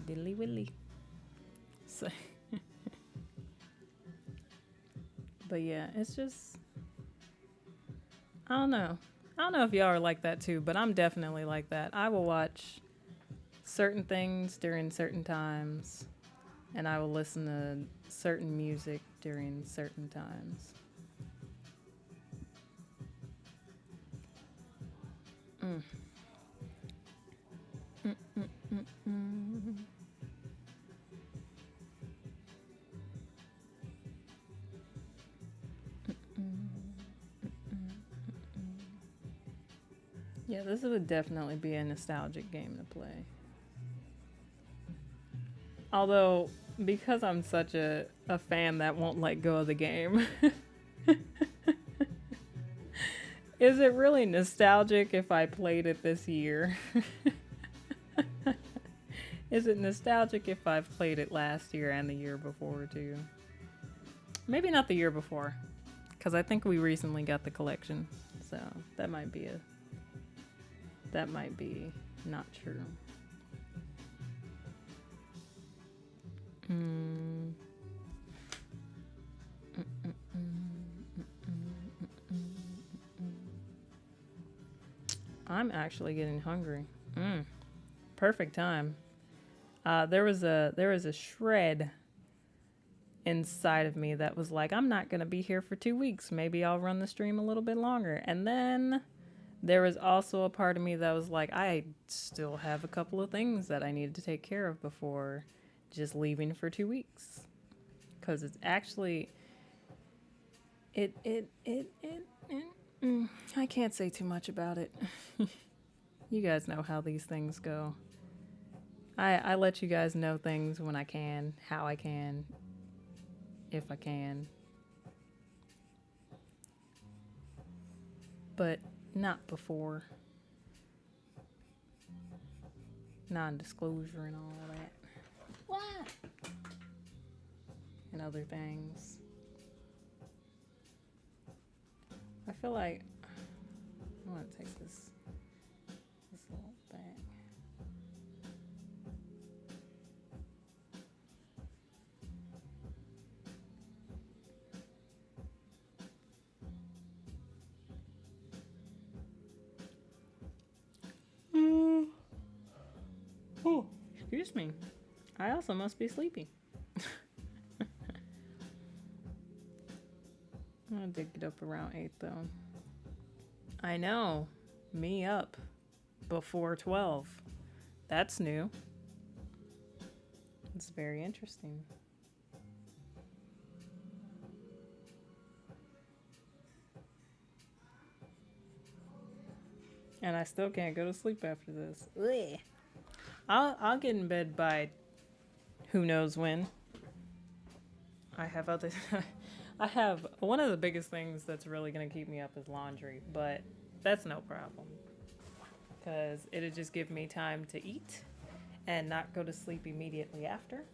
diddly widdly. So, but yeah, it's just, I don't know. I don't know if y'all are like that too, but I'm definitely like that. I will watch certain things during certain times, and I will listen to certain music during certain times. Yeah, this would definitely be a nostalgic game to play. Although, because I'm such a fan that won't let go of the game, is it really nostalgic if I played it this year? Is it nostalgic if I've played it last year and the year before too? Maybe not the year before, because I think we recently got the collection, so that might be not true. I'm actually getting hungry. Perfect time. There was a shred inside of me that was like, I'm not gonna be here for 2 weeks. Maybe I'll run the stream a little bit longer. And then there was also a part of me that was like, I still have a couple of things that I needed to take care of before just leaving for 2 weeks. Because it's actually, I can't say too much about it. You guys know how these things go. I let you guys know things when I can, how I can, if I can. But not before. Non-disclosure and all that. What? And other things. I feel like I want to take this little bag. Oh, excuse me. I also must be sleepy. I did get up around 8 though. I know. Me up before 12. That's new. It's very interesting. And I still can't go to sleep after this. Ugh. I'll get in bed by who knows when. I have other I have one of the biggest things that's really gonna keep me up is laundry, but that's no problem. Because it'll just give me time to eat and not go to sleep immediately after.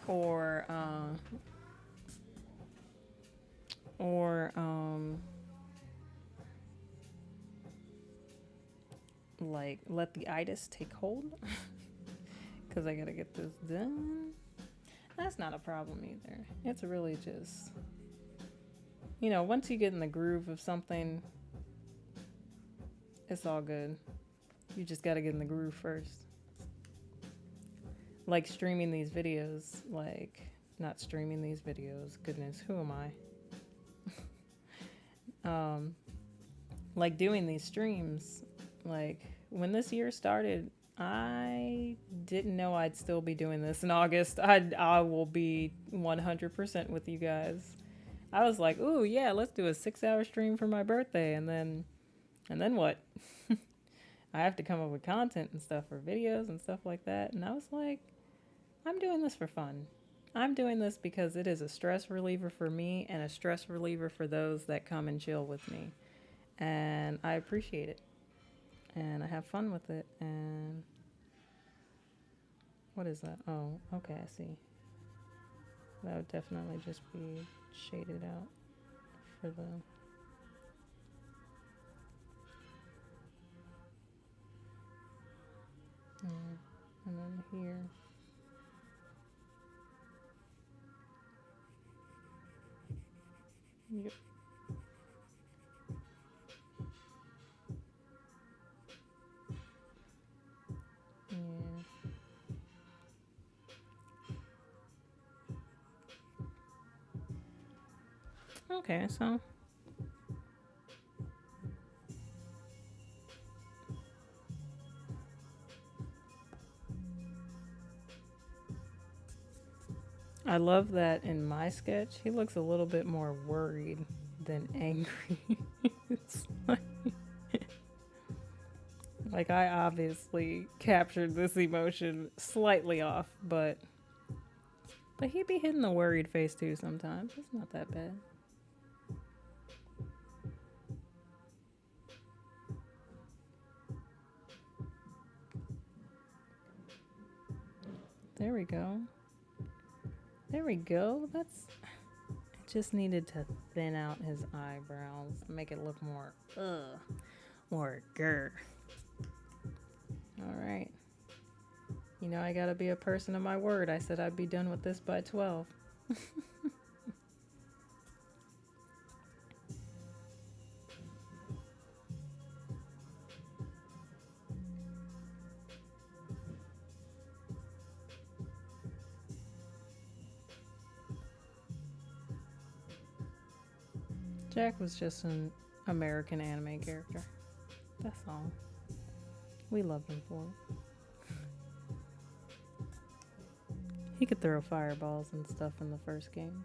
Or like let the itis take hold because I gotta get this done. That's not a problem either. It's really just, you know, once you get in the groove of something, it's all good. You just gotta get in the groove first. Like streaming these videos, like not streaming these videos. Goodness, who am I? Like doing these streams. Like when this year started, I didn't know I'd still be doing this in August. I will be 100% with you guys. I was like, ooh, yeah, let's do a 6-hour stream for my birthday. And then what? I have to come up with content and stuff for videos and stuff like that. And I was like, I'm doing this for fun. I'm doing this because it is a stress reliever for me and a stress reliever for those that come and chill with me. And I appreciate it. And I have fun with it. And what is that? Oh, okay, I see. That would definitely just be shaded out for the... and then here. Yep. Yeah. Okay, so I love that in my sketch, he looks a little bit more worried than angry. It's like I obviously captured this emotion slightly off, but he'd be hitting the worried face too sometimes. It's not that bad. There we go. There we go. That's... I just needed to thin out his eyebrows and make it look more, more grr. All right. You know, I gotta be a person of my word. I said I'd be done with this by 12. Jack was just an American anime character. That's all. We loved him for it. He could throw fireballs and stuff in the first game.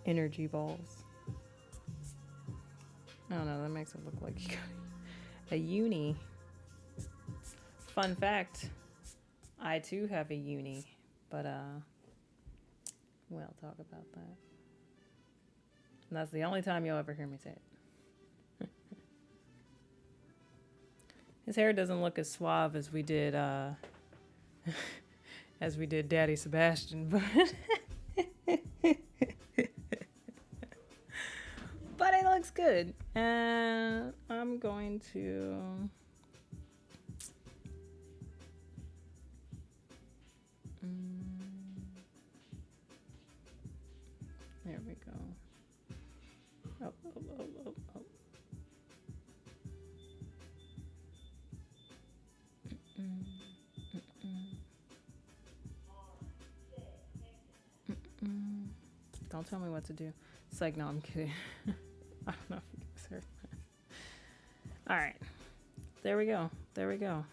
Energy balls. I don't know, that makes it look like he got a uni. Fun fact, I too have a uni, but we'll talk about that. And that's the only time you'll ever hear me say it. His hair doesn't look as suave as we did Daddy Sebastian, but but it looks good. And I'm going to there we go. Oh. Don't tell me what to do. It's like, no, I'm kidding. I don't know if you guys heard that. All right. There we go. There we go.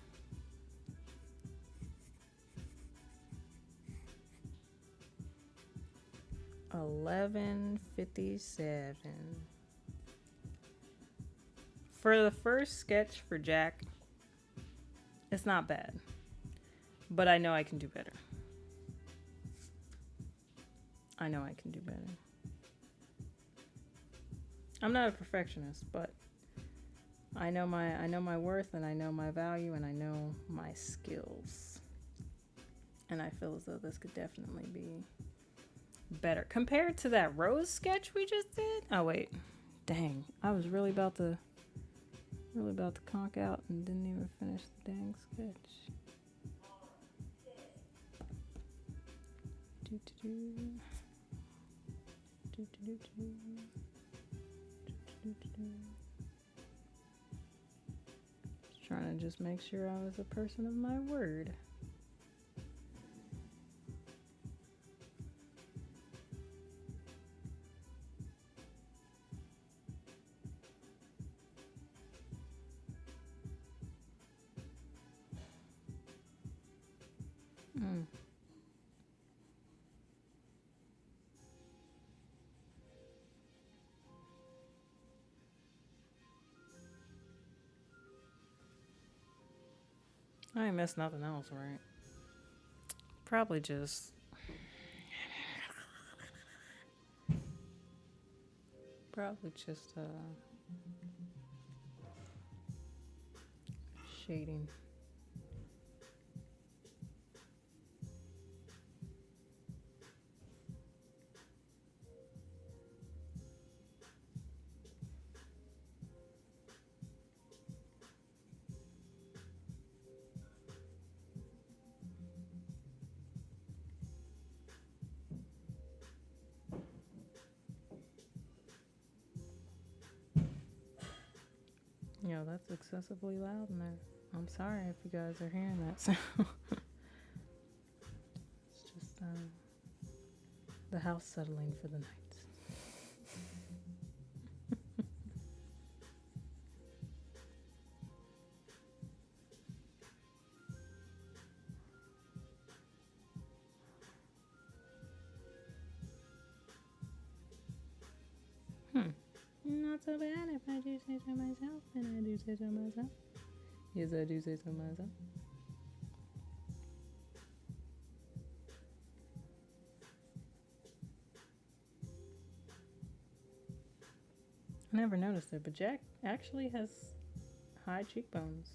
$11.57. For the first sketch for Jack, it's not bad. But I know I can do better. I know I can do better. I'm not a perfectionist, but I know my worth, and I know my value, and I know my skills. And I feel as though this could definitely be better compared to that rose sketch we just did. Oh wait, dang! I was really about to conk out and didn't even finish the dang sketch. Trying to just make sure I was a person of my word. I ain't missed nothing else, right? Probably just shading. Yo, that's excessively loud in there. I'm sorry if you guys are hearing that sound. It's just the house settling for the night. not so bad if I do say so myself, and I do say so myself. Yes, I do say so myself. I never noticed it, but Jack actually has high cheekbones.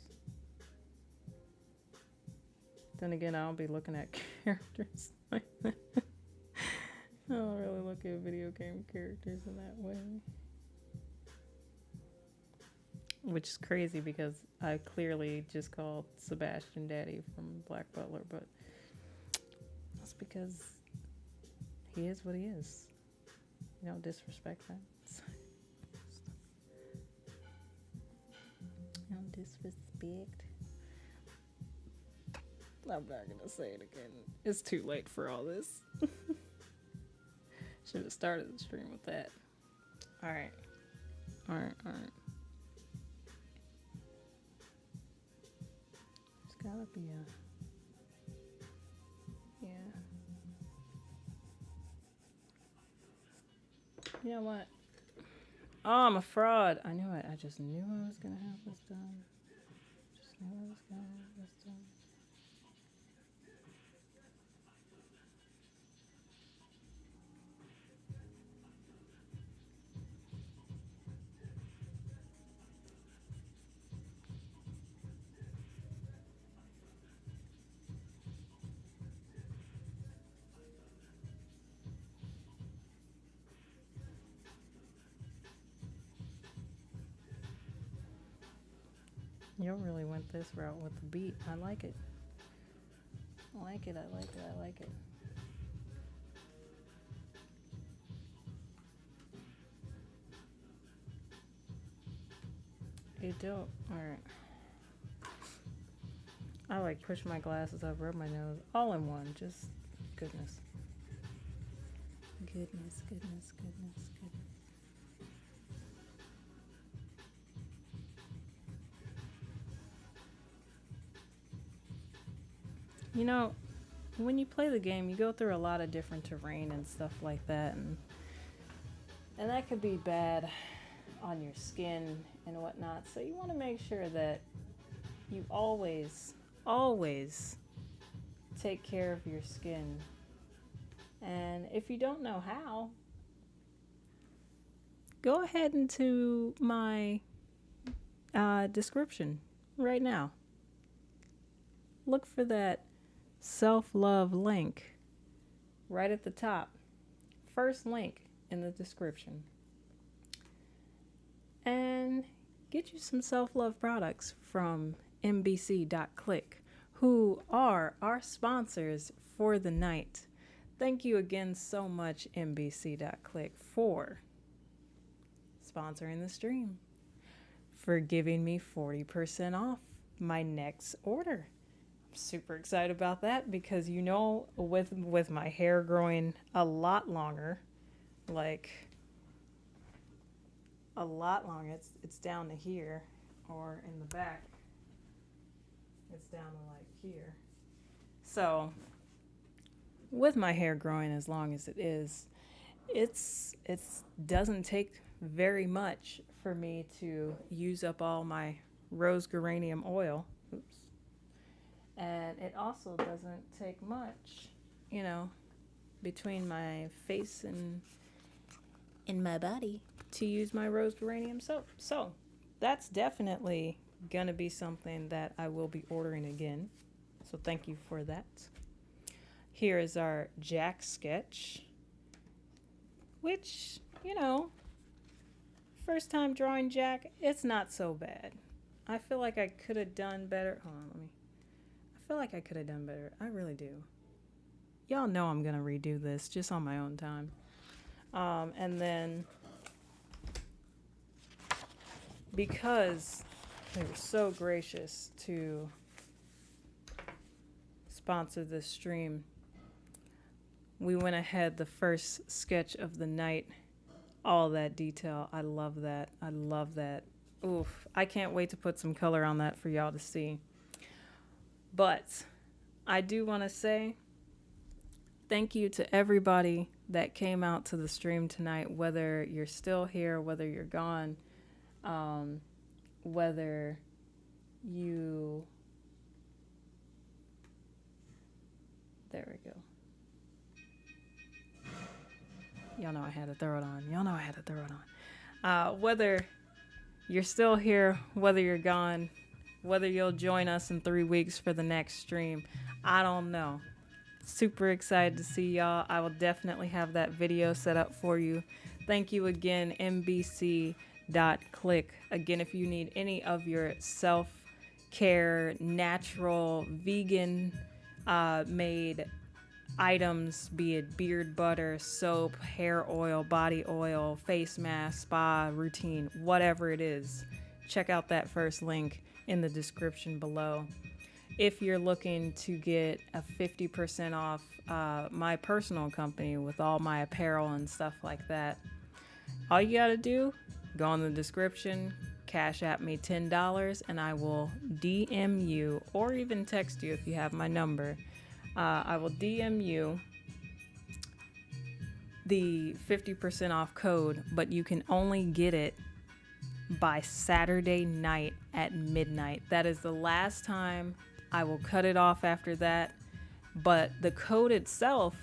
Then again, I don't be looking at characters like that. I don't really look at video game characters in that way. Which is crazy because I clearly just called Sebastian Daddy from Black Butler, but that's because he is what he is. You don't disrespect that. You don't disrespect. I'm not gonna say it again. It's too late for all this. Should have started the stream with that. Alright. Alright. There's gotta be a... Yeah. You know what? Oh, I'm a fraud. I knew it. I just knew I was gonna have this done. Just knew I was gonna have this done. You really went this route with the beat. I like it. I like it. You don't. Alright. I like push my glasses up, rub my nose, all in one. Just goodness. Goodness. You know, when you play the game, you go through a lot of different terrain and stuff like that, and that could be bad on your skin and whatnot. So you want to make sure that you always take care of your skin. And if you don't know how, go ahead into my description right now. Look for that self-love link right at the top. First link in the description. And get you some self-love products from mbc.click, who are our sponsors for the night. Thank you again so much, mbc.click, for sponsoring the stream, for giving me 40% off my next order. I'm super excited about that because, you know, with my hair growing a lot longer, like a lot longer, it's down to here, or in the back it's down to like here. So with my hair growing as long as it is, it doesn't take very much for me to use up all my rose geranium oil. Oops. And it also doesn't take much, you know, between my face and in my body to use my rose geranium soap. So that's definitely gonna be something that I will be ordering again. So thank you for that. Here is our Jack sketch, which, you know, first time drawing Jack, it's not so bad. I feel like I could have done better. Hold on, I feel like I could have done better. I really do. Y'all know I'm gonna redo this just on my own time. And then, because they were so gracious to sponsor this stream, we went ahead, the first sketch of the night, all that detail. I love that. Oof, I can't wait to put some color on that for y'all to see. But I do want to say thank you to everybody that came out to the stream tonight, whether you're still here, whether you're gone, whether you... There we go. Y'all know I had to throw it on. Y'all know I had to throw it on. Whether you're still here, whether you're gone, whether you'll join us in 3 weeks for the next stream, I don't know. Super excited to see y'all. I will definitely have that video set up for you. Thank you again, mbc.click. Again, if you need any of your self-care, natural, vegan made items, be it beard butter, soap, hair oil, body oil, face mask, spa routine, whatever it is, check out that first link in the description below. If you're looking to get a 50% off my personal company with all my apparel and stuff like that, all you gotta do, go in the description, cash at me $10, and I will DM you, or even text you if you have my number. I will DM you the 50% off code, but you can only get it by Saturday night at midnight. That is the last time. I will cut it off after that, but the code itself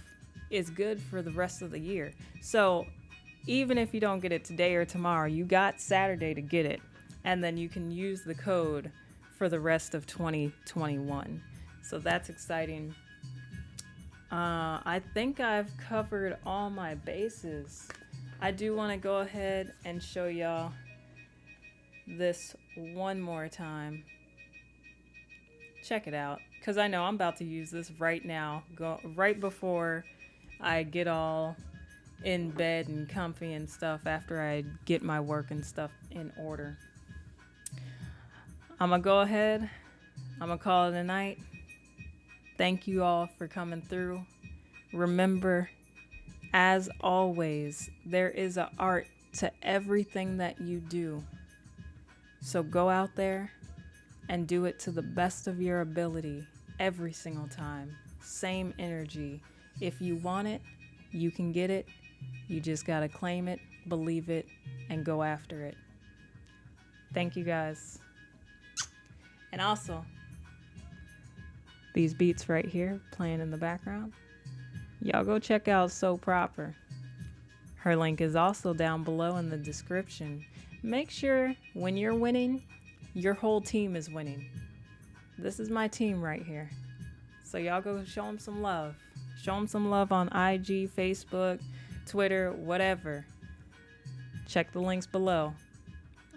is good for the rest of the year. So even if you don't get it today or tomorrow, you got Saturday to get it, and then you can use the code for the rest of 2021. So that's exciting. I think I've covered all my bases. I do want to go ahead and show y'all this one more time. Check it out, because I know I'm about to use this right now, right before I get all in bed and comfy and stuff, after I get my work and stuff in order. I'm gonna go ahead, I'm gonna call it a night. Thank you all for coming through. Remember, as always, there is an art to everything that you do. So go out there and do it to the best of your ability every single time. Same energy. If you want it, you can get it. You just gotta claim it, believe it, and go after it. Thank you guys. And also, these beats right here playing in the background, y'all go check out SoProper. Her link is also down below in the description. Make sure when you're winning, your whole team is winning. This is my team right here. So y'all go show them some love. Show them some love on IG, Facebook, Twitter, whatever. Check the links below.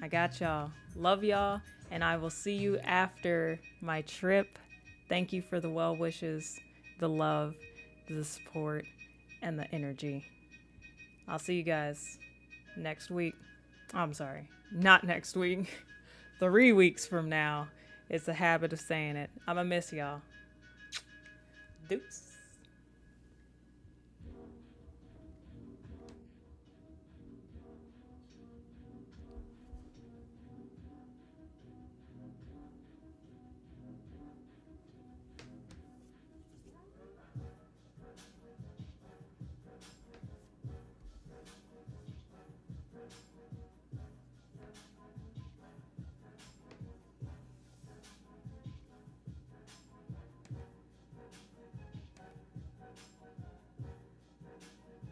I got y'all. Love y'all, and I will see you after my trip. Thank you for the well wishes, the love, the support, and the energy. I'll see you guys next week. I'm sorry, not next week. 3 weeks from now. It's a habit of saying it. I'ma miss y'all. Deuce.